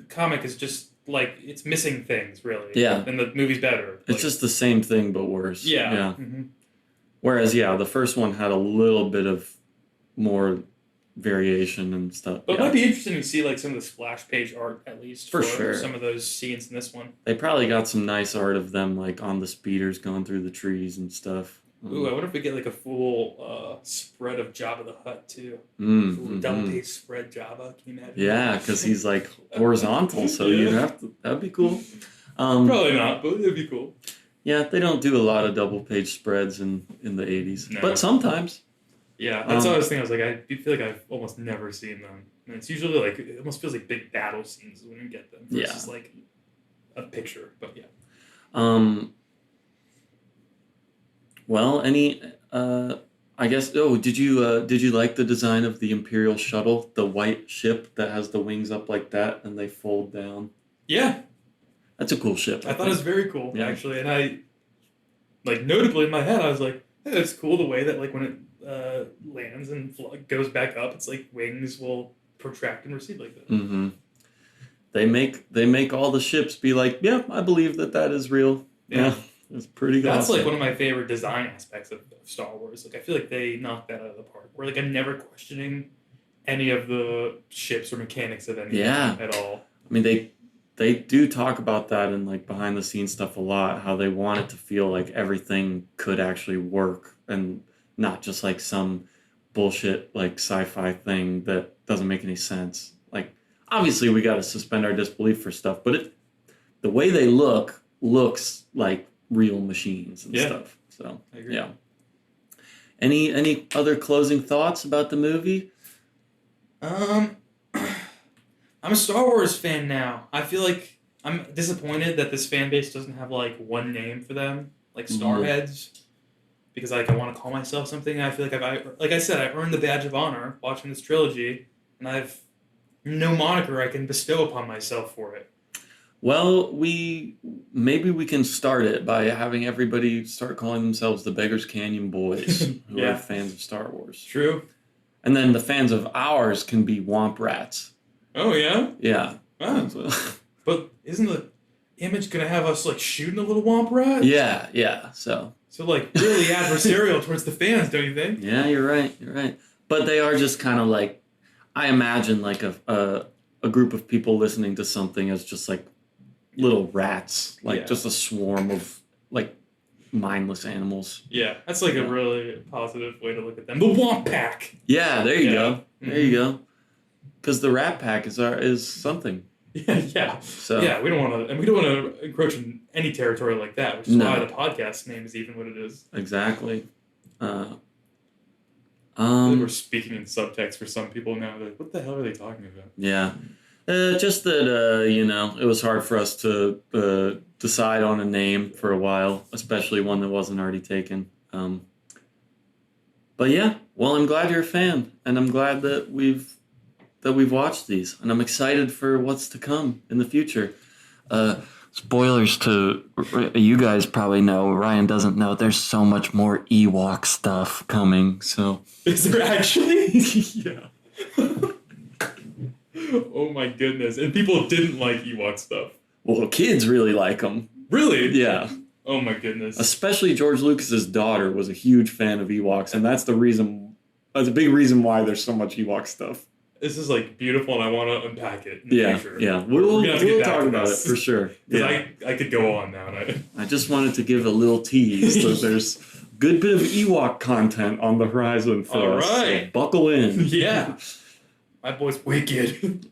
comic is just. Like, it's missing things, really. Yeah. And the movie's better. It's just the same thing, but worse. Yeah. Yeah. Mm-hmm. Whereas, the first one had a little bit of more variation and stuff. But it might be interesting to see, like, some of the splash page art, at least, for sure. Some of those scenes in this one. They probably got some nice art of them, like, on the speeders going through the trees and stuff. Ooh, I wonder if we get, like, a full spread of Jabba the Hutt, too. Double-page spread Jabba, can you imagine? Yeah, because he's, like, horizontal, so you'd have to... That'd be cool. Probably not, but it'd be cool. Yeah, they don't do a lot of double-page spreads in the 80s. No. But sometimes. Yeah, that's what I was thinking. I was like, I do feel like I've almost never seen them. And it's usually, like, it almost feels like big battle scenes when you get them. Versus, like, a picture, but yeah. Well, I guess. Oh, did you like the design of the Imperial shuttle, the white ship that has the wings up like that and they fold down? Yeah, that's a cool ship. I thought it was very cool, actually, and I like notably in my head, I was like, hey, that's cool the way that like when it lands and goes back up, it's like wings will protract and recede like that. Mm-hmm. They make all the ships be like, yeah, I believe that is real. Yeah. It's pretty good. That's like one of my favorite design aspects of Star Wars. Like I feel like they knocked that out of the park. Where like I'm never questioning any of the ships or mechanics of anything at all. I mean they do talk about that in like behind the scenes stuff a lot, how they want it to feel like everything could actually work and not just like some bullshit like sci-fi thing that doesn't make any sense. Like obviously we got to suspend our disbelief for stuff, but the way they looks like real machines and stuff. So I agree. Yeah. Any other closing thoughts about the movie? I'm a Star Wars fan now. I feel like I'm disappointed that this fan base doesn't have like one name for them, like Starheads, because like I want to call myself something. I feel like like I said, I earned the badge of honor watching this trilogy, and I've no moniker I can bestow upon myself for it. Well, maybe we can start it by having everybody start calling themselves the Beggars Canyon Boys, who are fans of Star Wars. True. And then the fans of ours can be Womp Rats. Oh, yeah? Yeah. Oh. But isn't the image going to have us, like, shooting a little Womp Rat? Yeah, so, like, really adversarial towards the fans, don't you think? Yeah, you're right. But they are just kind of, like, I imagine, like, a group of people listening to something as just, like, little rats, like just a swarm of like mindless animals. Yeah, that's like a really positive way to look at them. The Womp Pack. Yeah, there you go. There you go. Because the Rat Pack is something. Yeah. So we don't want to encroach in any territory like that, which is why the podcast name is even what it is. Exactly. I think we're speaking in subtext for some people now. They're like, what the hell are they talking about? Yeah. Just that, it was hard for us to decide on a name for a while, especially one that wasn't already taken. But yeah, well, I'm glad you're a fan, and I'm glad that we've watched these, and I'm excited for what's to come in the future. Spoilers to you guys probably know. Ryan doesn't know. There's so much more Ewok stuff coming. So Is there actually? yeah. Oh my goodness! And people didn't like Ewok stuff. Well, kids really like them. Really? Yeah. Oh my goodness! Especially George Lucas's daughter was a huge fan of Ewoks, and that's the reason. That's a big reason why there's so much Ewok stuff. This is like beautiful, and I want to unpack it. Yeah, we'll talk about it for sure. Because I could go on now. And I just wanted to give a little tease that there's a good bit of Ewok content on the horizon for All us. right. So buckle in. Yeah. My boy's wicked.